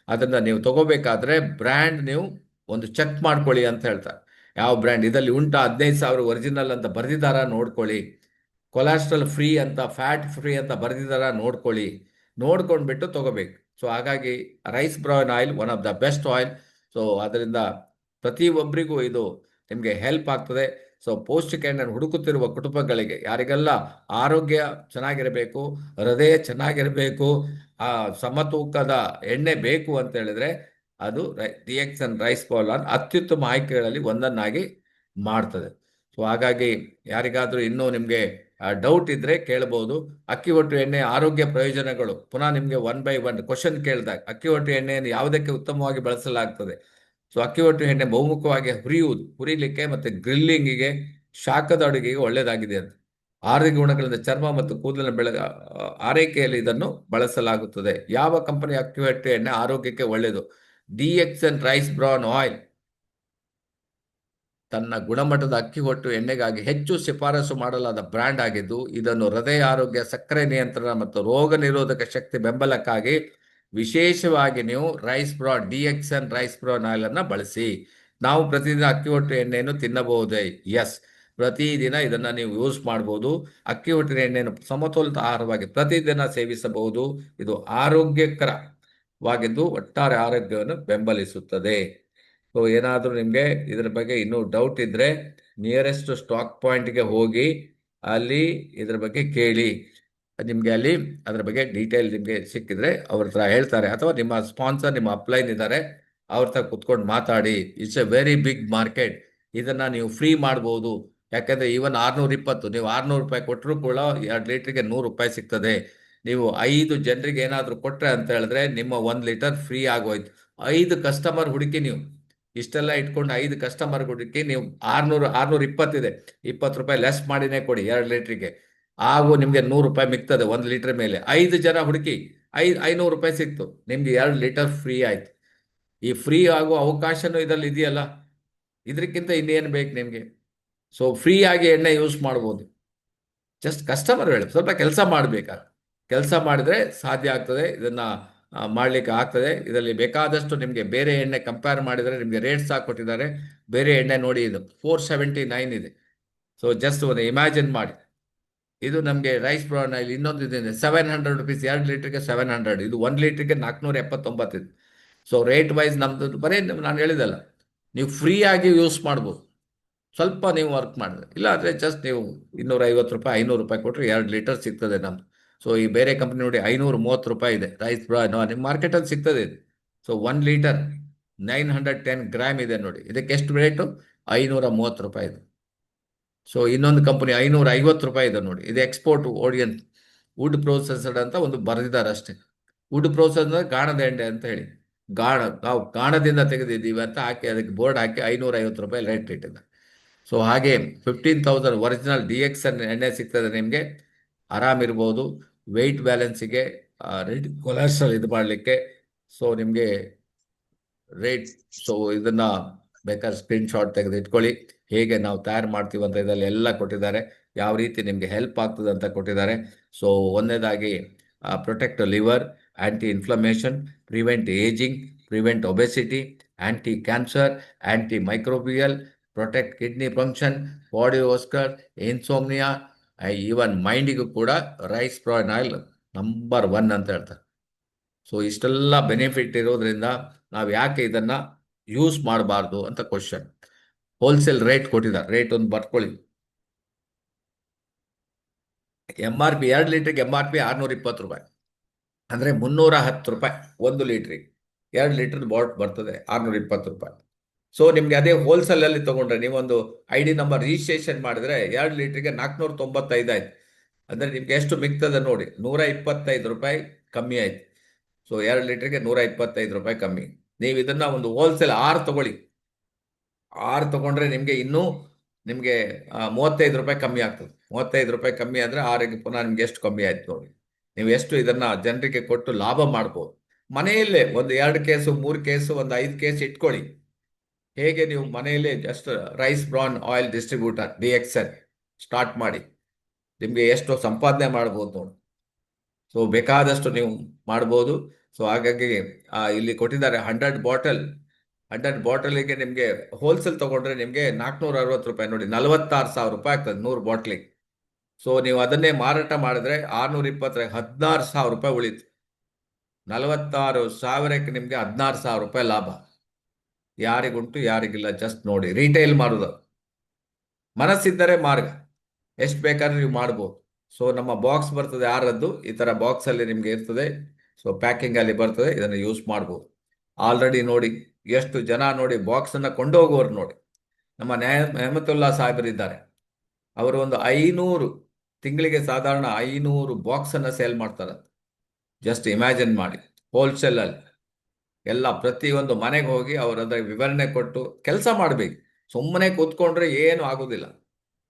ಅದನ್ನು ನೀವು ತಗೋಬೇಕಾದ್ರೆ ಬ್ರ್ಯಾಂಡ್ ನೀವು ಒಂದು ಚೆಕ್ ಮಾಡ್ಕೊಳ್ಳಿ ಅಂತ ಹೇಳ್ತಾರೆ. ಯಾವ ಬ್ರ್ಯಾಂಡ್ ಇದರಲ್ಲಿ ಉಂಟಾ, 15,000 ಒರಿಜಿನಲ್ ಅಂತ ಬರೆದಿದ್ದಾರಾ ನೋಡ್ಕೊಳ್ಳಿ, ಕೊಲೆಸ್ಟ್ರಾಲ್ ಫ್ರೀ ಅಂತ, ಫ್ಯಾಟ್ ಫ್ರೀ ಅಂತ ಬರೆದಿದ್ದಾರಾ ನೋಡ್ಕೊಳ್ಳಿ, ನೋಡ್ಕೊಂಡ್ಬಿಟ್ಟು ತಗೋಬೇಕು. ಸೊ ಹಾಗಾಗಿ rice bran oil one of the best oil. So ಅದರಿಂದ ಪ್ರತಿಯೊಬ್ಬರಿಗೂ ಇದು ನಿಮಗೆ ಹೆಲ್ಪ್ ಆಗ್ತದೆ. ಸೊ ಪೌಷ್ಟಿಕ ಎಣ್ಣೆಯನ್ನು ಹುಡುಕುತ್ತಿರುವ ಕುಟುಂಬಗಳಿಗೆ, ಯಾರಿಗೆಲ್ಲ ಆರೋಗ್ಯ ಚೆನ್ನಾಗಿರಬೇಕು, ಹೃದಯ ಚೆನ್ನಾಗಿರಬೇಕು, ಸಮತೂಕದ ಎಣ್ಣೆ ಬೇಕು ಅಂತ ಹೇಳಿದ್ರೆ ಅದು DXN ರೈಸ್ ಬ್ರಾನ್ ಅತ್ಯುತ್ತಮ ಆಯ್ಕೆಗಳಲ್ಲಿ ಒಂದನ್ನಾಗಿ ಮಾಡ್ತದೆ. ಸೊ ಹಾಗಾಗಿ ಯಾರಿಗಾದರೂ ಇನ್ನೂ ನಿಮಗೆ ಡೌಟ್ ಇದ್ರೆ ಕೇಳಬಹುದು. ಅಕ್ಕಿ ಹೊಟ್ಟು ಎಣ್ಣೆ ಆರೋಗ್ಯ ಪ್ರಯೋಜನಗಳು ಪುನಃ ನಿಮಗೆ 1 by 1 ಕ್ವಶನ್ ಕೇಳಿದಾಗ, ಅಕ್ಕಿ ಹೊಟ್ಟು ಎಣ್ಣೆಯನ್ನು ಯಾವುದಕ್ಕೆ ಉತ್ತಮವಾಗಿ ಬಳಸಲಾಗ್ತದೆ. ಸೊ ಅಕ್ಕಿ ಹೊಟ್ಟು ಎಣ್ಣೆ ಬಹುಮುಖವಾಗಿ ಹುರಿಲಿಕ್ಕೆ ಮತ್ತು ಗ್ರಿಲ್ಲಿಂಗಿಗೆ, ಶಾಖದ ಅಡುಗೆಗೆ ಒಳ್ಳೆಯದಾಗಿದೆ ಅಂತ. ಆರೋಗ್ಯ ಗುಣಗಳಿಂದ ಚರ್ಮ ಮತ್ತು ಕೂದಲಿನ ಆರೈಕೆಯಲ್ಲಿ ಇದನ್ನು ಬಳಸಲಾಗುತ್ತದೆ. ಯಾವ ಕಂಪನಿ ಅಕ್ಕಿ ಹೊಟ್ಟು ಎಣ್ಣೆ ಆರೋಗ್ಯಕ್ಕೆ ಒಳ್ಳೆಯದು? DXN ರೈಸ್ ಬ್ರಾನ್ ಆಯಿಲ್ ತನ್ನ ಗುಣಮಟ್ಟದ ಅಕ್ಕಿ ಹೊಟ್ಟು ಎಣ್ಣೆಗಾಗಿ ಹೆಚ್ಚು ಶಿಫಾರಸು ಮಾಡಲಾದ ಬ್ರ್ಯಾಂಡ್ ಆಗಿದ್ದು, ಇದನ್ನು ಹೃದಯ ಆರೋಗ್ಯ, ಸಕ್ಕರೆ ನಿಯಂತ್ರಣ ಮತ್ತು ರೋಗ ನಿರೋಧಕ ಶಕ್ತಿ ಬೆಂಬಲಕ್ಕಾಗಿ ವಿಶೇಷವಾಗಿ ನೀವು DXN ರೈಸ್ ಬ್ರಾನ್ ಆಯಿಲ್ ಅನ್ನು ಬಳಸಿ. ನಾವು ಪ್ರತಿದಿನ ಅಕ್ಕಿ ಹೊಟ್ಟು ಎಣ್ಣೆಯನ್ನು ತಿನ್ನಬಹುದೇ? ಎಸ್, ಪ್ರತಿದಿನ ಇದನ್ನು ನೀವು ಯೂಸ್ ಮಾಡಬಹುದು. ಅಕ್ಕಿ ಹೊಟ್ಟಿನ ಎಣ್ಣೆಯನ್ನು ಸಮತೋಲಿತ ಆಹಾರವಾಗಿ ಪ್ರತಿದಿನ ಸೇವಿಸಬಹುದು. ಇದು ಆರೋಗ್ಯಕರವಾಗಿದ್ದು ಒಟ್ಟಾರೆ ಆರೋಗ್ಯವನ್ನು ಬೆಂಬಲಿಸುತ್ತದೆ. ಸೊ ಏನಾದರೂ ನಿಮಗೆ ಇದರ ಬಗ್ಗೆ ಇನ್ನೂ ಡೌಟ್ ಇದ್ದರೆ ನಿಯರೆಸ್ಟ್ ಸ್ಟಾಕ್ ಪಾಯಿಂಟ್ಗೆ ಹೋಗಿ ಅಲ್ಲಿ ಇದರ ಬಗ್ಗೆ ಕೇಳಿ. ನಿಮಗೆ ಅಲ್ಲಿ ಅದರ ಬಗ್ಗೆ ಡೀಟೇಲ್ ನಿಮಗೆ ಸಿಕ್ಕಿದ್ರೆ ಅವ್ರ ಹತ್ರ ಹೇಳ್ತಾರೆ, ಅಥವಾ ನಿಮ್ಮ ಸ್ಪಾನ್ಸರ್, ನಿಮ್ಮ ಅಪ್ಲೈನ್ ಇದ್ದಾರೆ, ಅವ್ರ ಹತ್ರ ಕುತ್ಕೊಂಡು ಮಾತಾಡಿ. It's a very big market. ಇದನ್ನು ನೀವು ಫ್ರೀ ಮಾಡ್ಬೋದು. ಯಾಕಂದರೆ ಈವನ್ 620, ನೀವು 600 ರೂಪಾಯಿ ಕೊಟ್ಟರು ಕೂಡ 2 ಲೀಟ್ರಿಗೆ 100 ರೂಪಾಯಿ ಸಿಗ್ತದೆ. ನೀವು 5 ಜನರಿಗೆ ಏನಾದರೂ ಕೊಟ್ಟರೆ ಅಂತ ಹೇಳಿದ್ರೆ ನಿಮ್ಮ 1 ಲೀಟರ್ ಫ್ರೀ ಆಗೋಯ್ತು. 5 ಕಸ್ಟಮರ್ ಹುಡುಕಿ, ನೀವು ಇಷ್ಟೆಲ್ಲ ಇಟ್ಕೊಂಡು 5 ಕಸ್ಟಮರ್ ಹುಡುಕಿ, ನೀವು 620 ಇದೆ, 20 ರೂಪಾಯಿ ಲೆಸ್ ಮಾಡಿನೇ ಕೊಡಿ 2 ಲೀಟ್ರಿಗೆ, ಹಾಗೂ ನಿಮಗೆ 100 ರೂಪಾಯಿ ಮಿಗ್ತದೆ 1 ಲೀಟರ್ ಮೇಲೆ. 5 ಜನ ಹುಡುಕಿ 500 ರೂಪಾಯಿ ಸಿಕ್ತು, ನಿಮ್ಗೆ 2 ಲೀಟರ್ ಫ್ರೀ ಆಯ್ತು. ಈ ಫ್ರೀ ಆಗುವ ಅವಕಾಶನೂ ಇದರಲ್ಲಿ ಇದೆಯಲ್ಲ, ಇದಕ್ಕಿಂತ ಇನ್ನೇನು ಬೇಕು ನಿಮಗೆ? ಸೊ ಫ್ರೀ ಆಗಿ ಎಣ್ಣೆ ಯೂಸ್ ಮಾಡ್ಬೋದು. ಜಸ್ಟ್ ಕಸ್ಟಮರ್ ಹೇಳಿ ಸ್ವಲ್ಪ ಕೆಲಸ ಮಾಡಬೇಕಾಗ್ತದೆ. ಕೆಲಸ ಮಾಡಿದ್ರೆ ಸಾಧ್ಯ ಆಗ್ತದೆ, ಇದನ್ನು ಮಾಡಲಿಕ್ಕೆ ಆಗ್ತದೆ. ಇದರಲ್ಲಿ ಬೇಕಾದಷ್ಟು ನಿಮಗೆ ಬೇರೆ ಎಣ್ಣೆ ಕಂಪೇರ್ ಮಾಡಿದರೆ ನಿಮಗೆ ರೇಟ್ಸ್ ಕೊಟ್ಟಿದ್ದಾರೆ. ಬೇರೆ ಎಣ್ಣೆ ನೋಡಿ, ಇದು 479 ಇದೆ. ಸೊ ಜಸ್ಟ್ ಒಂದು ಇಮ್ಯಾಜಿನ್ ಮಾಡಿ. ಇದು ನಮಗೆ ರೈಸ್ ಬ್ರಾನ್ ಆಯಿಲ್ ಇನ್ನೊಂದು ಇದೆ 700 ರುಪೀಸ್, 2 ಲೀಟ್ರಿಗೆ 700. ಇದು 1 ಲೀಟ್ರಿಗೆ 479 ಇದೆ. ಸೊ ರೇಟ್ ವೈಸ್ ನಮ್ಮದು ಬರೀ ನಾನು ಹೇಳಿದಲ್ಲ, ನೀವು ಫ್ರೀ ಆಗಿ ಯೂಸ್ ಮಾಡ್ಬೋದು. ಸ್ವಲ್ಪ ನೀವು ವರ್ಕ್ ಮಾಡಿದ್ರೆ, ಇಲ್ಲ ಅಂದರೆ ಜಸ್ಟ್ ನೀವು 250 ರೂಪಾಯಿ 500 ರೂಪಾಯಿ ಕೊಟ್ಟರೆ 2 ಲೀಟರ್ ಸಿಗ್ತದೆ ನಮ್ಮದು. ಸೊ ಈ ಬೇರೆ ಕಂಪ್ನಿ ನೋಡಿ 530 ರೂಪಾಯಿ ಇದೆ ರೈಸ್ ಬ್ರಾನ್. ನಿಮ್ಮ ಮಾರ್ಕೆಟಲ್ಲಿ ಸಿಗ್ತದೆ ಇದು. ಸೊ 1 ಲೀಟರ್ 910 ಗ್ರಾಮ್ ಇದೆ ನೋಡಿ, ಇದಕ್ಕೆ ಎಷ್ಟು ರೇಟು? 530 ರೂಪಾಯಿ ಇದೆ. ಸೊ ಇನ್ನೊಂದು ಕಂಪನಿ 550 ರೂಪಾಯಿ ಇದೆ ನೋಡಿ, ಇದು ಎಕ್ಸ್ಪೋರ್ಟ್ ಓಡಿಯನ್ ವುಡ್ ಪ್ರೊಸೆಸರ್ಡ್ ಅಂತ ಒಂದು ಬರೆದಿದ್ದಾರೆ ಅಷ್ಟೇ. ವುಡ್ ಪ್ರೊಸೆಸ್ ಅಂದರೆ ಗಾಣದ ಎಣ್ಣೆ ಅಂತ ಹೇಳಿ, ನಾವು ಗಾಣದಿಂದ ತೆಗೆದಿದ್ದೀವಿ ಅಂತ ಹಾಕಿ ಅದಕ್ಕೆ ಬೋರ್ಡ್ ಹಾಕಿ 550 ರೂಪಾಯಿ ರೇಟ್ ಇಟ್ಟಿದ್ದಾರೆ. ಸೊ ಹಾಗೆ 15,000 ಒರಿಜಿನಲ್ DXN ಎಣ್ಣೆ ಸಿಗ್ತದೆ ನಿಮಗೆ. ಆರಾಮಿರ್ಬೋದು, ವೆಯ್ಟ್ ಬ್ಯಾಲೆನ್ಸಿಗೆ, ರೆಡ್ ಕೊಲೆಸ್ಟ್ರಾಲ್ ಇದು ಮಾಡಲಿಕ್ಕೆ. ಸೊ ನಿಮಗೆ ರೇಟ್, ಸೊ ಇದನ್ನು ಬೇಕಾದ್ರೆ ಸ್ಕ್ರೀನ್ಶಾಟ್ ತೆಗೆದು ಇಟ್ಕೊಳ್ಳಿ. ಹೇಗೆ ನಾವು ತಯಾರು ಮಾಡ್ತೀವಿ ಅಂತ ಇದರಲ್ಲಿ ಎಲ್ಲ ಕೊಟ್ಟಿದ್ದಾರೆ, ಯಾವ ರೀತಿ ನಿಮಗೆ ಹೆಲ್ಪ್ ಆಗ್ತದೆ ಅಂತ ಕೊಟ್ಟಿದ್ದಾರೆ. ಸೊ ಒಂದನೇದಾಗಿ protect liver, anti inflammation, prevent ageing, prevent obesity, anti cancer, anti microbial, protect kidney function, cardiovascular, insomnia, even ಮೈಂಡಿಗೂ ಕೂಡ ರೈಸ್ ಬ್ರಾನ್ ಆಯಿಲ್ ನಂಬರ್ 1 ಅಂತ ಹೇಳ್ತಾರೆ. ಸೊ ಇಷ್ಟೆಲ್ಲ ಬೆನಿಫಿಟ್ ಇರೋದ್ರಿಂದ ನಾವು ಯಾಕೆ ಇದನ್ನ ಯೂಸ್ ಮಾಡಬಾರ್ದು ಅಂತ ಕ್ವಶನ್. ಹೋಲ್ಸೇಲ್ ರೇಟ್ ಕೊಟ್ಟಿದ್ದಾರೆ, ರೇಟ್ ಒಂದು ಬರ್ಕೊಳ್ಳಿ. MRP 2 ಲೀಟ್ರಿಗೆ MRP 620 ರೂಪಾಯಿ, ಅಂದರೆ 310 ರೂಪಾಯಿ 1 ಲೀಟ್ರಿಗೆ. 2 ಲೀಟರ್ ಬಾಟ್ ಬರ್ತದೆ 620 ರೂಪಾಯಿ. ಸೊ ನಿಮ್ಗೆ ಅದೇ ಹೋಲ್ಸೇಲಲ್ಲಿ ತಗೊಂಡ್ರೆ ನೀವೊಂದು ID ನಂಬರ್ ರಿಜಿಸ್ಟ್ರೇಷನ್ ಮಾಡಿದ್ರೆ 2 ಲೀಟ್ರಿಗೆ 495 ಆಯ್ತು. ಅಂದರೆ ನಿಮ್ಗೆ ಎಷ್ಟು ಮಿಗ್ತದೆ ನೋಡಿ, 125 ರೂಪಾಯಿ ಕಮ್ಮಿ ಆಯ್ತು. ಸೊ 2 ಲೀಟ್ರಿಗೆ 125 ರೂಪಾಯಿ ಕಮ್ಮಿ. ನೀವು ಇದನ್ನ ಒಂದು ಹೋಲ್ಸೇಲ್ 6 ತಗೊಳ್ಳಿ. 6 ತಗೊಂಡ್ರೆ ನಿಮಗೆ ಇನ್ನೂ ನಿಮಗೆ 35 ರೂಪಾಯಿ ಕಮ್ಮಿ ಆಗ್ತದೆ. 35 ರೂಪಾಯಿ ಕಮ್ಮಿ ಅಂದರೆ 6ಗೆ ಪುನಃ ನಿಮ್ಗೆ ಎಷ್ಟು ಕಮ್ಮಿ ಆಯ್ತು ನೋಡಿ. ನೀವು ಎಷ್ಟು ಇದನ್ನ ಜನರಿಗೆ ಕೊಟ್ಟು ಲಾಭ ಮಾಡ್ಬೋದು. ಮನೆಯಲ್ಲೇ ಒಂದು 2 ಕೇಸು 3 ಕೇಸು ಒಂದು 5 ಕೇಸ್ ಇಟ್ಕೊಳ್ಳಿ. ಹೇಗೆ ನೀವು ಮನೆಯಲ್ಲೇ just rice bran oil distributor DXL start ಮಾಡಿ, ನಿಮಗೆ ಎಷ್ಟು ಸಂಪಾದನೆ ಮಾಡ್ಬೋದು ನೋಡಿ. ಸೊ ಬೇಕಾದಷ್ಟು ನೀವು ಮಾಡ್ಬೋದು. ಸೊ ಹಾಗಾಗಿ ಇಲ್ಲಿ ಕೊಟ್ಟಿದ್ದಾರೆ 100 ಬಾಟಲಿಗೆ ನಿಮಗೆ ಹೋಲ್ಸೇಲ್ ತಗೊಂಡ್ರೆ ನಿಮಗೆ 460 ರೂಪಾಯಿ ನೋಡಿ, 46,000 ರೂಪಾಯಿ ಆಗ್ತದೆ 100 ಬಾಟ್ಲಿಗೆ. ಸೊ ನೀವು ಅದನ್ನೇ ಮಾರಾಟ ಮಾಡಿದ್ರೆ 620 16,000 ರೂಪಾಯಿ ಉಳಿತು. 46,000ಕ್ಕೆ ನಿಮಗೆ 16,000 ರೂಪಾಯಿ ಲಾಭ. ಯಾರಿಗುಂಟು ಯಾರಿಗಿಲ್ಲ, ಜಸ್ಟ್ ನೋಡಿ. ರಿಟೈಲ್ ಮಾರುದು ಮನಸ್ಸಿದ್ದರೆ ಮಾರ್ಗ, ಎಷ್ಟು ಬೇಕಾದ್ರೆ ನೀವು ಮಾಡ್ಬೋದು. ಸೊ ನಮ್ಮ ಬಾಕ್ಸ್ ಬರ್ತದೆ 6ರದ್ದು, ಈ ಥರ ಬಾಕ್ಸಲ್ಲಿ ನಿಮಗೆ ಇರ್ತದೆ. ಸೊ ಪ್ಯಾಕಿಂಗಲ್ಲಿ ಬರ್ತದೆ, ಇದನ್ನು ಯೂಸ್ ಮಾಡ್ಬೋದು. ಆಲ್ರೆಡಿ ನೋಡಿ ಎಷ್ಟು ಜನ ನೋಡಿ ಬಾಕ್ಸನ್ನು ಕೊಂಡೋಗುವವರು ನೋಡಿ. ನಮ್ಮ ನೆಹಮತುಲ್ಲಾ ಸಾಹೇಬರಿದ್ದಾರೆ, ಅವರು ಒಂದು 500 ತಿಂಗಳಿಗೆ ಸಾಧಾರಣ 500 ಬಾಕ್ಸನ್ನು ಸೇಲ್ ಮಾಡ್ತಾರೆ. ಜಸ್ಟ್ ಇಮ್ಯಾಜಿನ್ ಮಾಡಿ. ಹೋಲ್ಸೇಲಲ್ಲಿ ಎಲ್ಲ ಪ್ರತಿಯೊಂದು ಮನೆಗೆ ಹೋಗಿ ಅವರದ ವಿವರಣೆ ಕೊಟ್ಟು ಕೆಲಸ ಮಾಡಬೇಕು. ಸುಮ್ಮನೆ ಕೂತ್ಕೊಂಡ್ರೆ ಏನು ಆಗೋದಿಲ್ಲ.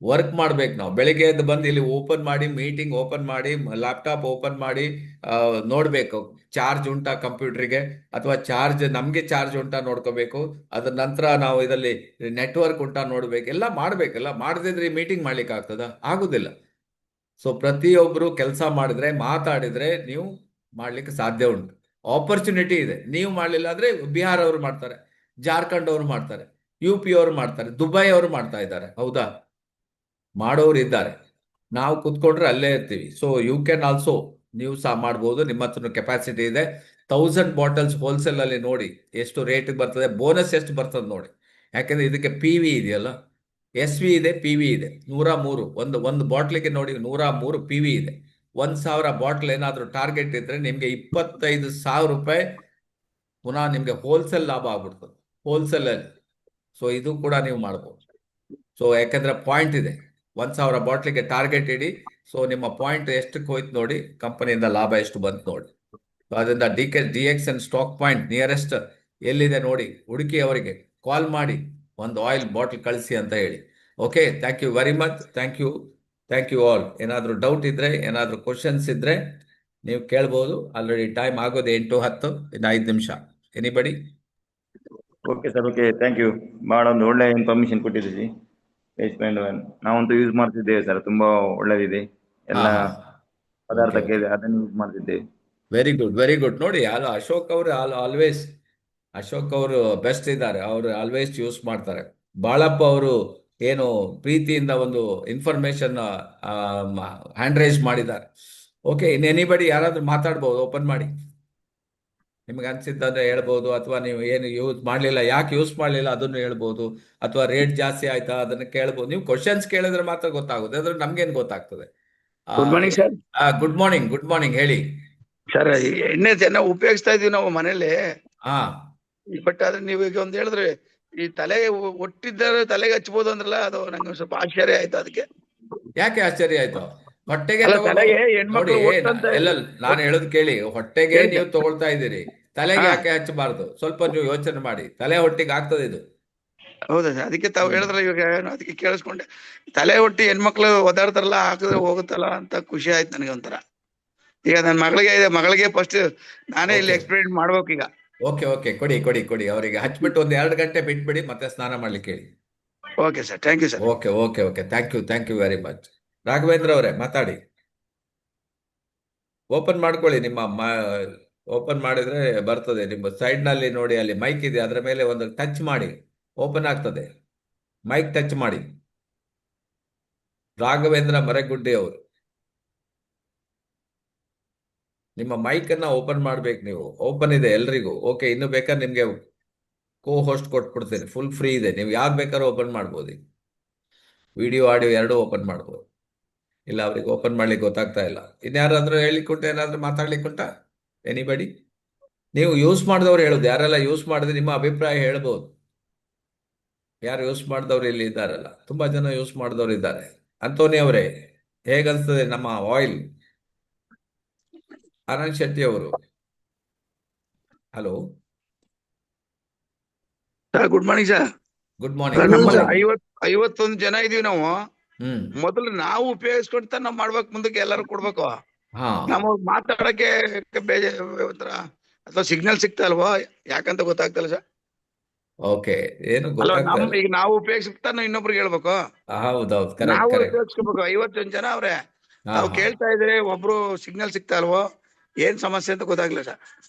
ವರ್ಕ್ ಮಾಡ್ಬೇಕು. ನಾವು ಬೆಳಿಗ್ಗೆ ಎದ್ದು ಬಂದು ಇಲ್ಲಿ ಓಪನ್ ಮಾಡಿ, ಮೀಟಿಂಗ್ ಓಪನ್ ಮಾಡಿ, ಲ್ಯಾಪ್ಟಾಪ್ ಓಪನ್ ಮಾಡಿ ನೋಡಬೇಕು ಚಾರ್ಜ್ ಉಂಟಾ ಕಂಪ್ಯೂಟರ್ಗೆ, ಅಥವಾ ನಮಗೆ ಚಾರ್ಜ್ ಉಂಟಾ ನೋಡ್ಕೋಬೇಕು. ಅದ್ರ ನಂತರ ನಾವು ಇದರಲ್ಲಿ ನೆಟ್ವರ್ಕ್ ಉಂಟಾ ನೋಡ್ಬೇಕು. ಎಲ್ಲ ಮಾಡ್ಬೇಕೆಲ್ಲ. ಮಾಡದಿದ್ರೆ ಮೀಟಿಂಗ್ ಮಾಡ್ಲಿಕ್ಕೆ ಆಗ್ತದ? ಆಗುದಿಲ್ಲ. ಸೊ ಪ್ರತಿಯೊಬ್ಬರು ಕೆಲಸ ಮಾಡಿದ್ರೆ, ಮಾತಾಡಿದ್ರೆ ನೀವು ಮಾಡ್ಲಿಕ್ಕೆ ಸಾಧ್ಯ ಉಂಟು. ಆಪರ್ಚುನಿಟಿ ಇದೆ. ನೀವು ಮಾಡಲಿಲ್ಲ ಅಂದ್ರೆ ಬಿಹಾರ್ ಅವರು ಮಾಡ್ತಾರೆ, ಜಾರ್ಖಂಡ್ ಅವರು ಮಾಡ್ತಾರೆ, UP ಅವರು ಮಾಡ್ತಾರೆ, ದುಬೈ ಅವರು ಮಾಡ್ತಾ ಇದ್ದಾರೆ. ಹೌದಾ? ಮಾಡೋರು ಇದ್ದಾರೆ. ನಾವು ಕುತ್ಕೊಂಡ್ರೆ ಅಲ್ಲೇ ಇರ್ತೀವಿ. ಸೊ ಯು ಕ್ಯಾನ್ ಆಲ್ಸೋ, ನೀವು ಸಹ ಮಾಡ್ಬೋದು. ನಿಮ್ಮ ಹತ್ರ ಕೆಪಾಸಿಟಿ ಇದೆ. 1000 ಬಾಟಲ್ಸ್ ಹೋಲ್ಸೇಲ್ ಅಲ್ಲಿ ನೋಡಿ ಎಷ್ಟು ರೇಟ್ ಬರ್ತದೆ, ಬೋನಸ್ ಎಷ್ಟು ಬರ್ತದೆ ನೋಡಿ. ಯಾಕೆಂದ್ರೆ ಇದಕ್ಕೆ PV ಇದೆಯಲ್ಲ, SV ಇದೆ, PV ಇದೆ. 103 ಒಂದು ಬಾಟ್ಲಿಗೆ ನೋಡಿ 103 PV ಇದೆ. 1,000 ಬಾಟ್ಲ್ ಏನಾದರೂ ಟಾರ್ಗೆಟ್ ಇದ್ರೆ ನಿಮ್ಗೆ 25,000 ರೂಪಾಯಿ ಪುನಃ ನಿಮ್ಗೆ ಹೋಲ್ಸೇಲ್ ಲಾಭ ಆಗ್ಬಿಡ್ತದೆ ಹೋಲ್ಸೇಲ್ ಅಲ್ಲಿ. ಸೊ ಇದು ಕೂಡ ನೀವು ಮಾಡ್ಬೋದು. ಸೊ ಯಾಕಂದ್ರೆ ಪಾಯಿಂಟ್ ಇದೆ, 1,000 ಬಾಟ್ಲಿಗೆ ಟಾರ್ಗೆಟ್ ಇಡಿ. ಸೊ ನಿಮ್ಮ ಪಾಯಿಂಟ್ ಎಷ್ಟಕ್ಕೆ ಹೋಯ್ತು ನೋಡಿ, ಕಂಪನಿಯಿಂದ ಲಾಭ ಎಷ್ಟು ಬಂತು ನೋಡಿ. ಸೊ ಅದರಿಂದ DXN ಸ್ಟಾಕ್ ಪಾಯಿಂಟ್ ನಿಯರೆಸ್ಟ್ ಎಲ್ಲಿದೆ ನೋಡಿ, ಹುಡುಕಿ ಅವರಿಗೆ ಕಾಲ್ ಮಾಡಿ ಒಂದು ಆಯಿಲ್ ಬಾಟ್ಲ್ ಕಳಿಸಿ ಅಂತ ಹೇಳಿ. Okay, thank you very much. Thank you all. ಏನಾದರೂ ಡೌಟ್ ಇದ್ರೆ, ಏನಾದರೂ ಕ್ವಶನ್ಸ್ ಇದ್ರೆ ನೀವು ಕೇಳ್ಬೋದು. ಆಲ್ರೆಡಿ ಟೈಮ್ ಆಗೋದು 8:10, ಇನ್ನು 5 ನಿಮಿಷ. Anybody? Okay sir, okay, thank you. ಭಾಳ ಒಂದು ಒಳ್ಳೆ ಇನ್ಫಾರ್ಮೇಶನ್ ಕೊಟ್ಟಿದ್ದೀರಿ. ನಾವಂತೂ ಯೂಸ್ ಮಾಡ್ತಿದ್ದೇವೆ ಸರ್, ತುಂಬಾ ಒಳ್ಳೇದಿದೆ ಎಲ್ಲ ಪದಾರ್ಥಕ್ಕೆ. ಅದನ್ನು ಯೂಸ್ ಮಾಡ್ತಿದ್ದೇವೆ. Very good, very good. ನೋಡಿ ಅಶೋಕ್ ಅವರು ಅಶೋಕ್ ಅವರು ಬೆಸ್ಟ್ ಇದ್ದಾರೆ. ಅವರು ಆಲ್ವೇಸ್ ಯೂಸ್ ಮಾಡ್ತಾರೆ. ಬಾಳಪ್ಪ ಅವರು ಏನು ಪ್ರೀತಿಯಿಂದ ಒಂದು ಇನ್ಫಾರ್ಮೇಶನ್ ಹ್ಯಾಂಡ್ ರೈಸ್ ಮಾಡಿದ್ದಾರೆ. ಓಕೆ, ಇನ್ ಎನಿಬಡಿ ಯಾರಾದ್ರೂ ಮಾತಾಡ್ಬೋದು, ಓಪನ್ ಮಾಡಿ. ನಿಮ್ಗೆ ಅನ್ಸಿದ್ದಂದ್ರೆ ಹೇಳ್ಬೋದು, ಅಥವಾ ನೀವು ಏನು ಯೂಸ್ ಮಾಡಲಿಲ್ಲ, ಯಾಕೆ ಯೂಸ್ ಮಾಡಲಿಲ್ಲ ಅದನ್ನು ಹೇಳ್ಬೋದು, ಅಥವಾ ರೇಟ್ ಜಾಸ್ತಿ ಆಯ್ತಾ ಅದನ್ನು ಕೇಳ್ಬೋದು. ನೀವು ಕ್ವಶನ್ಸ್ ಕೇಳಿದ್ರೆ ಮಾತ್ರ ಗೊತ್ತಾಗುತ್ತೆ, ಅದ್ರ ನಮ್ಗೇನು ಗೊತ್ತಾಗ್ತದೆ. Good morning sir. Good morning, good morning. ಹೇಳಿ ಸರ್. ಎಣ್ಣೆ ಚೆನ್ನಾಗಿ ಉಪಯೋಗಿಸ್ತಾ ಇದೀವಿ ನಾವು ಮನೇಲಿ. ಹಾ, ಬಟ್ ಆದ್ರೆ ನೀವು ಈಗ ಒಂದು ಹೇಳಿದ್ರೆ ಈ ತಲೆಗೆ ಒಟ್ಟಿದ್ದರೆ ತಲೆಗೆ ಹಚ್ಬೋದು ಅಂದ್ರಲ್ಲ, ಅದು ನಂಗೆ ಸ್ವಲ್ಪ ಆಶ್ಚರ್ಯ ಆಯ್ತು. ಅದಕ್ಕೆ ಯಾಕೆ ಆಶ್ಚರ್ಯ ಆಯ್ತು? ಹೊಟ್ಟೆಗೆ ತಲೆಗೆ ನೋಡಿ, ಹೆಣ್ಮಕ್ಳು ಒಟ್ಟಂತ ಎಲ್ಲ ನಾನು ಹೇಳೋದು ಕೇಳಿ. ಹೊಟ್ಟೆಗೆ ನೀವು ತಗೊಳ್ತಾ ಇದ್ದೀರಿ, ತಲೆಗೆ ಯಾಕೆ ಹಚ್ಚಬಾರ್ದು? ಸ್ವಲ್ಪ ನೀವು ಯೋಚನೆ ಮಾಡಿ. ತಲೆ ಹೊಟ್ಟಿಗೆ ಆಗ್ತದೆ ಇದು. ಹೌದಾ ಸರ್? ಅದಕ್ಕೆ ತಾವು ಹೇಳಿದ್ರೆ ಇವಾಗ ಅದಕ್ಕೆ ಕೇಳಿಸ್ಕೊಂಡೆ. ತಲೆ ಹೊಟ್ಟಿ ಹೆಣ್ಮಕ್ಳು ಒದಾಡ್ತಾರಲ್ಲ, ಹಾಕಿದ್ರೆ ಹೋಗುತ್ತಲ್ಲ ಅಂತ ಖುಷಿ ಆಯ್ತು ನನಗೆ ಒಂಥರ. ಈಗ ನನ್ನ ಮಗಳಿಗೆ ಫಸ್ಟ್ ನಾನೇ ಇಲ್ಲಿ ಎಕ್ಸ್ಪೆರಿಮೆಂಟ್ ಮಾಡ್ಬೇಕು ಈಗ. ಓಕೆ, ಕೊಡಿ ಅವರಿಗೆ ಹಚ್ಬಿಟ್ಟು ಒಂದು 2 ಗಂಟೆ ಬಿಟ್ಬಿಡಿ, ಮತ್ತೆ ಸ್ನಾನ ಮಾಡ್ಲಿಕ್ಕೆ ಹೇಳಿ. Okay sir, thank you sir. Okay, thank you very much. Raghavendra ಅವರೇ ಮಾತಾಡಿ. ಓಪನ್ ಮಾಡ್ಕೊಳ್ಳಿ. ಓಪನ್ ಮಾಡಿದ್ರೆ ಬರ್ತದೆ. ನಿಮ್ಮ ಸೈಡ್ ನಲ್ಲಿ ನೋಡಿ, ಅಲ್ಲಿ ಮೈಕ್ ಇದೆ, ಅದರ ಮೇಲೆ ಒಂದು ಟಚ್ ಮಾಡಿ, ಓಪನ್ ಆಗ್ತದೆ. ಮೈಕ್ ಟಚ್ ಮಾಡಿ. ರಾಘವೇಂದ್ರ ಮರಗುಡ್ಡಿ ಅವರು. ನಿಮ್ಮ ಮೈಕ್ ಅನ್ನ ಓಪನ್ ಮಾಡ್ಬೇಕು ನೀವು. ಓಪನ್ ಇದೆ ಎಲ್ರಿಗೂ. ಓಕೆ, ಇನ್ನು ಬೇಕಾದ್ರೆ ನಿಮ್ಗೆ ಕೋ ಹೋಸ್ಟ್ ಕೊಟ್ಬಿಡ್ತೇನೆ. ಫುಲ್ ಫ್ರೀ ಇದೆ, ನೀವು ಯಾರು ಬೇಕಾದ್ರೂ ಓಪನ್ ಮಾಡ್ಬೋದು. ವಿಡಿಯೋ ಆಡಿಯೋ ಎರಡೂ ಓಪನ್ ಮಾಡ್ಬೋದು. ಇಲ್ಲ, ಅವ್ರಿಗೆ ಓಪನ್ ಮಾಡ್ಲಿಕ್ಕೆ ಗೊತ್ತಾಗ್ತಾ ಇಲ್ಲ. ಇನ್ಯಾರಾದ್ರೂ ಹೇಳಿಕೊಟ್ಟು ಏನಾದ್ರೂ ಮಾತಾಡ್ಲಿಕ್ಕುಂಟ? ಎನಿಬಡಿ? ನೀವು ಯೂಸ್ ಮಾಡಿದವ್ರು ಹೇಳುದು, ಯಾರೆಲ್ಲ ಯೂಸ್ ಮಾಡಿದ್ರೆ ನಿಮ್ಮ ಅಭಿಪ್ರಾಯ ಹೇಳ್ಬೋದು. ಯಾರು ಯೂಸ್ ಮಾಡಿದವ್ರು ಇಲ್ಲಿ ಇದ್ದಾರಲ್ಲ, ತುಂಬಾ ಜನ ಯೂಸ್ ಮಾಡಿದವ್ರು ಇದ್ದಾರೆ. ಅಂತೋನಿ ಅವರೇ, ಹೇಗನ್ಸ್ತದೆ ನಮ್ಮ ಆಯಿಲ್? ಆನಂದ್ ಶೆಟ್ಟಿ ಅವರು, hello, sir good morning sir. Good sir morning. ನಮ್ಮಲ್ಲಿ 51 ಜನ ಇದೀವಿ ನಾವು. ಹ್ಮ್. ಮೊದಲು ನಾವು ಉಪಯೋಗಿಸ್ಕೊಂತ ನಾವ್ ಮಾಡ್ಬೇಕು, ಮುಂದಕ್ಕೆ ಎಲ್ಲರೂ ಕೊಡ್ಬೇಕು. ಹಾ, ನಾವು ಮಾತಾಡಕ್ಕೆ ಒಂಥರ ಅಥವಾ ಸಿಗ್ನಲ್ ಸಿಗ್ತಾ ಅಲ್ವಾ ಯಾಕಂತ ಗೊತ್ತಾಗ್ತಲ್ಲ ಸರ್. ಓಕೆ, ಏನು ಅಲ್ವಾ ಗೊತ್ತಾಗ್ತಾ ಇಲ್ಲ. ಈಗ ನಾವು ಉಪಯೋಗಿಸ್ತಾ ಇನ್ನೊಬ್ರಿಗೆ ಹೇಳ್ಬೇಕು. ಹೌದೌದು, ಕರೆಕ್ಟ್ ನಾವು ಕರೆಕ್ಟ್. ಉಪಯೋಗಿಸ್ಕೋಬೇಕು. 51 ಜನ ಅವ್ರೆ. ಹಾ ತಾವು ಹಾ, ಕೇಳ್ತಾ ಇದ್ರೆ ಒಬ್ರು ಸಿಗ್ನಲ್ ಸಿಗ್ತಾ ಅಲ್ವೋ, ಏನ್ ಸಮಸ್ಯೆ ಅಂತ ಗೊತ್ತಾಗ್ಲಿಲ್ಲ ಸರ್.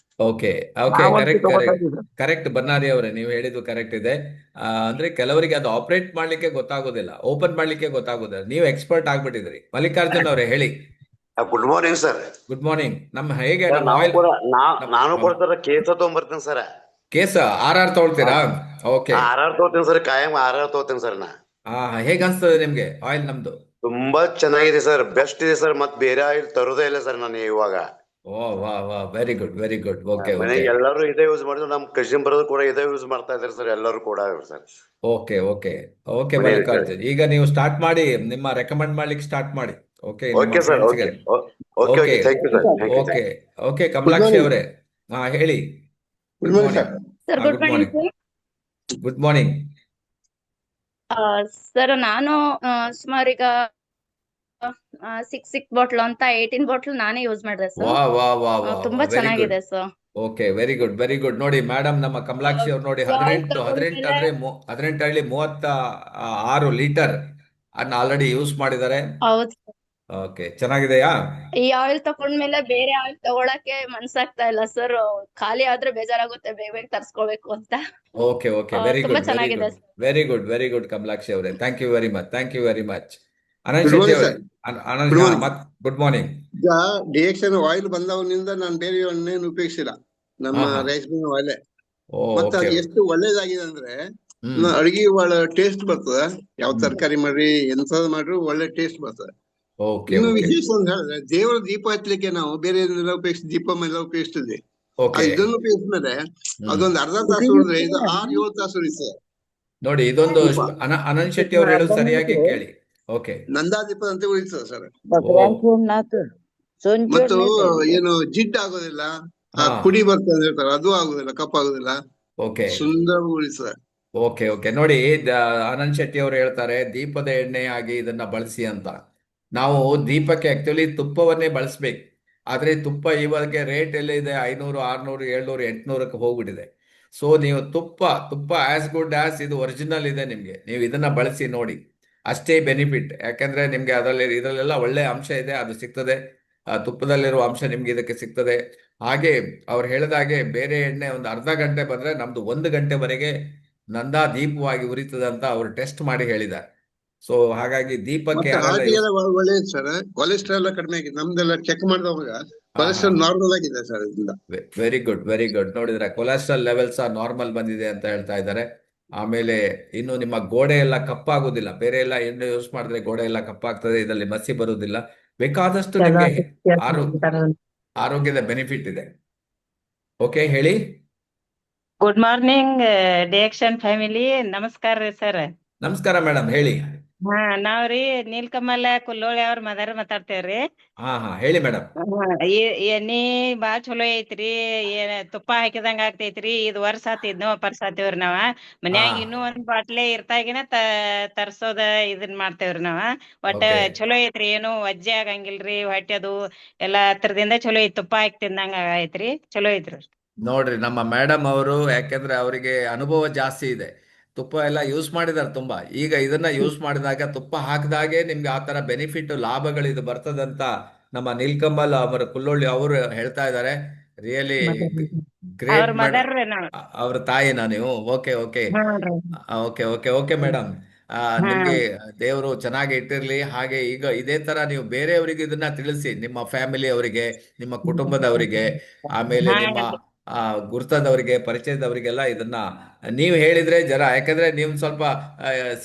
ಓಕೆ ಓಕೆ, ನಾವಂತೂ ಕರೆಕ್ಟ್ ತಗೋತಾ ಕರೆಕ್ಟ್ ಇದೀವಿ ಸರ್. ಕರೆಕ್ಟ್. ಬನ್ನಾರಿ ಅವರೇ, ನೀವು ಹೇಳಿದ್ದು ಕರೆಕ್ಟ್ ಇದೆ. ಅಂದ್ರೆ ಕೆಲವರಿಗೆ ಅದು ಆಪರೇಟ್ ಮಾಡ್ಲಿಕ್ಕೆ ಗೊತ್ತಾಗೋದಿಲ್ಲ, ಓಪನ್ ಮಾಡ್ಲಿಕ್ಕೆ ಗೊತ್ತಾಗೋದಿಲ್ಲ. ನೀವು ಎಕ್ಸ್ಪರ್ಟ್ ಆಗ್ಬಿಟ್ಟಿದ್ರಿ. ಮಲ್ಲಿಕಾರ್ಜುನ್ ಅವರೇ ಹೇಳಿ. Good morning sir. Good morning. ಹೇಗೆ ಸರ್ ನಮ್ಮ ನಾವು ಆಯಿಲ್? ಕೂಡ ನಾನು ಕೂಡ ಸರ್ ಕೇಸ ತಗೊಂಡ್ಬರ್ತೀನಿ ಸರ್. ಕೇಸ ಆರ್ ತಗೊಳ್ತೀರಾ? ಓಕೆ. ಆರ್ ತಗೋತೀನಿ ಸರ್, ಕಾಯಂ ಆರ್ ತಗೋತೀನಿ ಸರ್ ನಾ. ಹೇಗೆ ಅನ್ಸ್ತದೆ ನಿಮ್ಗೆ ಆಯಿಲ್ ನಮ್ದು? ತುಂಬಾ ಚೆನ್ನಾಗಿದೆ ಸರ್, ಬೆಸ್ಟ್ ಇದೆ ಸರ್. ಮತ್ ಬೇರೆ ಆಯಿಲ್ ತರೋದೇ ಇಲ್ಲ ಸರ್ ನಾನು ಇವಾಗ. ಓ ವಾ ವಾ, very good very good. Okay okay ಮನೆಗೆ ಎಲ್ಲರೂ ಇದೇ ಯೂಸ್ ಮಾಡಿದ್ರು, ನಮ್ ಕೃಷಿ ಬರೋದು ಕೂಡ ಇದೇ ಯೂಸ್ ಮಾಡ್ತಾ ಇದಾರೆ ಸರ್, ಎಲ್ಲರೂ ಕೂಡ ಸರ್. ಓಕೆ ಓಕೆ ಓಕೆ ಮನೆಯಲ್ಲಿ ಸರ್. ಮಲ್ಲಿಕಾರ್ಜುನ್, ಈಗ ನೀವು ಸ್ಟಾರ್ಟ್ ಮಾಡಿ, ನಿಮ್ಮ ರೆಕಮೆಂಡ್ ಮಾಡ್ಲಿಕ್ಕೆ ಸ್ಟಾರ್ಟ್ ಮಾಡಿ. ಓಕೆ, ನಿಮ್ಮ ಓಕೆ ಸರ್, ಫ್ರೆಂಡ್ಸ್ಗೆ. Okay okay okay okay, thank you sir, thank you. Okay okay. Kamalakshi ಅವರೇ, ಹೇಳಿ. Good good morning morning. Sir. Sir good good morning morning. Sir. Good morning. Sir ನಾನು ಸುಮಾರು ಈಗ 6 ಬಾಟ್ಲ್ ಅಂತ 18 ಬಾಟ್ಲ್ ನಾನೇ ಯೂಸ್ ಮಾಡಿದೆ ವಾ ಸರ್. ವಾ ವಾ ವಾ, ತುಂಬಾ ವೆರಿ ಗುಡ್. ಚೆನ್ನಾಗಿದೆ sir. Okay, very good very good. ನೋಡಿ ಮೇಡಮ್, ನಮ್ಮ ಕಮಲಾಕ್ಷಿ ಅವ್ರು ನೋಡಿ, ಆಯಿಲ್ 18 ತಗೊಂಡ್ಮೇಲೆ ಅಂದ್ರೆ 36 ಲೀಟರ್ ಅನ್ನ ಆಲ್ರೆಡಿ ಯೂಸ್ ಮಾಡಿದ್ದಾರೆ. ಹೌದು sir. ಓಕೆ, ಚೆನ್ನಾಗಿದೆಯಾ? ಈ ಆಯಿಲ್ ತಗೊಂಡ್ಮೇಲೆ ಬೇರೆ ಆಯಿಲ್ ತಗೊಳಕ್ಕೆ ಮನ್ಸಾಗ್ತಾ ಇಲ್ಲ ಸರ್. ಖಾಲಿ ಆದ್ರೆ ಬೇಜಾರಾಗುತ್ತೆ, ಬೇಗ ಬೇಗ ತರ್ಸ್ಕೊಳ್ಬೇಕು ಅಂತ. ಓಕೆ ಓಕೆ, ವೆರಿ ತುಂಬಾ ಗುಡ್ ವೆರಿ ಚೆನ್ನಾಗಿದೆ good sir. Very good very good. Kamalakshi ಅವರೇ, thank you very much, thank you very much. Anant good Shetty morning ಅವರೇ, sir. Anant, good morning. Good morning. ಈಗ ಡಿಎಕ್ಸನ್ ಆಯಿಲ್ ಬಂದವನಿಂದ ನಾನು ಬೇರೆ ಎಣ್ಣೆಯನ್ನು ಉಪಯೋಗಿಸಿಲ್ಲ, ನಮ್ಮ ಹಾ ಹಾ, ರೈಸ್ ಮಿಲ್ ಆಯಿಲ್. ಮತ್ತೆ ಓಕೆ. ಅದು ಎಷ್ಟು ಒಳ್ಳೇದಾಗಿದೆ ಅಂದ್ರೆ ಹ್ಮ್. ಅಡಿಗೆ ಒಳ್ಳೆ ಟೇಸ್ಟ್ ಬರ್ತದೆ. ಯಾವ ಹ್ಮ್. ತರಕಾರಿ ಮಾಡ್ರಿ, ಎಂತದ್ ಮಾಡ್ರಿ ಒಳ್ಳೆ ಟೇಸ್ಟ್ ಬರ್ತದೆ. ಓಕೆ ಇನ್ನು ಓಕೆ ವಿಶೇಷ ಅಂತ ಹೇಳಿದ್ರೆ, ದೇವರ ದೀಪ ಹಚ್ಚಲಿಕ್ಕೆ ನಾವು ಬೇರೆ ಏನೆಲ್ಲ ಉಪಯೋಗಿಸಿ ದೀಪ ಮೇಲೆ ಉಪಯೋಗಿಸ್ತಿದ್ವಿ. ಓಕೆ. ಇದನ್ನು ಉಪಯೋಗಿಸಿದ್ರೆ ಹ್ಮ್. ಅದೊಂದು ಅರ್ಧ ತಾಸು ಉಳಿದ್ರೆ ಇದು 6-7 ತಾಸು ಉಳಿತದೆ ನೋಡಿ, ಇದೊಂದು ದೀಪ. ಅನಂತ್ ಶೆಟ್ಟಿ ಅವ್ರು ಹೇಳೋದು ಸರಿಯಾಗಿ ಕೇಳಿ. ಓಕೆ. ನಂದಾದೀಪದಂತೆ ಉಳಿತದೆ ಸರ್. ಓ, ಮತ್ತು ಏನು ಜಿಡ್ ಆಗೋದಿಲ್ಲ, ಹಾ, ಕುಡಿ ಬರ್ತದೆ ಅಂತ ಹೇಳ್ತಾರೆ, ಅದು ಆಗುದಿಲ್ಲ, ಕಪ್ಪಾಗುದಿಲ್ಲ, ಓಕೆ ಸುಂದರ ಉಳಿತದೆ. Okay okay. ನೋಡಿ, ಆನಂದ್ ಶೆಟ್ಟಿ ಅವರು ಹೇಳ್ತಾರೆ ದೀಪದ ಎಣ್ಣೆಯಾಗಿ ಇದನ್ನ ಬಳಸಿ ಅಂತ. ನಾವು ದೀಪಕ್ಕೆ ಆಕ್ಚುಲಿ ತುಪ್ಪವನ್ನೇ ಬಳಸ್ಬೇಕು. ಆದ್ರೆ ತುಪ್ಪ ಇವಾಗ ರೇಟ್ ಎಲ್ಲ ಇದೆ, 500 600 700 800ಕ್ಕೆ ಹೋಗ್ಬಿಟ್ಟಿದೆ. ಸೊ ನೀವು ತುಪ್ಪ ತುಪ್ಪ ಆಸ್ ಗುಡ್ ಆಸ್ ಇದು ಒರಿಜಿನಲ್ ಇದೆ ನಿಮ್ಗೆ. ನೀವು ಇದನ್ನ ಬಳಸಿ ನೋಡಿ, ಅಷ್ಟೇ ಬೆನಿಫಿಟ್. ಯಾಕಂದ್ರೆ ನಿಮ್ಗೆ ಇದರಲ್ಲೆಲ್ಲ ಒಳ್ಳೆ ಅಂಶ ಇದೆ, ಅದು ಸಿಗ್ತದೆ. ತುಪ್ಪದಲ್ಲಿರುವ ಅಂಶ ನಿಮ್ಗೆ ಇದಕ್ಕೆ ಸಿಗ್ತದೆ. ಹಾಗೆ ಅವ್ರು ಹೇಳಿದಾಗೆ ಬೇರೆ ಎಣ್ಣೆ ಒಂದು ಅರ್ಧ ಗಂಟೆ ಬಂದ್ರೆ ನಮ್ದು 1 ಗಂಟೆವರೆಗೆ ನಂದಾ ದೀಪವಾಗಿ ಉರಿತದೆ ಅಂತ ಅವರು ಟೆಸ್ಟ್ ಮಾಡಿ ಹೇಳಿದ್ದಾರೆ. ಸೊ ಹಾಗಾಗಿ ದೀಪಕ್ಕೆ ಮತ್ತೆ ಯಾರೆಲ್ಲ ಹಾರ್ಟಿಗೆಲ್ಲ ಒಳ್ಳೇದು ಸರ್. ಕೊಲೆಸ್ಟ್ರಾಲ್ ಎಲ್ಲ ಕಡಿಮೆ ಆಗಿದೆ, ನಮ್ದೆಲ್ಲ ಚೆಕ್ ಮಾಡಿದವಾಗ ಕೊಲೆಸ್ಟ್ರಾಲ್ ನಾರ್ಮಲ್ ಆಗಿದೆ ಸರ್ ಇದರಿಂದ. Very good very good. ನೋಡಿದ್ರೆ ಕೊಲೆಸ್ಟ್ರಾಲ್ ಲೆವೆಲ್ಸ್ ನಾರ್ಮಲ್ ಬಂದಿದೆ ಅಂತ ಹೇಳ್ತಾ ಇದ್ದಾರೆ. ಆಮೇಲೆ ಇನ್ನು ನಿಮ್ಮ ಗೋಡೆ ಎಲ್ಲ ಕಪ್ಪಾಗುದಿಲ್ಲ. ಬೇರೆ ಎಲ್ಲ ಎಣ್ಣೆ ಯೂಸ್ ಮಾಡಿದ್ರೆ ಗೋಡೆ ಎಲ್ಲ ಕಪ್ಪಾಗ್ತದೆ, ಇದರಲ್ಲಿ ಮಸಿ ಬರುವುದಿಲ್ಲ. ಬೇಕಾದಷ್ಟು ನಿಮ್ಗೆ ಆರೋಗ್ಯದ ಬೆನಿಫಿಟ್ ಇದೆ. ಓಕೆ, ಹೇಳಿ. ಗುಡ್ ಮಾರ್ನಿಂಗ್ ಡಿಎಕ್ಷನ್ ಫ್ಯಾಮಿಲಿ. ನಮಸ್ಕಾರ ರೀ ಸರ್. ನಮಸ್ಕಾರ ಮೇಡಮ್, ಹೇಳಿ. ನಾವ್ರಿ ನೀಲ್ಕಮಲ ಕುಲ್ಲೋಳಿ ಅವ್ರ ಮದರ್ ಮಾತಾಡ್ತೇವ್ರಿ. ಹಾ ಹಾ, ಹೇಳಿ ಮೇಡಮ್. ಎಣ್ಣಿ ಬಾಳ್ ಚಲೋ ಐತ್ರಿ, ತುಪ್ಪ ಹಾಕಿದಂಗ ಆಗ್ತೈತ್ರಿ. ಇದು ವರ್ಷ ಆತ್ ಇದನ್ನ ವಾಪರ್ಸಾತೇವ್ರಿ ನಾವ. ಮನ್ಯಾಗ ಹಾ, ಇನ್ನೂ ಒಂದ್ ಬಾಟ್ಲೆ ಇರ್ತಾಗಿನ ತರ್ಸೋದ ಇದನ್ ಮಾಡ್ತೇವ್ರಿ ನಾವ. ಒಟ್ಟ ಓಕೆ ಚಲೋ ಐತ್ರಿ, ಏನು ವಜ್ಜೆ ಆಗಂಗಿಲ್ರಿ. ಹೊಟ್ಟಿ ಅದು ಎಲ್ಲಾ ಹತ್ರದಿಂದ ಚಲೋ ಐತಿ, ತುಪ್ಪ ಹಾಕಿ ತಿಂದಂಗ ಐತ್ರಿ, ಚಲೋ ಐತ್ರಿ. ನೋಡ್ರಿ, ನಮ್ಮ ಮೇಡಮ್ ಅವರು, ಯಾಕೆಂದ್ರೆ ಅವರಿಗೆ ಅನುಭವ ಜಾಸ್ತಿ ಇದೆ, ತುಪ್ಪ ಎಲ್ಲ ಯೂಸ್ ಮಾಡಿದಾರೆ ತುಂಬಾ. ಈಗ ಇದನ್ನ ಯೂಸ್ ಮಾಡಿದಾಗ, ತುಪ್ಪ ಹಾಕಿದಾಗೆ ನಿಮ್ಗೆ ಆ ತರ ಬೆನಿಫಿಟ್ ಲಾಭಗಳಿದು ಬರ್ತದಂತ ನಮ್ಮ ನೀಲ್ಕಮಲ್ ಅವರ ಕುಲ್ಲೊಳ್ಳಿ ಅವರು ಹೇಳ್ತಾ ಇದ್ದಾರೆ. ರಿಯಲಿ ಅವ್ರ ಗ್ರೇಟ್ ಮೇಡಮ್. ಮದರ್ ನಾವ್. ಅವ್ರ ತಾಯಿನಾ ನೀವು? ಓಕೆ ಓಕೆ ಹ್ಞೂನ್ರಿ. Okay okay okay madam. ನಿಮ್ಗೆ ದೇವರು ಚೆನ್ನಾಗಿ ಇಟ್ಟಿರ್ಲಿ. ಹಾಗೆ ಈಗ ಇದೇ ತರ ನೀವು ಬೇರೆಯವರಿಗೆ ಇದನ್ನ ತಿಳಿಸಿ, ನಿಮ್ಮ ಫ್ಯಾಮಿಲಿ ಅವರಿಗೆ, ನಿಮ್ಮ ಕುಟುಂಬದವರಿಗೆ, ಆಮೇಲೆ ನಿಮ್ಮ ಗುರ್ತದವರಿಗೆ, ಪರಿಚಯದವರಿಗೆಲ್ಲ ಇದನ್ನ ನೀವು ಹೇಳಿದ್ರೆ ಜನ, ಯಾಕಂದ್ರೆ ನೀವು ಸ್ವಲ್ಪ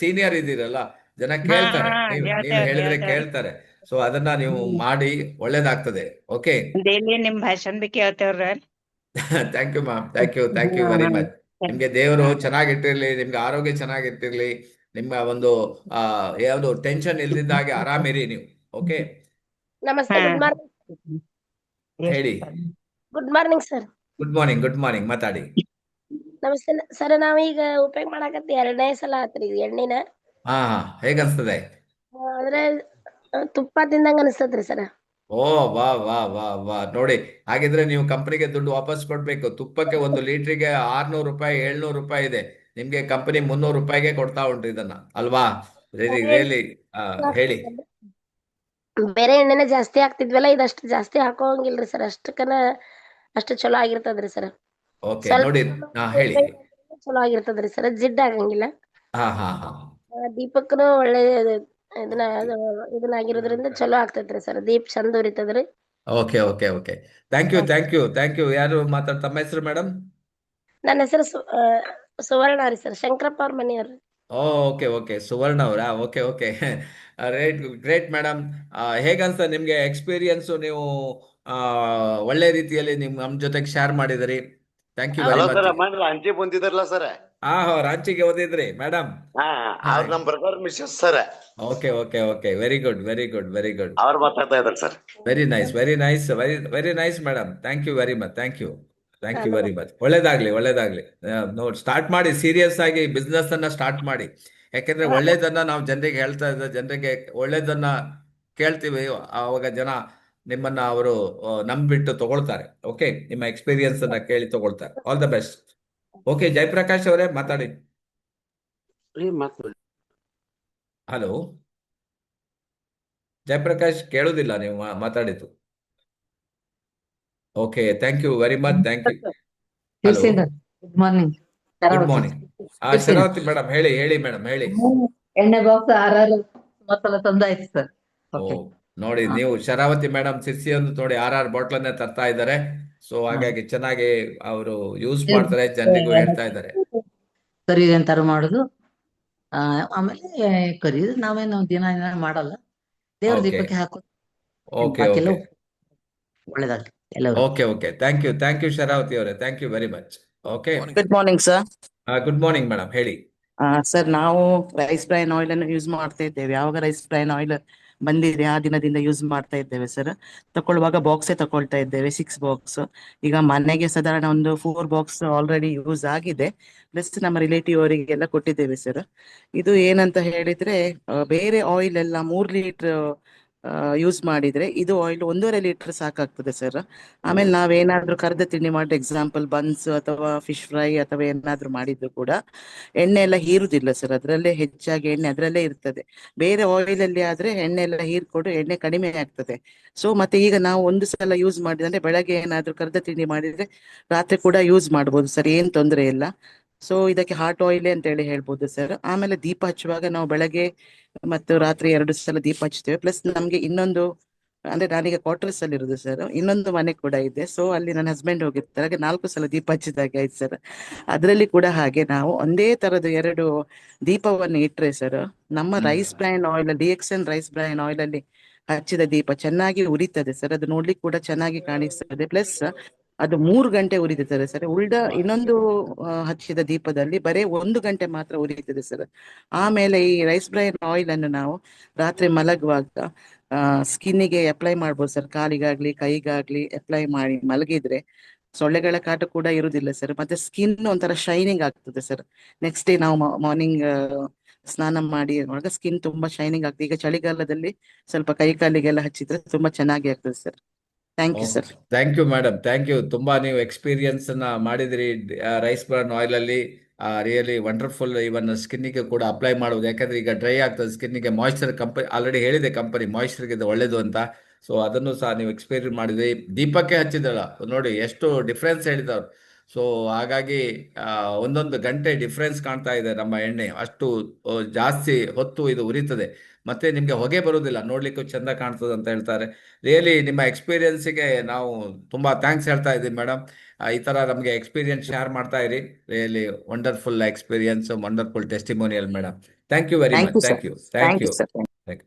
ಸೀನಿಯರ್ ಇದ್ದೀರಲ್ಲ, ಜನ ಕೇಳ್ತಾರೆ. ನೀವು ಹೇಳಿದ್ರೆ ಕೇಳ್ತಾರೆ. ಸೊ ಅದನ್ನ ನೀವು ಮಾಡಿ, ಒಳ್ಳೇದಾಗ್ತದೆ. ಓಕೆ, ಡೈಲಿ ನಿಮ್ ಭಾಷಣ ಬಿ ಕೇಳ್ತೇವ್ರ. Thank you ma'am, thank you very much. ನಿಮ್ಗೆ ದೇವರು ಚೆನ್ನಾಗಿಟ್ಟಿರ್ಲಿ, ನಿಮ್ಗೆ ಆರೋಗ್ಯ ಚೆನ್ನಾಗಿಟ್ಟಿರ್ಲಿ, ನಿಮ್ಮ ಒಂದು ಯಾವ್ದು ಟೆನ್ಷನ್ ಇಲ್ದಿದ್ದಾಗೆ ಆರಾಮಿರಿ ನೀವು. ಓಕೆ, ನಮಸ್ತೆ, ಗುಡ್ ಮಾರ್ನಿಂಗ್. ಹೇಳಿ. Good morning sir. Good morning, ಮಾತಾಡಿ. ನಮಸ್ತೆ ಸರ್. ನಾವೀಗ ಉಪಯೋಗ ಮಾಡಾಕತ್ತಿ 2ನೇ ಸಲ ಆತ್ರಿ ಇದು ಎಣ್ಣಿನ. ಹಾ, ಹೇಗನ್ಸ್ತದೆ? ಅಂದ್ರೆ ತುಪ್ಪ ತಿಂದಂಗ ಅನಿಸ್ತದ್ರಿ ಸರ್. ಓ, ವಾ ವಾ ವಾ ವಾ, ನೋಡಿ, ಹಾಗಿದ್ರೆ ನೀವು ಕಂಪನಿಗೆ ದುಡ್ಡು ವಾಪಸ್ ಕೊಡ್ಬೇಕು. ತುಪ್ಪಕ್ಕೆ 1 ಲೀಟ್ರಿಗೆ 600 ರೂಪಾಯಿ, 700 ರೂಪಾಯಿ ಇದೆ. ನಿಮ್ಗೆ ಕಂಪನಿ 300 ರೂಪಾಯಿಗೆ ಕೊಡ್ತಾ ಉಂಟು ಇದನ್ನ, ಅಲ್ವಾ? ರಿಯಲಿ. ಹೇಳಿ. ಬೇರೆ ಎಣ್ಣೆನ ಜಾಸ್ತಿ ಹಾಕ್ತಿದ್ವಲ್ಲ, ಇದಷ್ಟು ಜಾಸ್ತಿ ಹಾಕೋಂಗಿಲ್ರಿ ಸರ್. ಅಷ್ಟು ಚಲೋ ಆಗಿರ್ತದ್ರಿ ಸರ್. ಓಕೆ, ನೋಡಿ. ಹೇಳಿ. ಚಲೋ ಆಗಿರ್ತದ್ರಿ ಸರ್, ಜಿಡ್ಡು ಆಗಂಗಿಲ್ಲ. ಹಾ ಹಾ ಹಾ ದೀಪಕ್ನು ಒಳ್ಳೆ ಇದನ್ನಾಗಿರೋದ್ರಿಂದ ಚಲೋ ಆಗ್ತೈತ್ರಿ ಸರ್. ದೀಪ್ ಚಂದ ಉರಿತದ್ರಿ. ಓಕೆ. Thank you. ಯಾರು ತಮ್ಮ ಹೆಸರು ಮೇಡಮ್? ನನ್ನ ಹೆಸರು ಸುವರ್ಣ ರೀ ಸರ್. ಶಂಕರಪ್ಪ ಅವ್ರ ಮನೆಯವ್ರಿ. ಓಕೆ, ಸುವರ್ಣ ಅವರಾ? ಓಕೆ. Great madam. ಹೇಗನ್ಸ ನಿಮ್ಗೆ ಎಕ್ಸ್ಪೀರಿಯನ್ಸ್? ನೀವು ಒಳ್ಳೆ ರೀತಿಯಲ್ಲಿ ನಮ್ ಜೊತೆಗೆ ಶೇರ್ ಮಾಡಿದಿರಿ. Thank you very hello much. Sir, Ranchi ಬಂದಿದ್ರಲ್ಲ ಸರ್? ರಾಂಚಿಗೆ ಓದಿದ್ರಿ ಮೇಡಮ್? ಅವ್ರ ನಮ್ brother missus sir. Okay. Very good. ಅವ್ರು ಮಾತಾಡ್ತಾ ಇದಾರೆ sir. Very nice madam. Thank you very much. ಒಳ್ಳೇದಾಗ್ಲಿ. ನೋಡಿ, ಸ್ಟಾರ್ಟ್ ಮಾಡಿ, ಸೀರಿಯಸ್ ಆಗಿ ಬಿಸ್ನೆಸ್ ಅನ್ನ ಸ್ಟಾರ್ಟ್ ಮಾಡಿ. ಯಾಕೆಂದ್ರೆ ಒಳ್ಳೇದನ್ನ ನಾವು ಜನರಿಗೆ ಹೇಳ್ತಾ ಇದ್ದ, ಜನರಿಗೆ ಒಳ್ಳೇದನ್ನ ಕೇಳ್ತೀವಿ, ಆವಾಗ ಜನ ನಿಮ್ಮನ್ನ ಅವರು ನಂಬಿಟ್ಟು ತಗೊಳ್ತಾರೆ. ಓಕೆ, ನಿಮ್ಮ ಎಕ್ಸ್ಪೀರಿಯನ್ಸ್ ಅನ್ನ ಕೇಳಿ ತಗೊಳ್ತಾರೆ. All the best. Okay, Jayaprakash ಅವರೇ ಮಾತಾಡಿ. ಹಲೋ ಜಯಪ್ರಕಾಶ್, ಕೇಳುದಿಲ್ಲ ನೀವು ಮಾತಾಡಿದ್ದು. Okay, thank you very much. Thank you. Hello, good morning. Good morning. Sharavathi madam, ಹೇಳಿ ಮೇಡಮ್, ಹೇಳಿ. ಎಣ್ಣೆ ಬಾಕ್ಸ್ 6 ಮಸಾಲ ತಂದಾಯ್ತು ಸರ್. ನೋಡಿ, ನೀವು ಶರಾವತಿ ಮೇಡಮ್ ಸಿರ್ಸಿಯೊಂದು ನೋಡಿ 6 ಬಾಟ್ಲನ್ನೇ ತರ್ತಾ ಇದ್ದಾರೆ. ಸೊ ಹಾಗಾಗಿ ಚೆನ್ನಾಗಿ ಅವರು ಯೂಸ್ ಮಾಡ್ತಾರೆ, ಜನರಿಗೂ ಹೇಳ್ತಾ ಇದ್ದಾರೆ. ಕರಿ ಅಂತಾರ ಮಾಡುದು. ಆಮೇಲೆ ಕರಿ ನಾವೇನು ದಿನ ಮಾಡಲ್ಲ, ದೇವ್ರ ದೀಪಕ್ಕೆ ಹಾಕೋದು. ಓಕೆ. ಒಳ್ಳೇದಾಗ್ಲಿ. ಓಕೆ. ಥ್ಯಾಂಕ್ ಯು ಶರಾವತಿ ಅವರೇ. Thank you very much. Okay, good morning sir. Good morning madam, ಹೇಳಿ. ಸರ್, ನಾವು ರೈಸ್ ಬ್ರೈನ್ ಆಯಿಲ್ ಅನ್ನು ಯೂಸ್ ಮಾಡ್ತಾ ಇದ್ದೇವೆ. ಯಾವಾಗ ರೈಸ್ ಬ್ರೈನ್ ಆಯಿಲ್ ಬಂದಿದೆ ಆ ದಿನದಿಂದ ಯೂಸ್ ಮಾಡ್ತಾ ಇದ್ದೇವೆ ಸರ್. ತಗೊಳ್ಳುವಾಗ ಬಾಕ್ಸೇ ತಗೊಳ್ತಾ ಇದ್ದೇವೆ, 6 ಬಾಕ್ಸ್. ಈಗ ಮನೆಗೆ ಸಾಧಾರಣ ಒಂದು 4 ಬಾಕ್ಸ್ ಆಲ್ರೆಡಿ ಯೂಸ್ ಆಗಿದೆ. ಪ್ಲಸ್ ನಮ್ಮ ರಿಲೇಟಿವ್ ಅವರಿಗೆಲ್ಲ ಕೊಟ್ಟಿದ್ದೇವೆ ಸರ್. ಇದು ಏನಂತ ಹೇಳಿದ್ರೆ, ಬೇರೆ ಆಯಿಲ್ ಎಲ್ಲ 3 ಲೀಟರ್ ಯೂಸ್ ಮಾಡಿದ್ರೆ ಇದು ಆಯಿಲ್ 1.5 ಲೀಟರ್ ಸಾಕಾಗ್ತದೆ ಸರ್. ಆಮೇಲೆ ನಾವೇನಾದ್ರೂ ಕರೆದ ತಿಂಡಿ ಮಾಡಿ, ಎಕ್ಸಾಂಪಲ್ ಬನ್ಸ್ ಅಥವಾ ಫಿಶ್ ಫ್ರೈ ಅಥವಾ ಏನಾದ್ರೂ ಮಾಡಿದ್ರು ಕೂಡ ಎಣ್ಣೆ ಎಲ್ಲ ಹೀರುದಿಲ್ಲ ಸರ್. ಅದರಲ್ಲೇ ಹೆಚ್ಚಾಗಿ ಎಣ್ಣೆ ಅದರಲ್ಲೇ ಇರ್ತದೆ. ಬೇರೆ ಆಯಿಲ್ ಅಲ್ಲಿ ಆದ್ರೆ ಎಣ್ಣೆ ಎಲ್ಲ ಹೀರ್ಕೊಂಡು ಎಣ್ಣೆ ಕಡಿಮೆ ಆಗ್ತದೆ. ಸೊ ಮತ್ತೆ ಈಗ ನಾವು ಒಂದು ಸಲ ಯೂಸ್ ಮಾಡಿದ್ರೆ, ಬೆಳಗ್ಗೆ ಏನಾದ್ರೂ ಕರೆದ ತಿಂಡಿ ಮಾಡಿದ್ರೆ ರಾತ್ರಿ ಕೂಡ ಯೂಸ್ ಮಾಡ್ಬೋದು ಸರ್, ಏನ್ ತೊಂದರೆ ಇಲ್ಲ. ಸೊ ಇದಕ್ಕೆ ಹಾಟ್ ಆಯಿಲ್ ಅಂತ ಹೇಳಿ ಹೇಳ್ಬೋದು ಸರ್. ಆಮೇಲೆ ದೀಪ ಹಚ್ಚುವಾಗ ನಾವು ಬೆಳಗ್ಗೆ ಮತ್ತು ರಾತ್ರಿ 2 ಸಲ ದೀಪ ಹಚ್ತೇವೆ. ಪ್ಲಸ್ ನಮ್ಗೆ ಇನ್ನೊಂದು, ಅಂದ್ರೆ ನಾನೀಗ ಕ್ವಾರ್ಟರ್ಸ್ ಅಲ್ಲಿ ಇರುದು ಸರ್, ಇನ್ನೊಂದು ಮನೆ ಕೂಡ ಇದೆ. ಸೊ ಅಲ್ಲಿ ನನ್ನ ಹಸ್ಬೆಂಡ್ ಹೋಗಿರ್ತಾರೆ, ಹಾಗೆ 4 ಸಲ ದೀಪ ಹಚ್ಚಿದಾಗೆ ಆಯ್ತು ಸರ್. ಅದರಲ್ಲಿ ಕೂಡ ಹಾಗೆ ನಾವು ಒಂದೇ ತರದ 2 ದೀಪವನ್ನು ಇಟ್ರೆ ಸರ್, ನಮ್ಮ rice bran oil, DXN rice bran oil ಅಲ್ಲಿ ಹಚ್ಚಿದ ದೀಪ ಚೆನ್ನಾಗಿ ಉರಿತದೆ ಸರ್. ಅದು ನೋಡ್ಲಿಕ್ಕೆ ಕೂಡ ಚೆನ್ನಾಗಿ ಕಾಣಿಸ್ತದೆ. ಪ್ಲಸ್ ಅದು 3 ಗಂಟೆ ಉರಿತದೆ ಸರ್. ಇನ್ನೊಂದು ಹಚ್ಚಿದ ದೀಪದಲ್ಲಿ ಬರೀ 1 ಗಂಟೆ ಮಾತ್ರ ಉರಿತದೆ ಸರ್. ಆಮೇಲೆ ಈ ರೈಸ್ ಬ್ರೈನ್ ಆಯಿಲ್ ಅನ್ನು ನಾವು ರಾತ್ರಿ ಮಲಗುವಾಗ ಸ್ಕಿನ್ನಿಗೆ ಅಪ್ಲೈ ಮಾಡ್ಬೋದು ಸರ್. ಕಾಲಿಗಾಗ್ಲಿ ಕೈಗಾಗ್ಲಿ ಅಪ್ಲೈ ಮಾಡಿ ಮಲಗಿದ್ರೆ ಸೊಳ್ಳೆಗಳ ಕಾಟ ಕೂಡ ಇರುವುದಿಲ್ಲ ಸರ್. ಮತ್ತೆ ಸ್ಕಿನ್ ಒಂಥರ ಶೈನಿಂಗ್ ಆಗ್ತದೆ ಸರ್. ನೆಕ್ಸ್ಟ್ ಡೇ ನಾವು ಮಾರ್ನಿಂಗ್ ಸ್ನಾನ ಮಾಡಿ ಸ್ಕಿನ್ ತುಂಬಾ ಶೈನಿಂಗ್ ಆಗ್ತದೆ. ಈಗ ಚಳಿಗಾಲದಲ್ಲಿ ಸ್ವಲ್ಪ ಕೈ ಕಾಲಿಗೆಲ್ಲ ಹಚ್ಚಿದ್ರೆ ತುಂಬಾ ಚೆನ್ನಾಗಿ ಆಗ್ತದೆ sir. Thank you sir. Thank you madam, thank you. ತುಂಬಾ ನೀವು ಎಕ್ಸ್ಪೀರಿಯನ್ಸ್ ಅನ್ನ ಮಾಡಿದಿರಿ ರೈಸ್ ಬ್ರಾನ್ ಆಯಿಲ್ ಅಲ್ಲಿ. Really wonderful. ಇವನ್ ಸ್ಕಿನ್ನಿಗೆ ಕೂಡ ಅಪ್ಲೈ ಮಾಡುವುದು, ಯಾಕಂದ್ರೆ ಈಗ ಡ್ರೈ ಆಗ್ತದೆ ಸ್ಕಿನ್ನಿಗೆ. ಮಾಯಿಶ್ಚರ್ ಕಂಪನಿ ಆಲ್ರೆಡಿ ಹೇಳಿದೆ, ಕಂಪನಿ ಮಾಯಿಶ್ಚರ್ಗೆ ಇದು ಒಳ್ಳೇದು ಅಂತ. ಸೊ ಅದನ್ನು ಸಹ ನೀವು ಎಕ್ಸ್ಪೀರಿಯನ್ಸ್ ಮಾಡಿದ್ರಿ. ದೀಪಕ್ಕೆ ಹಚ್ಚಿದಲ್ಲ ನೋಡಿ, ಎಷ್ಟು ಡಿಫ್ರೆನ್ಸ್ ಹೇಳಿದವ್ರು. ಸೊ ಹಾಗಾಗಿ ಒಂದೊಂದು ಗಂಟೆ ಡಿಫ್ರೆನ್ಸ್ ಕಾಣ್ತಾ ಇದೆ ನಮ್ಮ ಎಣ್ಣೆ, ಅಷ್ಟು ಜಾಸ್ತಿ ಹೊತ್ತು ಇದು ಉರಿತದೆ. ಮತ್ತೆ ನಿಮಗೆ ಹೊಗೆ ಬರುವುದಿಲ್ಲ, ನೋಡ್ಲಿಕ್ಕೂ ಚಂದ ಕಾಣ್ತದೆ ಅಂತ ಹೇಳ್ತಾರೆ. ರಿಯಲಿ ನಿಮ್ಮ ಎಕ್ಸ್ಪೀರಿಯನ್ಸಿಗೆ ನಾವು ತುಂಬಾ ಥ್ಯಾಂಕ್ಸ್ ಹೇಳ್ತಾ ಇದ್ದೀವಿ ಮೇಡಮ್. ಈ ತರ ನಮಗೆ ಎಕ್ಸ್ಪೀರಿಯನ್ಸ್ ಶೇರ್ ಮಾಡ್ತಾ ಇರಿ. Really wonderful experience, wonderful testimonial madam. Thank you very much. Thank you. Thank thank you. You sir.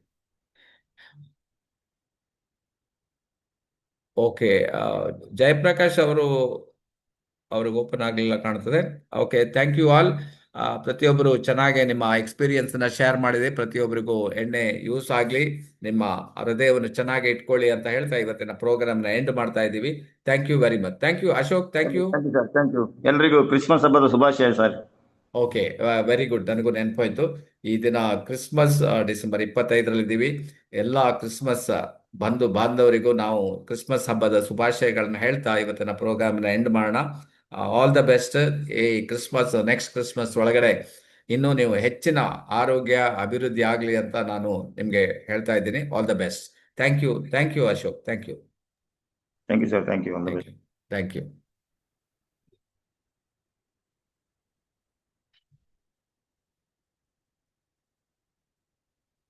Okay, Jayaprakash ಅವ್ರಿಗೆ ಓಪನ್ ಆಗಲಿಲ್ಲ ಕಾಣ್ತದೆ. Okay, thank you all. ಪ್ರತಿಯೊಬ್ಬರು ಚೆನ್ನಾಗಿ ನಿಮ್ಮ ಎಕ್ಸ್ಪೀರಿಯನ್ಸ್ ನ ಶೇರ್ ಮಾಡಿದೆ. ಪ್ರತಿಯೊಬ್ಬರಿಗೂ ಎಣ್ಣೆ ಯೂಸ್ ಆಗಲಿ, ನಿಮ್ಮ ಹೃದಯವನ್ನು ಚೆನ್ನಾಗಿ ಇಟ್ಕೊಳ್ಳಿ ಅಂತ ಹೇಳ್ತಾ ಇವತ್ತಿನ ಪ್ರೋಗ್ರಾಮ್ ನ ಎಂಡ್ ಮಾಡ್ತಾ ಇದ್ದೀವಿ. Thank you very much. Thank you Ashok. Thank you. Thank you sir. Thank you. ಎಲ್ರಿಗೂ ಕ್ರಿಸ್ಮಸ್ ಹಬ್ಬದ ಶುಭಾಶಯ ಸರ್. Okay, very good. ನನಗೂ ನೆನಪಾಯ್ತು, ಈ ದಿನ ಕ್ರಿಸ್ಮಸ್ ಡಿಸೆಂಬರ್ 25ರಲ್ಲಿದ್ದೀವಿ. ಎಲ್ಲ ಕ್ರಿಸ್ಮಸ್ ಬಂಧು ಬಾಂಧವರಿಗೂ ನಾವು ಕ್ರಿಸ್ಮಸ್ ಹಬ್ಬದ ಶುಭಾಶಯಗಳನ್ನ ಹೇಳ್ತಾ ಇವತ್ತಿನ ಪ್ರೋಗ್ರಾಮ್ನ ಎಂಡ್ ಮಾಡೋಣ. All the best. ಈ ಕ್ರಿಸ್ಮಸ್, ನೆಕ್ಸ್ಟ್ ಕ್ರಿಸ್ಮಸ್ ಒಳಗಡೆ ಇನ್ನೂ ನೀವು ಹೆಚ್ಚಿನ ಆರೋಗ್ಯ ಅಭಿವೃದ್ಧಿ ಆಗಲಿ ಅಂತ ನಾನು ನಿಮಗೆ ಹೇಳ್ತಾ ಇದ್ದೀನಿ. All the best. Thank you. Thank you Ashok. Thank you. Thank you sir. Thank you. Thank you.